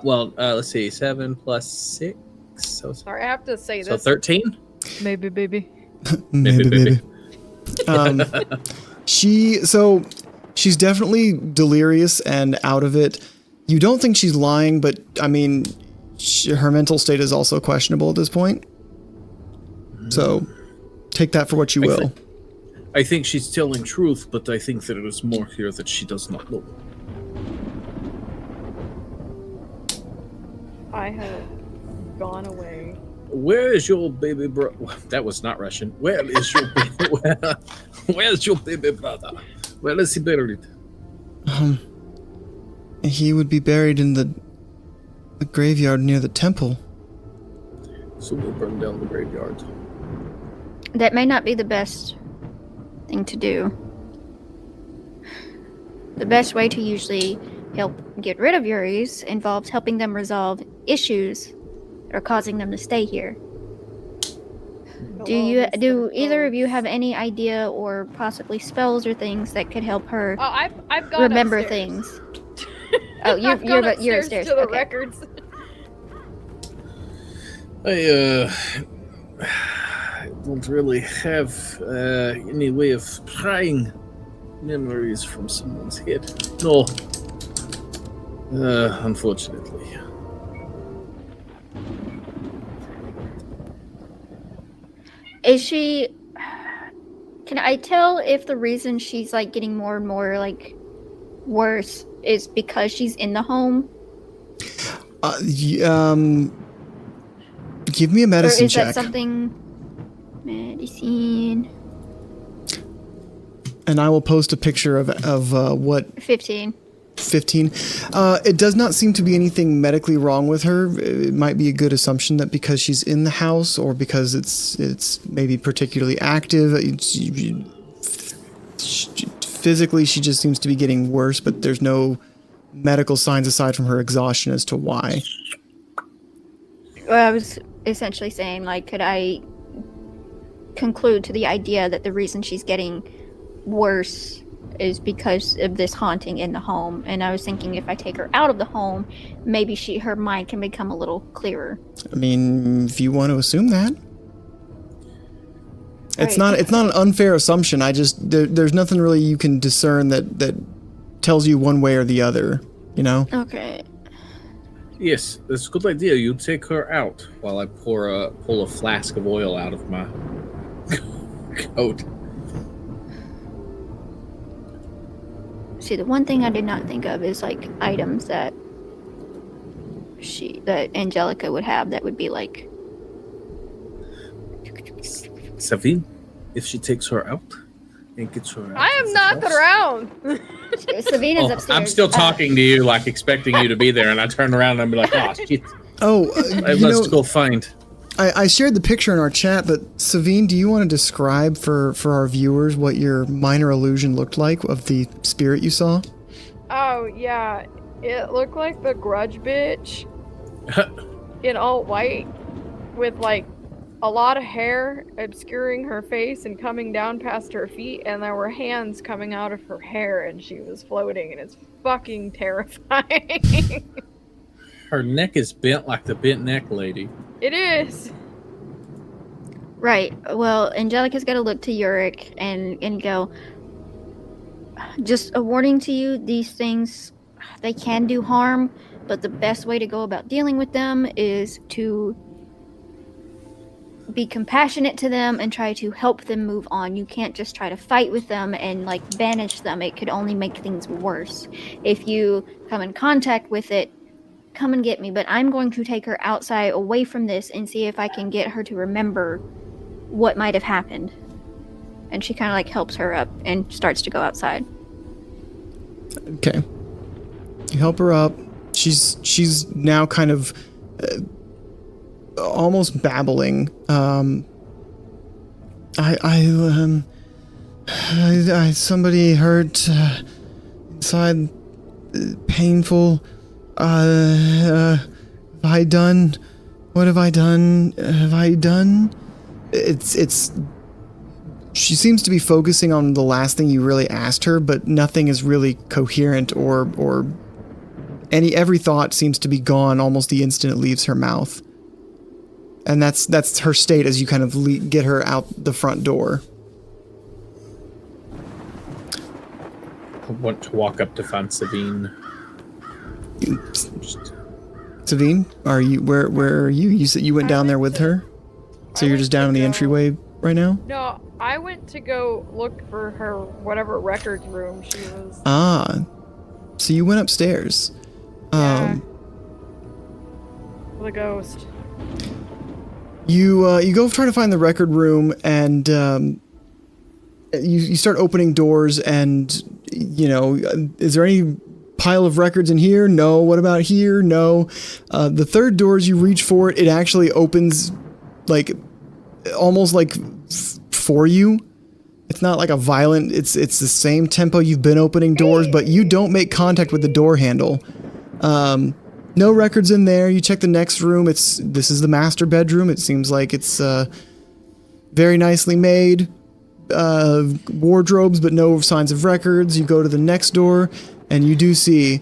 Let's see. 7 plus 6. So Sorry, I have to say So this. 13? Maybe, baby. Maybe. She's definitely delirious and out of it. You don't think she's lying, but I mean, her mental state is also questionable at this point. So take that for what you will. I think she's telling truth, but I think there is more here that she does not know. I have gone away. Where is your baby brother? That was not Russian. Where is your where's your baby brother? Where is he buried? He would be buried in the graveyard near the temple. So we'll burn down the graveyard. That may not be the best thing to do. The best way to usually help get rid of Yuris involves helping them resolve issues that are causing them to stay here. Do either of you have any idea or possibly spells or things that could help her I've gone remember upstairs. things? Oh, you're upstairs. To the Okay. records. I don't really have any way of prying memories from someone's head. No. Unfortunately. Is she... Can I tell if the reason she's like getting more and more like worse is because she's in the home? Give me a medicine or is check. that something... Medicine... And I will post a picture of what... 15. 15. It does not seem to be anything medically wrong with her. It might be a good assumption that because she's in the house or because it's maybe particularly active, physically she just seems to be getting worse, but there's no medical signs aside from her exhaustion as to why. Well, I was essentially saying, like, could I conclude to the idea that the reason she's getting worse is because of this haunting in the home? And I was thinking if I take her out of the home, maybe her mind can become a little clearer. I mean, if you want to assume that. It's not an unfair assumption. I just there's nothing really you can discern that tells you one way or the other, you know? Okay. Yes, that's a good idea. You take her out while I pull a flask of oil out of my coat. See, the one thing I did not think of is like items that Angelica would have that would be like... Savine, if she takes her out and gets her out. I am not around. Savina's upstairs. I'm still talking to you, like expecting you to be there, and I turn around and I'm like, oh, shit. Let's go find. I shared the picture in our chat, but Savine, do you want to describe for our viewers what your minor illusion looked like of the spirit you saw? Oh, yeah. It looked like the grudge bitch in all white with like a lot of hair obscuring her face and coming down past her feet, and there were hands coming out of her hair, and she was floating, and it's fucking terrifying. Her neck is bent like the bent neck lady. It is. Right. Well, Angelica's got to look to Yurik and go, just a warning to you, these things, they can do harm, but the best way to go about dealing with them is to be compassionate to them and try to help them move on. You can't just try to fight with them and like banish them. It could only make things worse. If you come in contact with it, come and get me, but I'm going to take her outside away from this and see if I can get her to remember what might have happened. and she kind of like helps her up and starts to go outside. Okay. You help her up. She's now kind of almost babbling. Somebody hurt inside. Painful. Have I done? What have I done? Have I done? It's. She seems to be focusing on the last thing you really asked her, but nothing is really coherent or every thought seems to be gone almost the instant it leaves her mouth. And that's her state as you kind of get her out the front door. I want to walk up to find Sabine. Sabine, where are you? You said you went down there with her? So you're just down in the entryway right now? No, I went to go look for her whatever records room she was. Ah. So you went upstairs. The ghost. You go try to find the record room, and you start opening doors, and is there any pile of records in here? No. What about here? No. The third door, as you reach for it, it actually opens like almost like for you. It's not like a violent. It's the same tempo you've been opening doors, but you don't make contact with the door handle. No records in there. You check the next room. This is the master bedroom. It seems like it's very nicely made. Wardrobes, but no signs of records. You go to the next door, and you do see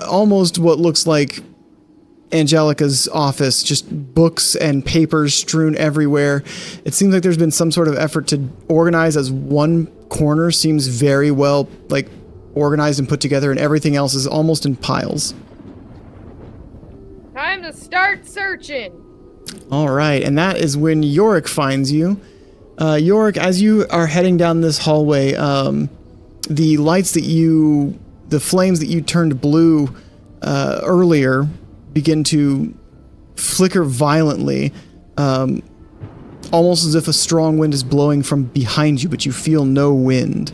almost what looks like Angelica's office, just books and papers strewn everywhere. It seems like there's been some sort of effort to organize, as one corner seems very well like organized and put together, and everything else is almost in piles. Time to start searching. All right, and that is when Yorick finds you. Yorick, as you are heading down this hallway, the flames that you turned blue earlier begin to flicker violently, almost as if a strong wind is blowing from behind you, but you feel no wind.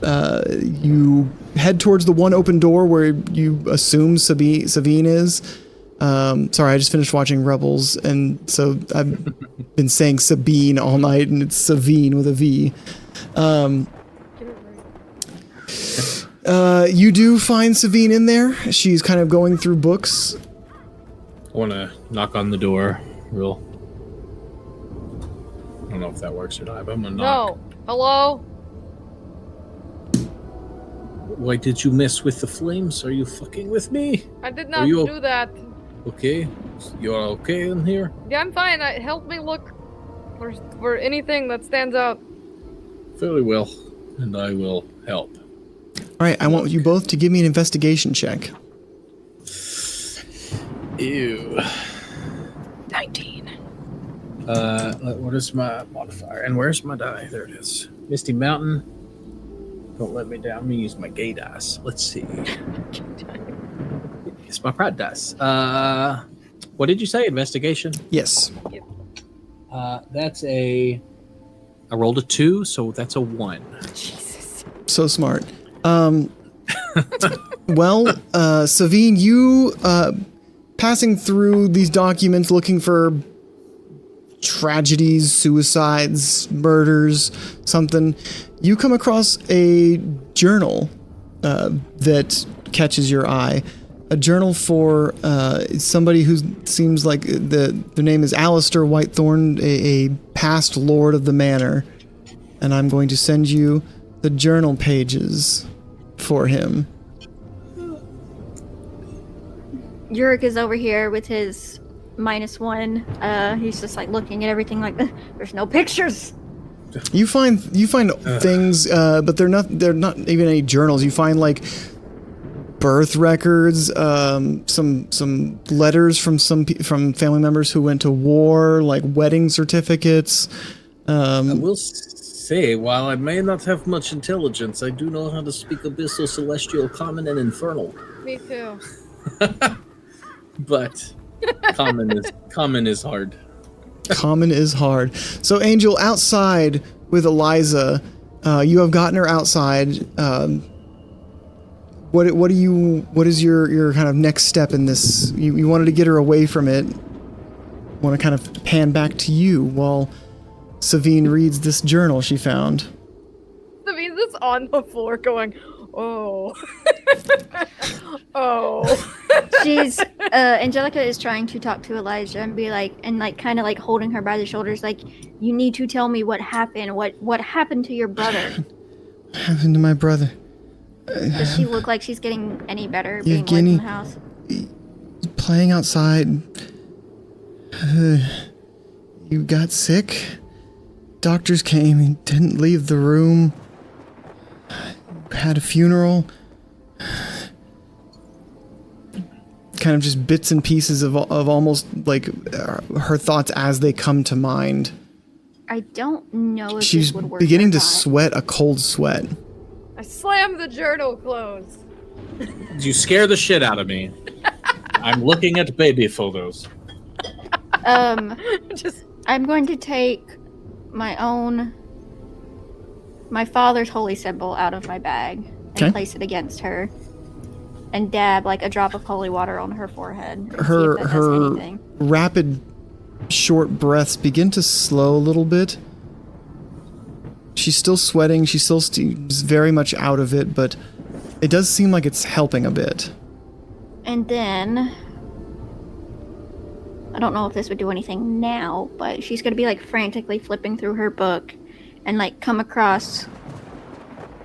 You head towards the one open door where you assume Sabine is. Sorry, I just finished watching Rebels, and so I've been saying Sabine all night, and it's Savine with a V. You do find Savine in there. She's kind of going through books. I want to knock on the door. I don't know if that works or not, but I'm going to knock. No. Hello? Why did you mess with the flames? Are you fucking with me? I did not do that. Okay. You're okay in here? Yeah, I'm fine. Help me look for anything that stands out. Very well. And I will help. All right, I want you both to give me an investigation check. Ew. 19. What is my modifier? And where's my die? There it is. Misty Mountain. Don't let me down. I'm gonna use my gay dice. Let's see. It's my pride dice. What did you say? Investigation? Yes. Yep. That's I rolled a 2, so that's a 1. Jesus. So smart. Well, Savine, you passing through these documents looking for tragedies, suicides, murders, something, you come across a journal that catches your eye. A journal for somebody who seems like the name is Alistair Whitethorn, a past lord of the manor. And I'm going to send you the journal pages for him. Yurik is over here with his -1. He's just like looking at everything like there's no pictures. You find things, but they're not even any journals. You find like birth records, some letters from from family members who went to war, like wedding certificates. I will say, while I may not have much intelligence, I do know how to speak Abyssal, Celestial, Common, and Infernal. Me too. But common is hard. Common is hard. So, Angel, outside with Eliza, you have gotten her outside. What is your kind of next step in this? You wanted to get her away from it. Want to kind of pan back to you while Savine reads this journal she found. Savine's just on the floor going, oh. Oh. She's Angelica is trying to talk to Elijah and be like, and like kind of like holding her by the shoulders, like, you need to tell me what happened. What happened to your brother? What happened to my brother? Does she look like she's getting any better being away from the house? Playing outside. You got sick. Doctors came and didn't leave the room. Had a funeral. Kind of just bits and pieces of almost like her thoughts as they come to mind. I don't know if She's this would work beginning or to not. sweat a cold sweat. I slammed the journal closed. You scare the shit out of me. I'm looking at baby photos. I'm going to take my father's holy symbol out of my bag and place it against her and dab like a drop of holy water on her forehead and see if that does Her anything. rapid short breaths begin to slow a little bit. She's still sweating, she still seems very much out of it, but it does seem like it's helping a bit. And then I don't know if this would do anything now, but she's gonna be like frantically flipping through her book and like come across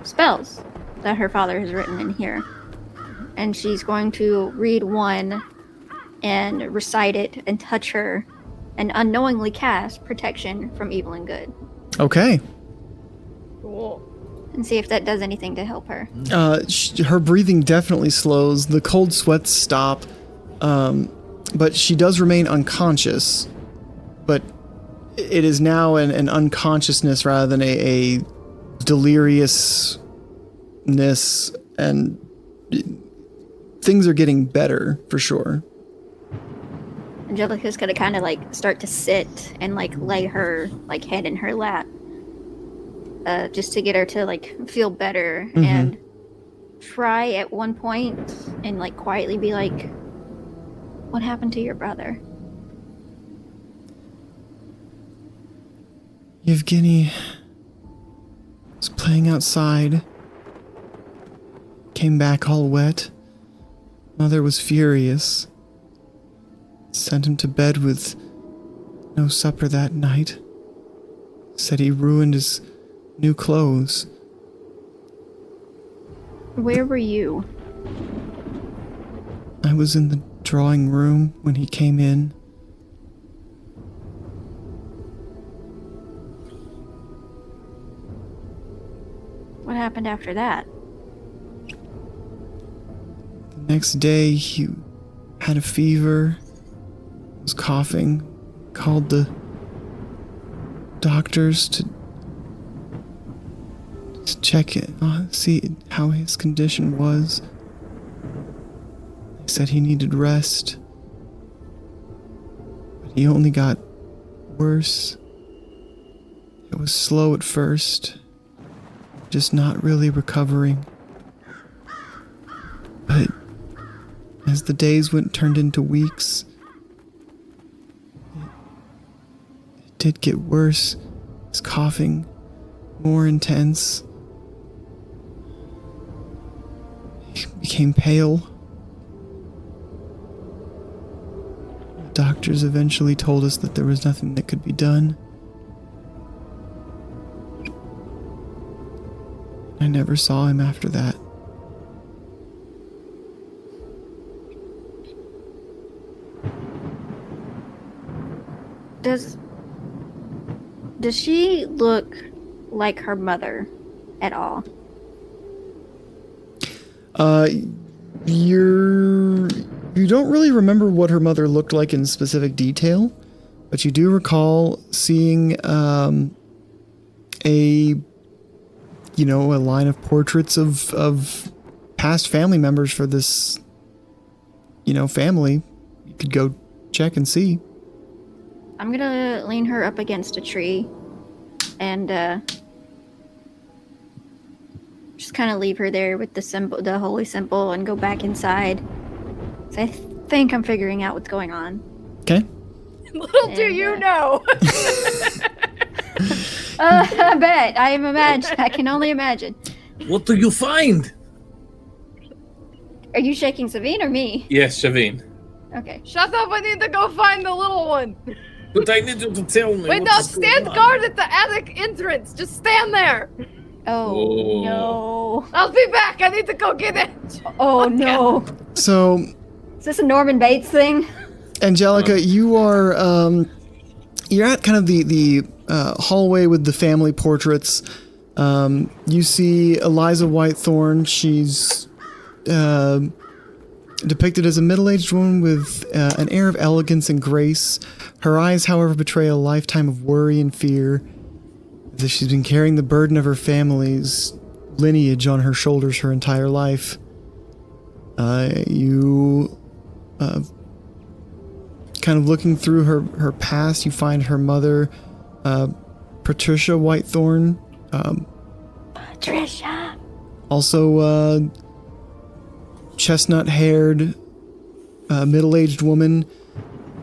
spells that her father has written in here. And she's going to read one and recite it and touch her and unknowingly cast protection from evil and good. Okay. Cool. And see if that does anything to help her. Her breathing definitely slows. The cold sweats stop. But she does remain unconscious. But it is now an unconsciousness rather than a deliriousness, and things are getting better for sure. Angelica's gonna kind of like start to sit and like lay her like head in her lap, just to get her to like feel better, and try at one point and like quietly be like, "What happened to your brother?" Yevgeny was playing outside. Came back all wet. Mother was furious. Sent him to bed with no supper that night. Said he ruined his new clothes. Where were you? I was in the drawing room when he came in. What happened after that? The next day, he had a fever, was coughing, called the doctors to check it, see how his condition was. They said he needed rest, but he only got worse. It was slow at first, just not really recovering. But as the days turned into weeks, it did get worse. His coughing more intense. He became pale. The doctors eventually told us that there was nothing that could be done. I never saw him after that. Does she look like her mother at all? You don't really remember what her mother looked like in specific detail, but you do recall seeing a line of portraits of past family members for this family. You could go check and see. I'm gonna lean her up against a tree and just kind of leave her there with the symbol, the holy symbol, and go back inside. So I think I'm figuring out what's going on. Okay. Little do you know. I bet. I can only imagine. What do you find? Are you shaking Savine or me? Yes, Shavine. Okay. Shut up, I need to go find the little one. But I need you to tell me. Wait, no, stand guard at the attic entrance. Just stand there. Oh, no. I'll be back. I need to go get it. Oh, no. So, is this a Norman Bates thing? Angelica, you are you're at kind of the hallway with the family portraits. You see Eliza Whitethorn. She's depicted as a middle-aged woman with an air of elegance and grace. Her eyes, however, betray a lifetime of worry and fear, as if she's been carrying the burden of her family's lineage on her shoulders her entire life. You kind of looking through her past, you find her mother, Patricia Whitethorn. Patricia. Also, chestnut-haired, middle-aged woman,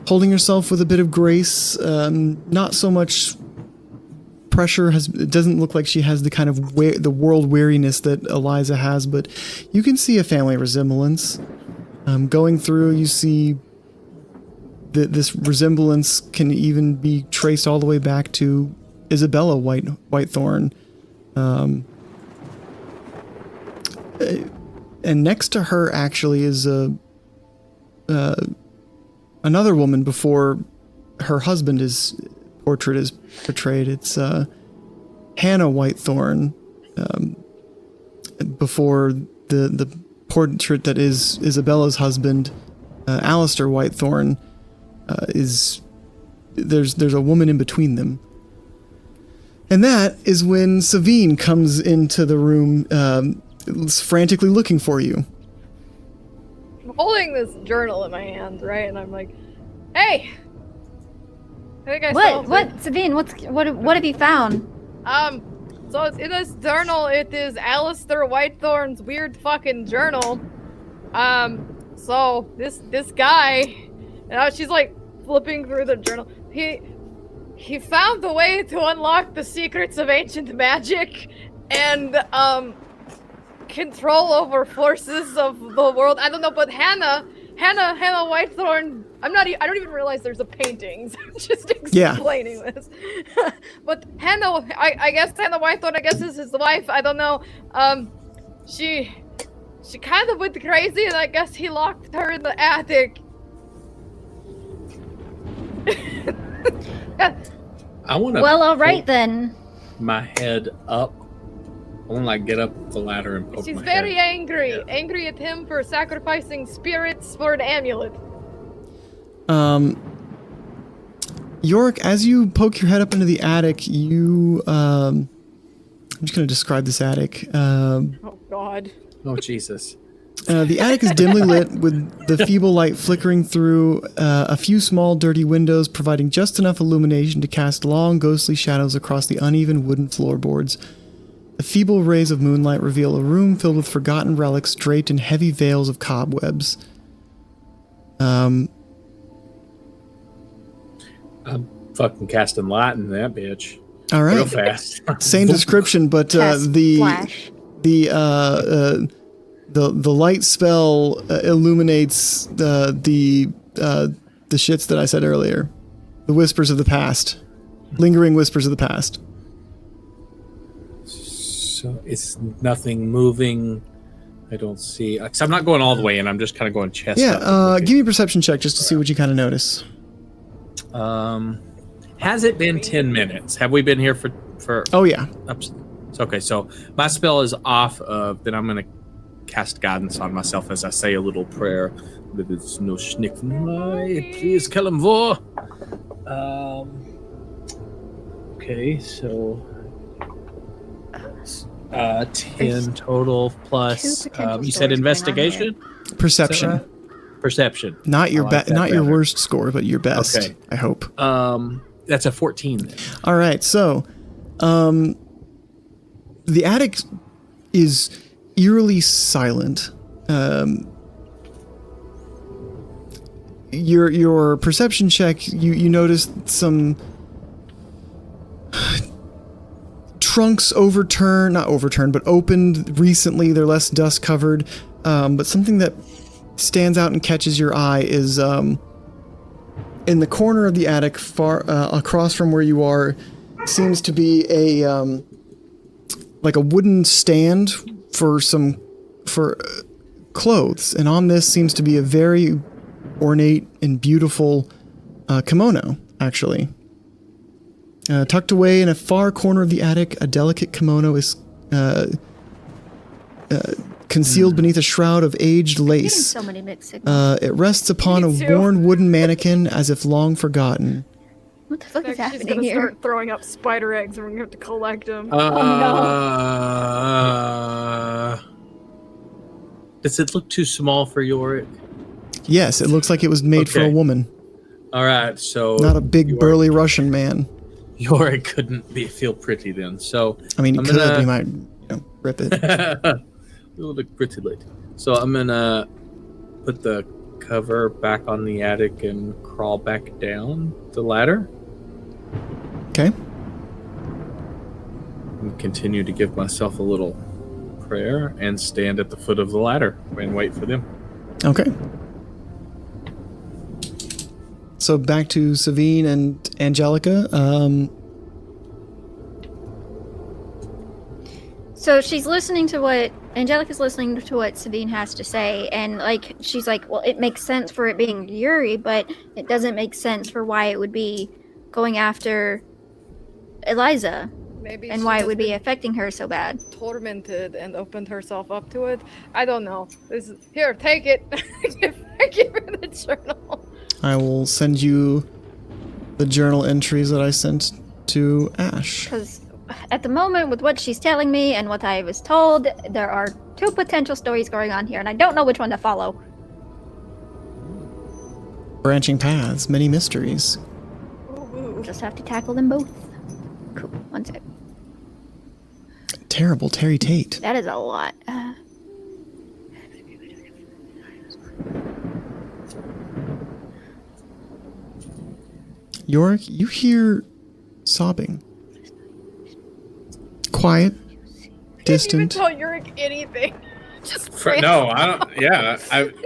holding herself with a bit of grace. Not so much pressure. It doesn't look like she has the kind of the world weariness that Eliza has, but you can see a family resemblance. Going through, you see this resemblance can even be traced all the way back to Isabella Whitethorn. And next to her actually is another woman before her husband's portrait is portrayed. It's Hannah Whitethorn before the portrait that is Isabella's husband, Alistair Whitethorn. There's a woman in between them. And that is when Savine comes into the room, frantically looking for you. I'm holding this journal in my hand, right? And I'm like, hey! I think I solved What? it. Savine, what have you found? So it's in this journal, it is Alistair Whitethorn's weird fucking journal. So this guy, and she's like flipping through the journal. He found the way to unlock the secrets of ancient magic and control over forces of the world. I don't know, but Hannah Whitethorn. I don't even realize there's a painting. So I'm just explaining this. But Hannah, I guess Hannah Whitethorn, I guess is his wife. I don't know. She kind of went crazy, and I guess he locked her in the attic. I want to. Well, all right then. My head up. I want to like get up the ladder and poke She's my very head. angry at him for sacrificing spirits for an amulet. Yorick, as you poke your head up into the attic, you I'm just going to describe this attic. Oh God. Oh Jesus. The attic is dimly lit with the feeble light flickering through a few small dirty windows, providing just enough illumination to cast long ghostly shadows across the uneven wooden floorboards. The feeble rays of moonlight reveal a room filled with forgotten relics draped in heavy veils of cobwebs. I'm fucking casting light in that bitch. All right. Real fast. Same description, but the light spell illuminates the shits that I said earlier. The whispers of the past. Lingering whispers of the past. So it's nothing moving. I don't see. Cause I'm not going all the way in. I'm just kind of going chest up. Yeah, give me a perception check just to see what you kind of notice. Has it been 10 minutes? Have we been here for? Oh yeah. Okay, so my spell is off of. Then I'm gonna cast guidance on myself as I say a little prayer. There's no schnick please kill him vor. Okay, so 10 total plus. You said investigation. Perception. Perception. Not your I like that not your better. worst score, but your best. Okay. I hope. That's a 14. Then. All right, so the attic is eerily silent. Your perception check, you notice some trunks not overturned, but opened recently. They're less dust covered. But something that stands out and catches your eye is in the corner of the attic, far across from where you are, seems to be a like a wooden stand for clothes, and on this seems to be a very ornate and beautiful kimono, actually. Tucked away in a far corner of the attic, a delicate kimono is concealed beneath a shroud of aged lace. So many mixed signals. It rests upon a worn wooden mannequin as if long forgotten. What the fuck is She's happening gonna here? start throwing up spider eggs, and we're gonna have to collect them. Does it look too small for Yorick? Yes, it looks like it was made for a woman. All right, so Not a big burly Russian man. Yorick couldn't feel pretty then. So I mean, he I'm could. gonna- He might, rip it. It'll look pretty late. So I'm gonna put the cover back on the attic and crawl back down the ladder. Okay. And continue to give myself a little prayer and stand at the foot of the ladder and wait for them. Okay. So back to Savine and Angelica. So she's listening to what Angelica's listening to what Sabine has to say, and she's like, well, it makes sense for it being Yuri, but it doesn't make sense for why it would be going after Eliza, Maybe and she why it has would be been affecting her so bad. tormented and opened herself up to it. I don't know. Here, take it. Give her the journal. I will send you the journal entries that I sent to Ash. Because at the moment, with what she's telling me and what I was told, there are two potential stories going on here, and I don't know which one to follow. Branching paths, many mysteries. Just have to tackle them both. Cool. One sec. Terrible Terry Tate. That is a lot. Yorick, you hear sobbing. Quiet, distant. Tell Yurick anything. Just No, I don't. Yeah,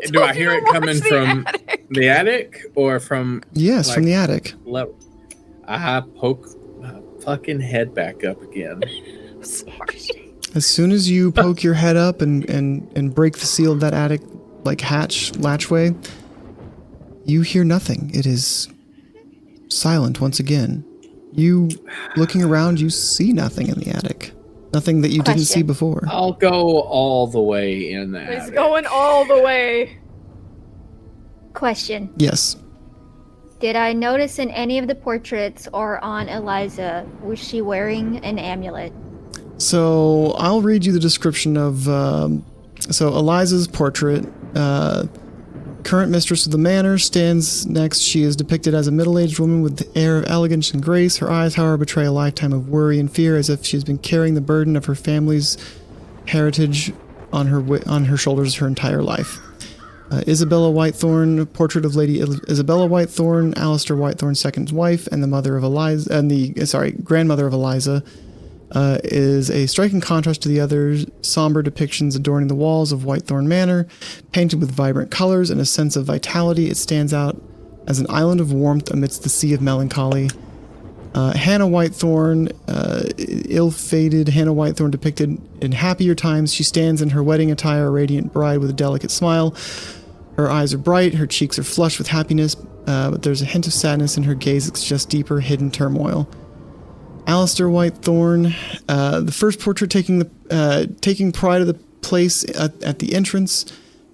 do I hear it coming from the attic or from? Yes, from the attic. I poke my fucking head back up again. Sorry. As soon as you poke your head up and break the seal of that attic latchway, you hear nothing. It is silent once again. You looking around, you see nothing in the attic. Nothing that you didn't see before. I'll go all the way in the He's attic. going all the way. Question. Yes. Did I notice in any of the portraits or on Eliza, was she wearing an amulet? So I'll read you the description of Eliza's portrait. Current mistress of the manor stands next. She is depicted as a middle-aged woman with the air of elegance and grace. Her eyes, however, betray a lifetime of worry and fear, as if she has been carrying the burden of her family's heritage on her shoulders her entire life. Isabella Whitethorn, portrait of Lady Isabella Whitethorn, Alistair Whitethorn's second wife, and the mother of Eliza, and grandmother of Eliza, is a striking contrast to the other somber depictions adorning the walls of Whitethorn Manor. Painted with vibrant colors and a sense of vitality, it stands out as an island of warmth amidst the sea of melancholy. Hannah Whitethorn, ill-fated Hannah Whitethorn depicted in happier times. She stands in her wedding attire, a radiant bride with a delicate smile. Her eyes are bright, her cheeks are flushed with happiness, but there's a hint of sadness in her gaze. It's just deeper, hidden turmoil. Alistair Whitethorn, the first portrait taking pride of the place at the entrance,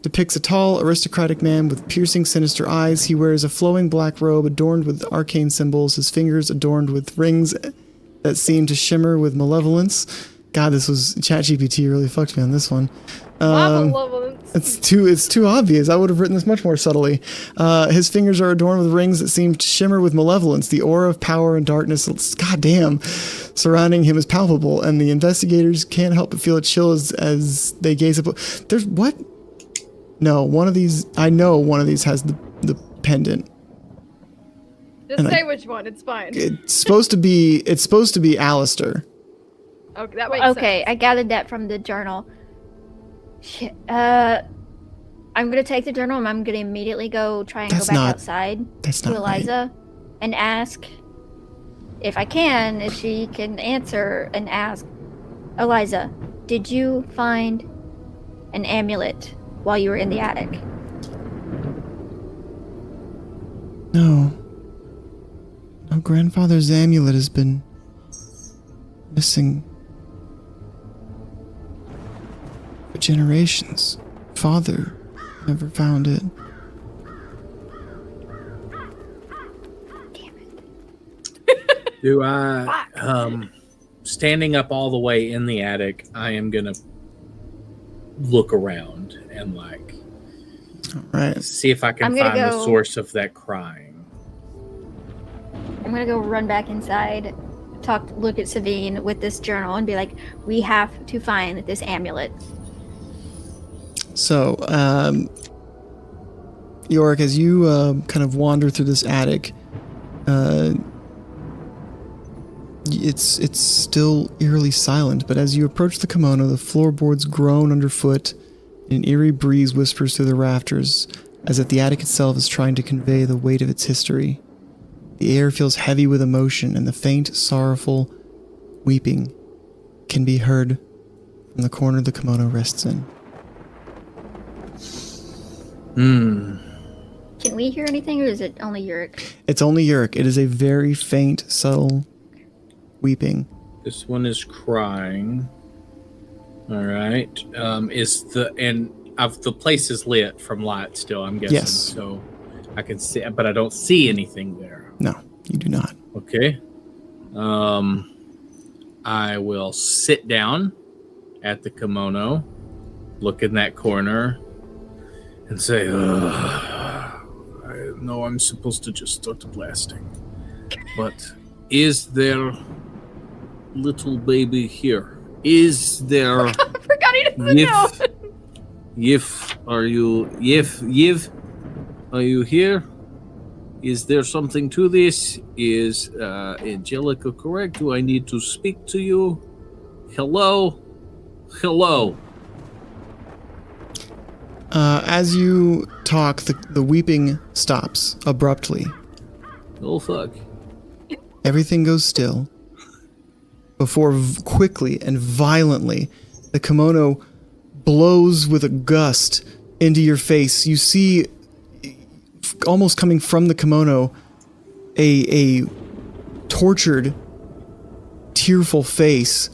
depicts a tall, aristocratic man with piercing, sinister eyes. He wears a flowing black robe adorned with arcane symbols, his fingers adorned with rings that seem to shimmer with malevolence. God, ChatGPT really fucked me on this one. Malevolence. It's too obvious. I would have written this much more subtly. His fingers are adorned with rings that seem to shimmer with malevolence. The aura of power and darkness, goddamn, surrounding him is palpable, and the investigators can't help but feel a chill as they gaze up. There's what? No, one of these. I know one of these has the pendant. Just say which one. It's fine. It's supposed to be. It's supposed to be Alistair. Okay, that makes Okay, sense. I gathered that from the journal. Shit. I'm gonna take the journal and I'm gonna immediately go try and go back outside to Eliza and ask if I can, if she can answer and ask, Eliza, did you find an amulet while you were in the attic? No. No, grandfather's amulet has been missing for generations. Father never found it. Do I, standing up all the way in the attic, I am gonna look around and see if I can find the source of that crying. I'm gonna go run back inside, look at Savine with this journal and be like, we have to find this amulet. So, Yorick, as you kind of wander through this attic, it's still eerily silent, but as you approach the kimono, the floorboards groan underfoot, and an eerie breeze whispers through the rafters, as if the attic itself is trying to convey the weight of its history. The air feels heavy with emotion, and the faint, sorrowful weeping can be heard from the corner the kimono rests in. Can we hear anything, or is it only Yorick? It's only Yorick. It is a very faint, subtle weeping. This one is crying. All right. The place is lit from light still, I'm guessing. Yes. So I can see, but I don't see anything there. No, you do not. Okay. I will sit down at the kimono, look in that corner, and say, I know I'm supposed to just start blasting, but is there little baby here? Is there? I forgot he doesn't know. Are you here? Is there something to this? Is Angelica correct? Do I need to speak to you? Hello? As you talk, the weeping stops abruptly. Oh, fuck. Everything goes still. Before quickly and violently, the kimono blows with a gust into your face. You see, almost coming from the kimono, a tortured, tearful face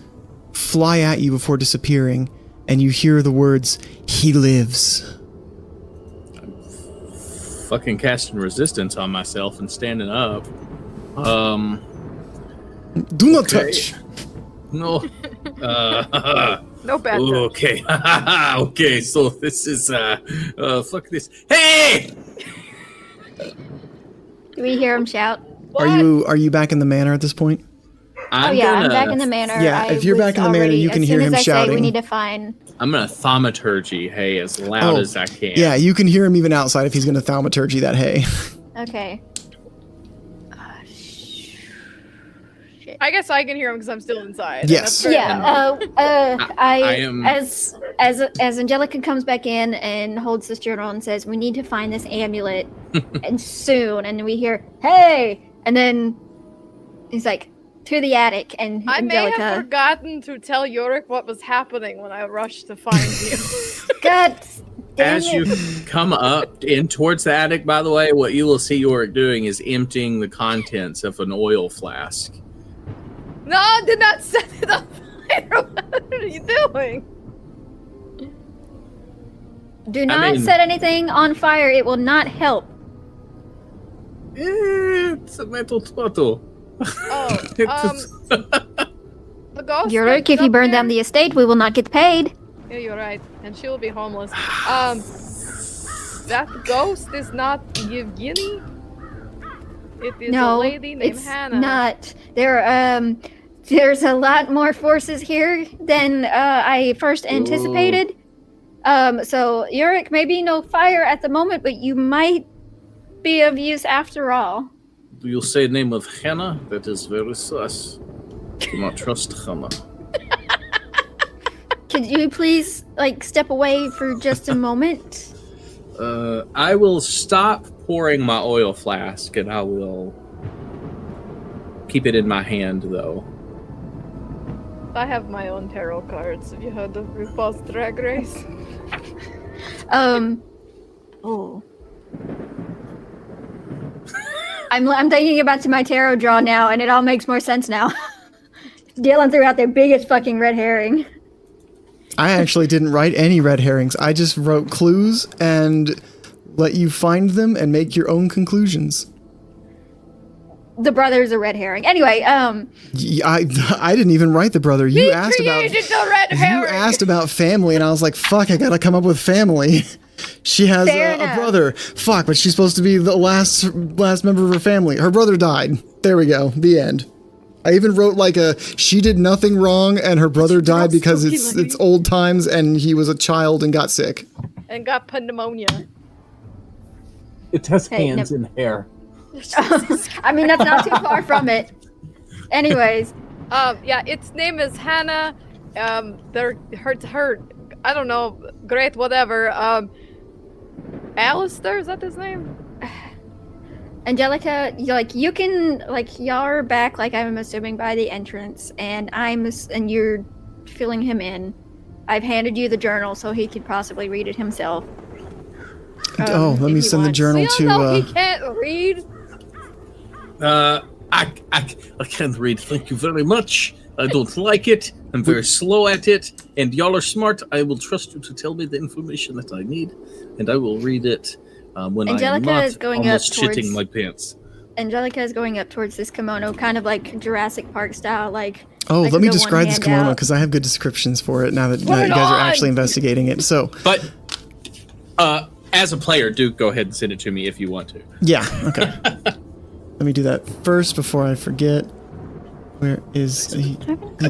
fly at you before disappearing, and you hear the words, "He lives." Fucking casting resistance on myself and standing up. Do not touch. No. No bad touch. Okay. Okay, so this is fuck this. Hey! Do we hear him shout? Are you back in the manor at this point? I'm back in the manor. Yeah, if you're back in the manor, you can hear him shouting. Say we need to find. I'm gonna thaumaturgy hay as loud as I can. Yeah, you can hear him even outside if he's gonna thaumaturgy that hay. Okay. I guess I can hear him because I'm still inside. Yes. Yeah. I am as Angelica comes back in and holds this journal and says, "We need to find this amulet, and soon." And we hear, "Hey!" And then he's like, to the attic, and I Angelica. may have forgotten to tell Yorick what was happening when I rushed to find you. God damn as it. you come up in towards the attic, by the way, what you will see Yorick doing is emptying the contents of an oil flask. No, I did not set it on fire. What are you doing? Do not set anything on fire. It will not help. It's a metal throttle. The ghost. Yorick, if you burn down the estate, we will not get paid. Yeah, you're right. And she will be homeless. That ghost is not Yevgeny? It is a lady named it's Hannah. not. There's a lot more forces here than I first anticipated. So Yurik may be no fire at the moment, but you might be of use after all. Do you say the name of Hannah? That is very sus. Do not trust Hannah. Could you please, step away for just a moment? I will stop pouring my oil flask, and I will keep it in my hand, though. I have my own tarot cards. Have you heard of RuPaul's Drag Race? Oh. I'm thinking about my tarot draw now, and it all makes more sense now. Dylan threw out their biggest fucking red herring. I actually didn't write any red herrings. I just wrote clues and let you find them and make your own conclusions. The brother's a red herring. Anyway, I didn't even write the brother. You asked about family, and I was like, fuck, I gotta come up with family. She has a brother. Fuck, but she's supposed to be the last member of her family. Her brother died. There we go. The end. I even wrote she did nothing wrong and her brother died because it's old times and he was a child and got sick. And got pneumonia. It has hands and hair. I mean, that's not too far from it. Anyways. Yeah, its name is Hannah. Her, I don't know, great, whatever. Alistair, is that his name? Angelica, you can, y'all are back, I'm assuming, by the entrance, and you're filling him in. I've handed you the journal so he could possibly read it himself. Let me send the journal to... No, he can't read. I can't read, thank you very much. I don't like it. I'm very slow at it, and y'all are smart. I will trust you to tell me the information that I need, and I will read it when I'm not almost shitting my pants. Angelica is going up towards this kimono, kind of like Jurassic Park style, let me describe this kimono, because I have good descriptions for it now that you guys are actually investigating it. But as a player, Duke, go ahead and send it to me if you want to. Yeah, okay. Let me do that first before I forget. Where is he? I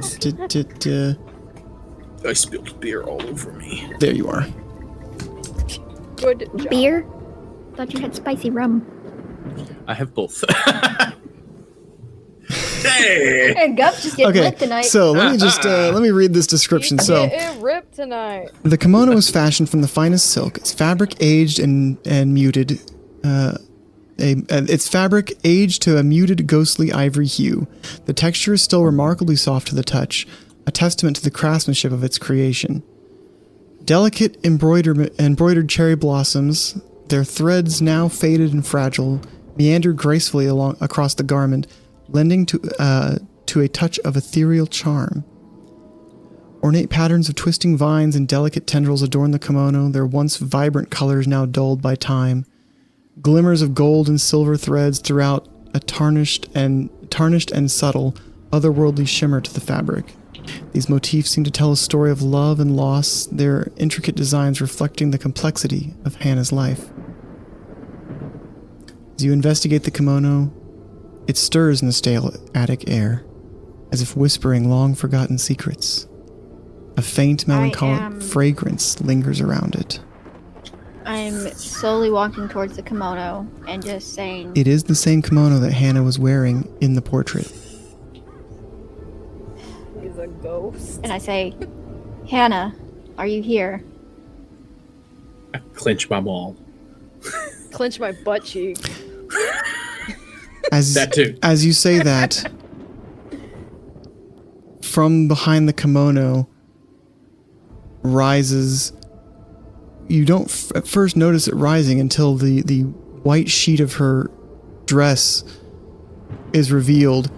spilled beer all over me. There you are. Good job. Beer? Thought you had spicy rum. I have both. Hey! And Gup's just getting lit tonight. So let me read this description. So Getting ripped tonight. the kimono is fashioned from the finest silk. Its fabric aged and muted. Its fabric aged to a muted, ghostly ivory hue. The texture is still remarkably soft to the touch, a testament to the craftsmanship of its creation. Delicate embroidered cherry blossoms, their threads now faded and fragile, meander gracefully across the garment, lending to a touch of ethereal charm. Ornate patterns of twisting vines and delicate tendrils adorn the kimono, their once vibrant colors now dulled by time. Glimmers of gold and silver threads throughout a tarnished and subtle, otherworldly shimmer to the fabric. These motifs seem to tell a story of love and loss, their intricate designs reflecting the complexity of Hannah's life. As you investigate the kimono, it stirs in the stale attic air, as if whispering long-forgotten secrets. A faint melancholic fragrance lingers around it. I'm slowly walking towards the kimono and just saying... It is the same kimono that Hannah was wearing in the portrait. He's a ghost. And I say, Hannah, are you here? I clench my ball. Clench my butt cheek. That too. As you say that, from behind the kimono rises... You don't at first notice it rising until the white sheet of her dress is revealed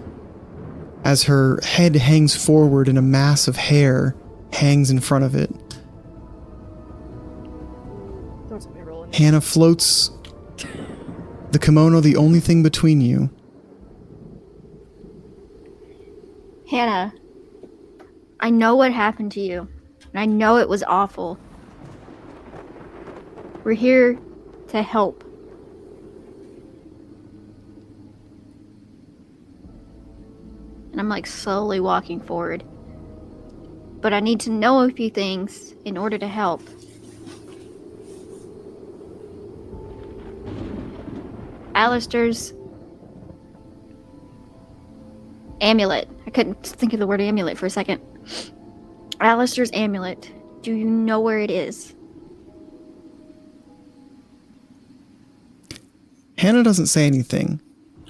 as her head hangs forward and a mass of hair hangs in front of it. Hannah floats the kimono, the only thing between you. Hannah, I know what happened to you. And I know it was awful. We're here to help. And I'm like slowly walking forward. But I need to know a few things in order to help. Alistair's amulet. I couldn't think of the word amulet for a second. Alistair's amulet. Do you know where it is? Hannah doesn't say anything.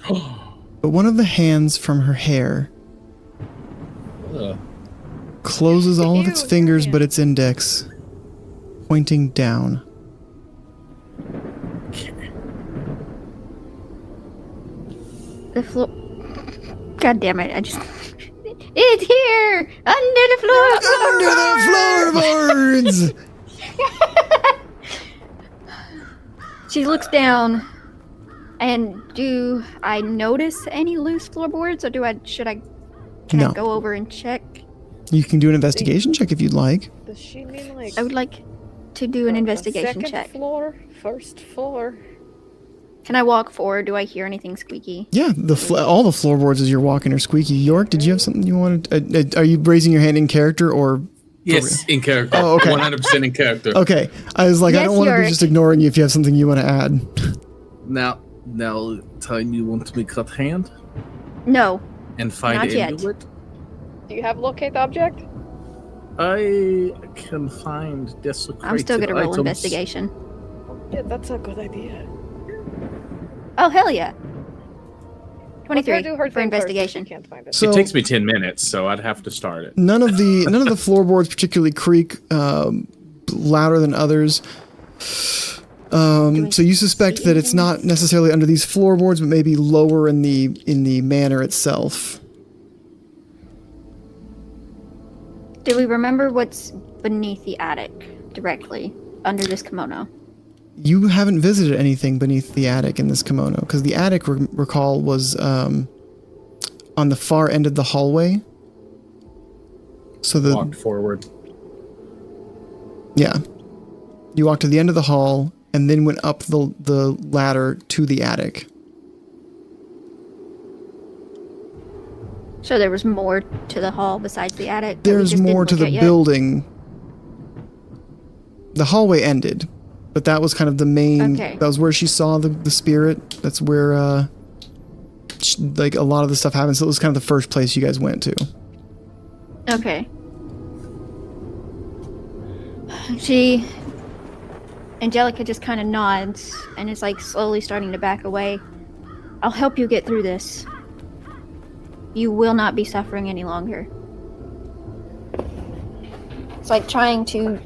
But one of the hands from her hair closes all of its fingers but its index, pointing down. The floor. God damn it! I just. It's here under the floor. Under the floorboards. She looks down, and do I notice any loose floorboards, or should I No. go over and check? You can do an investigation check if you'd like. Does she mean like? I would like to do an investigation second check. floor, first floor. Can I walk forward? Do I hear anything squeaky? Yeah, all the floorboards as you're walking are squeaky. York, did you have something you wanted? Are you raising your hand in character or? Yes, in character. Oh, okay. 100% in character. Okay, I was like, I Yes, don't want to be York. just ignoring you if you have something you want to add. Now, time you want me cut hand No. and find Not yet. amulet? Do you have locate the object? I can find desecrated I'm still gonna roll items. investigation. Yeah, that's a good idea. Oh hell yeah! 23 do her for thing first if investigation. she can't find it. So it takes me 10 minutes, so I'd have to start it. none of the floorboards particularly creak louder than others. So you suspect that it's not necessarily under these floorboards, but maybe lower in the manor itself. Do we remember what's beneath the attic directly under this kimono? You haven't visited anything beneath the attic in this kimono, because the attic, recall, was on the far end of the hallway. So Walked forward. Yeah. You walked to the end of the hall and then went up the ladder to the attic. So there was more to the hall besides the attic? that we There's just didn't more to look the at yet? building. The hallway ended, but that was kind of the main. Okay. That was where she saw the spirit. That's where like a lot of the stuff happened. So it was kind of the first place you guys went to. Okay. Angelica just kind of nods and is like slowly starting to back away. I'll help you get through this. You will not be suffering any longer. It's like trying to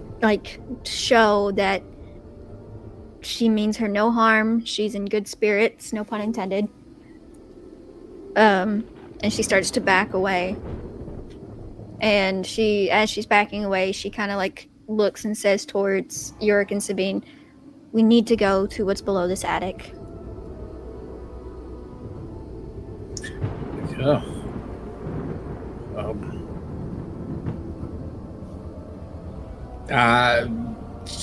show that she means her no harm. She's in good spirits, no pun intended. And she starts to back away. And as she's backing away, she kind of looks and says towards Yurik and Sabine, "We need to go to what's below this attic." Yeah.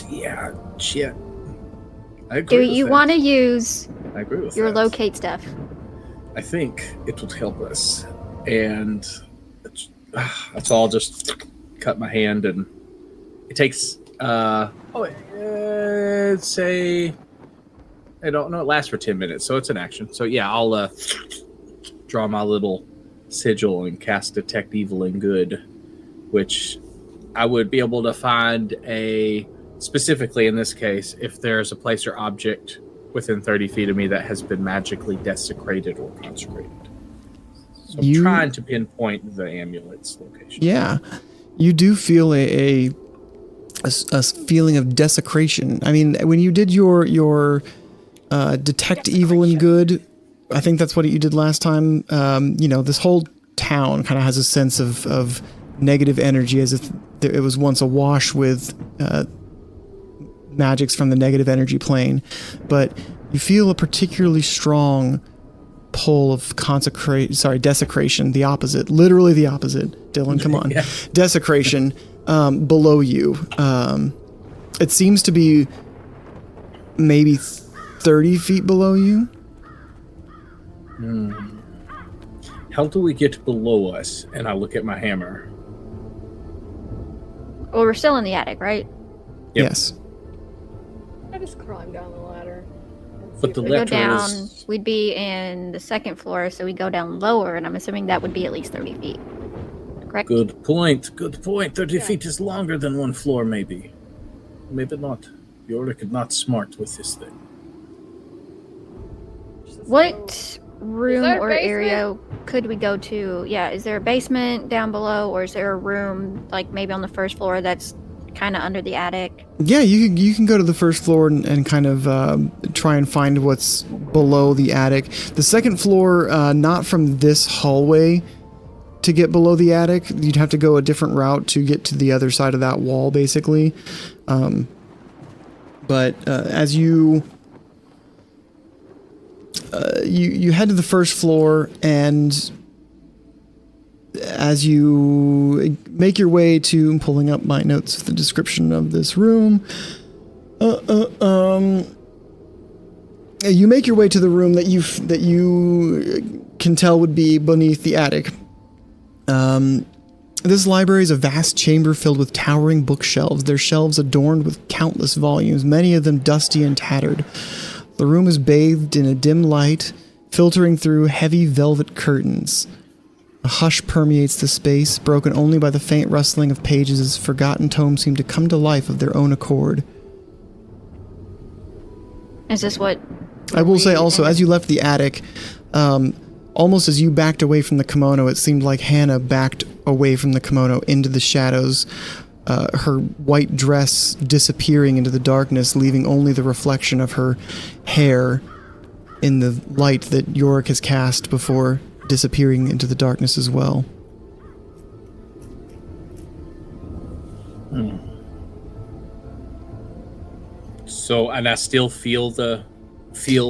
Yeah, shit. I agree Do with you that. want to use I agree with your that. locate stuff? I think it would help us. And that's all, just cut my hand, and it takes, say, I don't know, it lasts for 10 minutes, so it's an action. So yeah, I'll draw my little sigil and cast Detect Evil and Good, which I would be able to find specifically in this case, if there's a place or object within 30 feet of me that has been magically desecrated or consecrated. So I'm trying to pinpoint the amulet's location. Yeah, you do feel a feeling of desecration. I mean, when you did your detect evil and good, I think that's what you did last time. This whole town kind of has a sense of negative energy, as if it was once awash with magics from the negative energy plane. But you feel a particularly strong pull of desecration, the opposite, literally the opposite. Dylan, come on. Yeah. Desecration below you. It seems to be maybe 30 feet below you. How do we get below us? And I look at my hammer. Well, we're still in the attic, right? Yep. Yes. I just climb down the ladder. But the We go letter down, is... we'd be in the second floor, so we go down lower, and I'm assuming that would be at least 30 feet. Correct? Good point. 30 feet is longer than one floor, maybe. Maybe not. Yorick is not smart with this thing. What room there a or basement? area could we go to? Yeah, is there a basement down below, or is there a room, like maybe on the first floor that's kind of under the attic? Yeah, you can go to the first floor and kind of try and find what's below the attic. The second floor, not from this hallway to get below the attic. You'd have to go a different route to get to the other side of that wall, basically. But as you head to the first floor, and as you make your way to, I'm pulling up my notes of the description of this room. You make your way to the room that you can tell would be beneath the attic. This library is a vast chamber filled with towering bookshelves. Their shelves adorned with countless volumes, many of them dusty and tattered. The room is bathed in a dim light, filtering through heavy velvet curtains. A hush permeates the space, broken only by the faint rustling of pages as forgotten tomes seem to come to life of their own accord. Is this what... I will say also, as you left the attic, almost as you backed away from the kimono, it seemed like Hannah backed away from the kimono into the shadows, her white dress disappearing into the darkness, leaving only the reflection of her hair in the light that Yorick has cast before disappearing into the darkness as well. So, and I still feel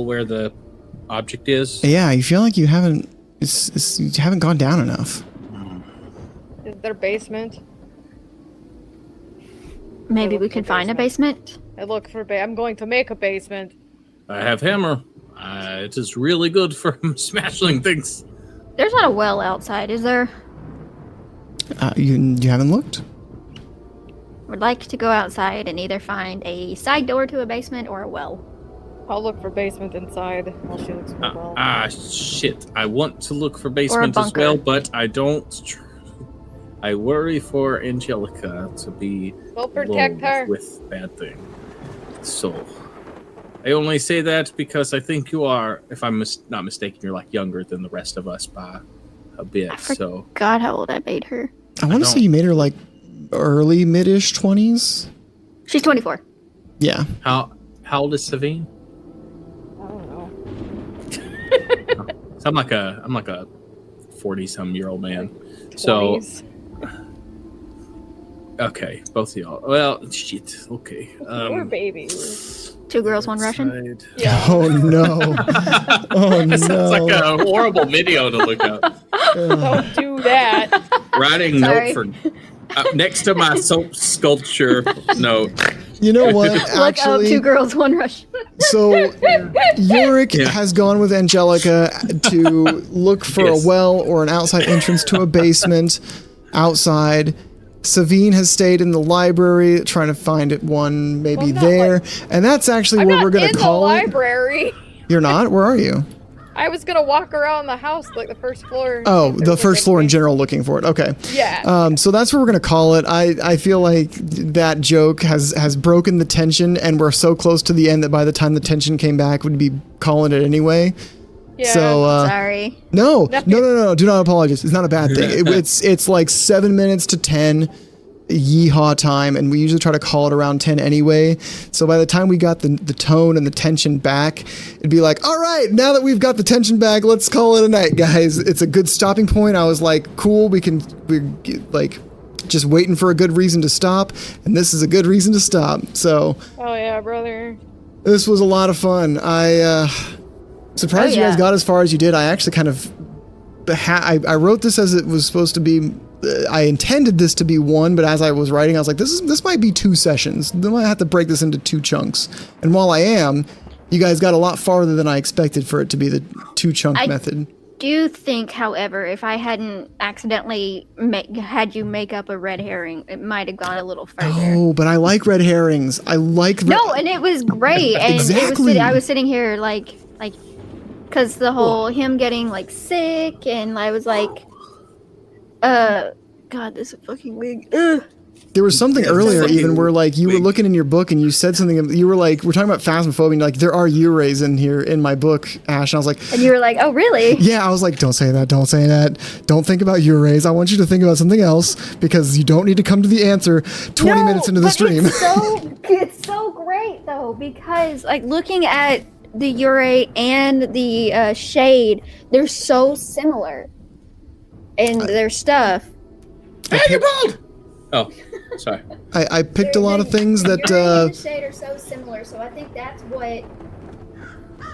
where the object is. Yeah, you feel like you haven't gone down enough. Is there a basement? Maybe we could find a basement? I look for I'm going to make a basement. I have hammer. It is really good for smashing things. There's not a well outside, is there? You haven't looked? Would like to go outside and either find a side door to a basement or a well. I'll look for basement inside while she looks for well. Shit. I want to look for basement as well, but I don't. I worry for Angelica to be We'll protect her with bad thing. So, I only say that because I think you are, if I'm not mistaken, you're like younger than the rest of us by a bit. God, how old I made her. I want to say you made her like early, mid-ish 20s. She's 24. Yeah. How old is Savine? I don't know. So I'm like a 40-some-year-old man. 20s. So okay, both of y'all. Well, shit. Okay. We're babies. 2 girls, 1 Russian. Yeah. Oh no. Oh no. That sounds like a horrible video to look up. Don't do that. Writing note for next to my soap sculpture note. You know what? Look up 2 girls, 1 Russian. So Yorick has gone with Angelica to look for a well or an outside entrance to a basement outside. Savine has stayed in the library trying to find one maybe there. And that's actually where we're going to call the it. library. You're not? Where are you? I was going to walk around the house, like the first floor. Oh, the first floor in general looking for it. Okay. Yeah. So that's what we're going to call it. I feel like that joke has broken the tension, and we're so close to the end that by the time the tension came back, we'd be calling it anyway. Yeah. So, sorry. No. Do not apologize. It's not a bad thing. It's like 7 minutes to 10 yeehaw time, and we usually try to call it around 10 anyway. So by the time we got the tone and the tension back, it'd be like, all right, now that we've got the tension back, let's call it a night, guys. It's a good stopping point. I was like, cool, we're like just waiting for a good reason to stop, and this is a good reason to stop. So Oh yeah, brother. this was a lot of fun. I surprised you guys got as far as you did. I actually kind of I wrote this as it was supposed to be I intended this to be one, but as I was writing, I was like, this might be 2 sessions. I might have to break this into 2 chunks. And while I am, you guys got a lot farther than I expected for it to be the 2-chunk method. Do think, however, if I hadn't accidentally had you make up a red herring, it might have gone a little further. Oh, but I like red herrings. I like No, and it was great. And Exactly. I was sitting here like, because the whole him getting like sick, and I was like, God, this is fucking weird. Ugh. There was something earlier even where like you were looking in your book and you said something, you were like, we're talking about phasmophobia, and you're like, there are Urays in here in my book, Ash. And I was like, and you were like, oh really? Yeah, I was like, don't say that, don't say that. Don't think about Urays. I want you to think about something else because you don't need to come to the answer 20 minutes into the stream. It's so great though, because like looking at the Uray and the Shade, they're so similar in their stuff. Hey, you're bald! Oh, sorry. I picked a lot of things that Uray and the Shade are so similar, so I think that's what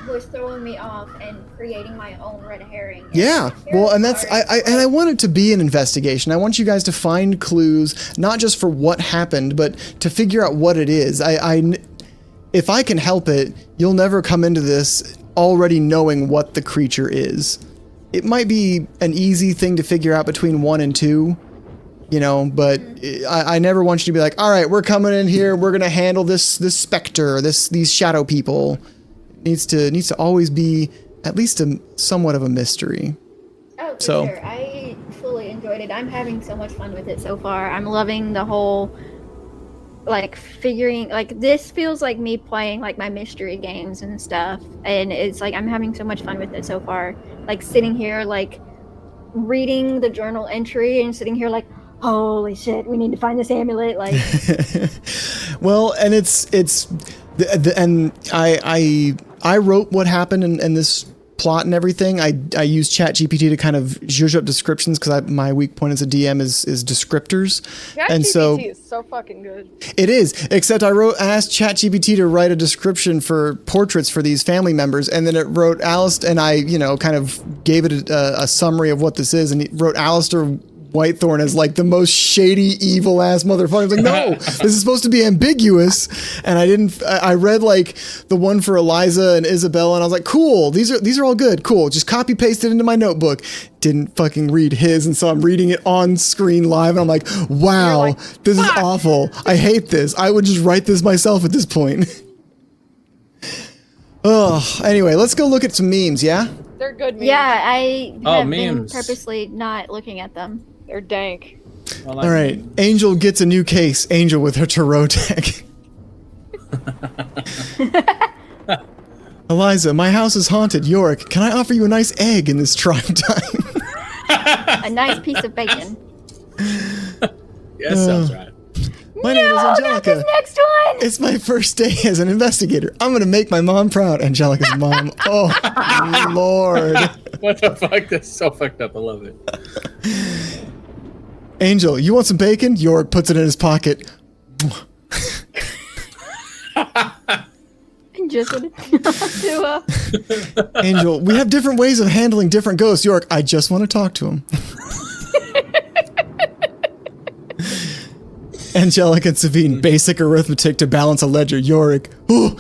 was throwing me off and creating my own red herring. Yeah, well, and that's I want it to be an investigation. I want you guys to find clues, not just for what happened, but to figure out what it is. If I can help it, you'll never come into this already knowing what the creature is. It might be an easy thing to figure out between 1 and 2, you know, but I never want you to be like, all right, we're coming in here, we're gonna handle this specter, these shadow people. Needs to always be at least somewhat of a mystery. Oh, for sure. I fully enjoyed it. I'm having so much fun with it so far. I'm loving the whole, like, figuring, like, this feels like me playing, like, my mystery games and stuff. And it's like, I'm having so much fun with it so far. Like, sitting here, like, reading the journal entry and sitting here, like, holy shit, we need to find this amulet. Like, well, and and I wrote what happened in this plot and everything. I used ChatGPT to kind of zhuzh up descriptions because my weak point as a DM is descriptors. And so ChatGPT is so fucking good. it is, except I asked ChatGPT to write a description for portraits for these family members, and then it wrote Alistair, and I, kind of gave it a summary of what this is, and it wrote Alistair Whitethorn as like the most shady, evil ass motherfucker. I was like, no, this is supposed to be ambiguous. And I read like the one for Eliza and Isabella, and I was like, cool, these are all good, cool. Just copy paste it into my notebook. Didn't fucking read his, and so I'm reading it on screen live, and I'm like, wow, this is awful. I hate this. I would just write this myself at this point. Oh, anyway, let's go look at some memes, yeah? They're good memes. yeah, I have been memes. purposely not looking at them. They're dank. All right, Angel gets a new case. Angel with her tarot deck. Eliza, my house is haunted. Yorick, can I offer you a nice egg in this trying time? A nice piece of bacon. Yeah, sounds right. My name is Angelica. Not this next one! It's my first day as an investigator. I'm gonna make my mom proud. Angelica's mom. Oh, Lord. What the fuck? That's so fucked up. I love it. Angel, you want some bacon? Yorick puts it in his pocket. Just to, Angel, we have different ways of handling different ghosts. Yorick, I just want to talk to him. Angelica and Savine, basic arithmetic to balance a ledger. Yorick, ooh.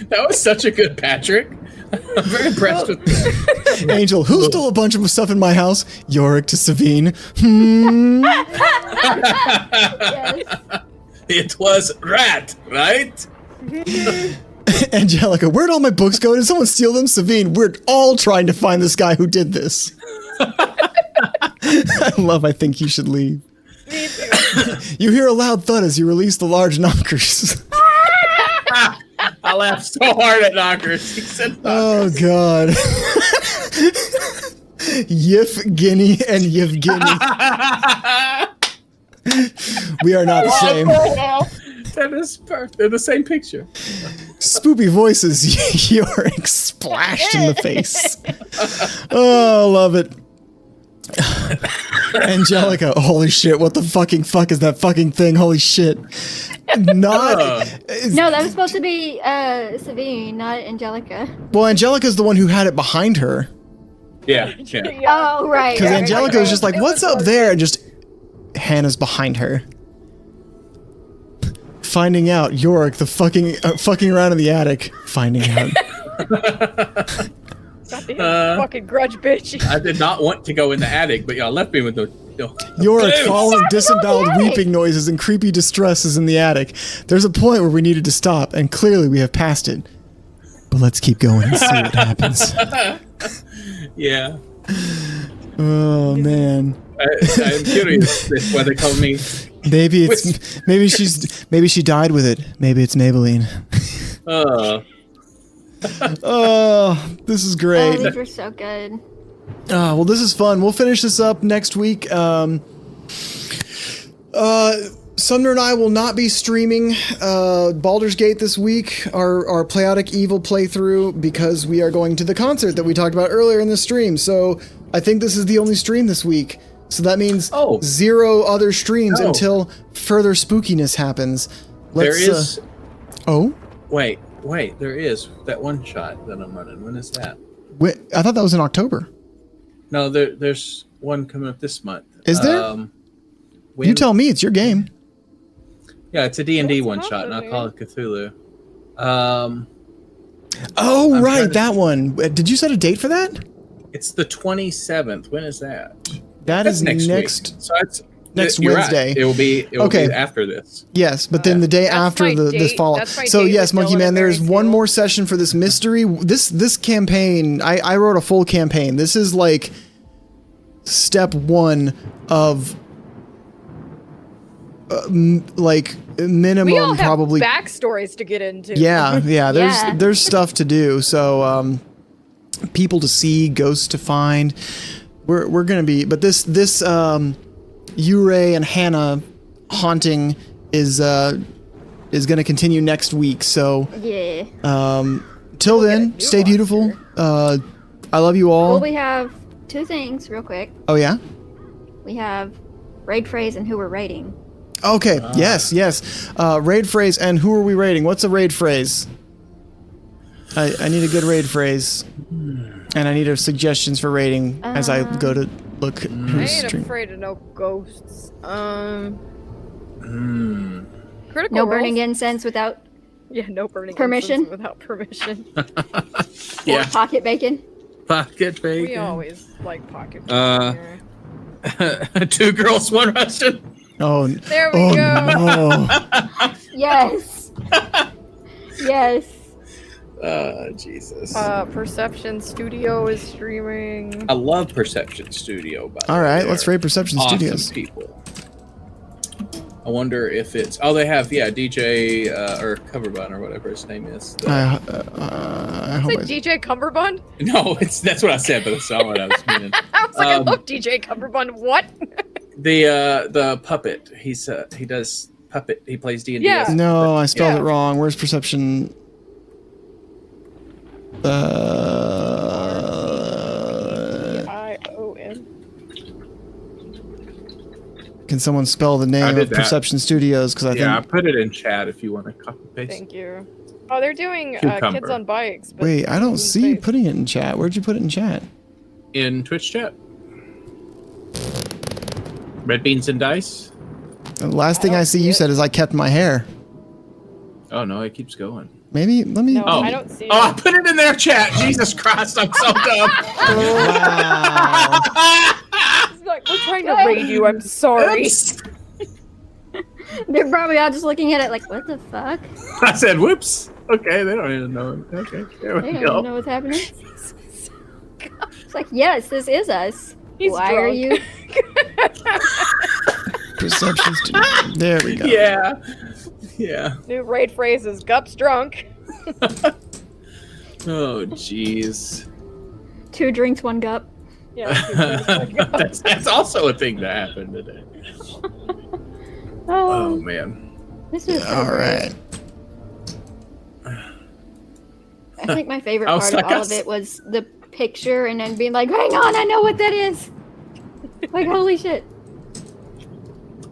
That was such a good Patrick. I'm very impressed with that. Angel, who stole a bunch of stuff in my house? Yorick to Savine. It was Rat, right? Angelica, where'd all my books go? Did someone steal them? Savine, we're all trying to find this guy who did this. I think you should leave. Me too. You hear a loud thud as you release the large knockers. I laughed so hard at knockers. He said Oh, knockers. God. Yevgeny and Yevgeny. We are not the same. They're the same picture. Spoopy voices, Yorick splashed in the face. Oh, love it. Angelica, holy shit, what the fucking fuck is that fucking thing? Holy shit. no, that was supposed to be Savine, not Angelica. Well, Angelica's the one who had it behind her. Yeah. Oh, right. Because right, Angelica right, was just like, "What's up there?" And just Hannah's behind her, finding out Yorick the fucking around in the attic, finding out. Goddamn fucking grudge bitch. I did not want to go in the attic, but y'all left me with the. Yorick following disemboweled weeping noises and creepy distresses in the attic. There's a point where we needed to stop, and clearly we have passed it. But let's keep going and see what happens. Yeah. Oh man. I'm curious if why they call me. Maybe she died with it. Maybe it's Maybelline. Oh, this is great. Oh, these were so good. Oh, well, this is fun. We'll finish this up next week. Sumner and I will not be streaming Baldur's Gate this week, our Playotic Evil playthrough, because we are going to the concert that we talked about earlier in the stream. So I think this is the only stream this week. So that means 0 other streams until further spookiness happens. There is. Wait, there is that one shot that I'm running. When is that? I thought that was in October. No, there's one coming up this month. Is there? You tell me. It's your game. Yeah, it's a D&D one shot, not Call of Cthulhu. Right, that one. Did you set a date for that? It's the 27th. When is that? That's next week. So it's next you're Wednesday. Right. It will be after this. Yes, but then the day after this fall. So yes, Monkey Man, there's one more session for this mystery. This campaign, I wrote a full campaign. This is like step 1 of like minimum We all have probably backstories to get into. Yeah. There's stuff to do. So people to see, ghosts to find. We're gonna be, but this Uray and Hannah haunting is gonna continue next week. So yeah. Till then, stay beautiful. I love you all. Well, we have 2 things real quick. Oh yeah. We have raid phrase and who we're raiding. Okay. Yes. Raid phrase and who are we raiding? What's a raid phrase? I need a good raid phrase. And I need suggestions for rating as I go to look. I ain't afraid of no ghosts. Critical No burning incense without. Yeah, no burning permission incense without permission. Or pocket bacon. Pocket bacon. We always like pocket bacon. 2 girls, 1 Russian. Oh. There we go. No. Yes. Yes. Jesus. Perception Studio is streaming. I love Perception Studio. All right, let's raid Perception awesome Studios. People. I wonder if it's. Oh, they have DJ or Coverbun or whatever his name is. I hope DJ Cumberbund? No, that's what I said, but that's not what I was meaning. I was like, I love DJ Cumberbund. What? The puppet. He does puppet. He plays D&D. Yeah. No, I spelled it wrong. Where's Perception? I-O-N. Can someone spell the name of Perception Studios? Because I think. I put it in chat if you want to copy paste. Thank you. Oh, they're doing Cucumber. Kids on Bikes. But Wait, I don't see you putting it in chat. Where'd you put it in chat? In Twitch chat. Red beans and dice. The last thing I see you said is I kept my hair. Oh no, it keeps going. Maybe let me. No, I don't see I put it in their chat. Jesus Christ, I'm so dumb. It's like, we're trying to raid you. I'm sorry. They're probably all just looking at it like, what the fuck? I said, whoops. Okay, they don't even know. Okay, there They we don't go. even know what's happening. It's like, yes, this is us. He's Why are drunk. you? Perception Studios. There we go. Yeah. New raid phrase is Gup's drunk. Oh, jeez. 2 drinks, 1 gup. Yeah. That's also a thing that happened today. Oh man. This is All right. I think my favorite I was part of like, all of it was the picture and then being like, hang on, I know what that is. Like, holy shit.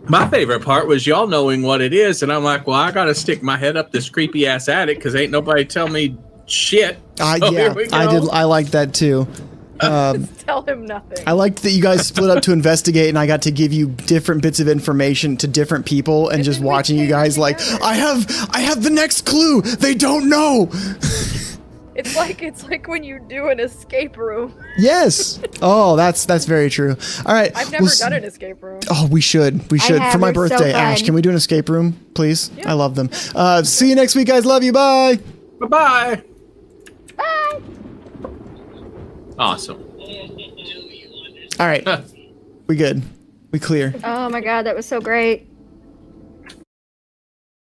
My favorite part was y'all knowing what it is, and I'm like, well, I gotta stick my head up this creepy ass attic because ain't nobody tell me shit. So Yeah, here we go. I liked that too. Tell him nothing. I liked that you guys split up to investigate, and I got to give you different bits of information to different people, and just watching you guys like, I have the next clue. They don't know. It's like when you do an escape room. Yes. Oh, that's very true. All right. I've never done an escape room. Oh, we should. We should. For my birthday, Ash, can we do an escape room, please? Yeah. I love them. See you next week, guys. Love you. Bye. Bye-bye. Bye. Awesome. All right. We good. We clear. Oh my god, that was so great.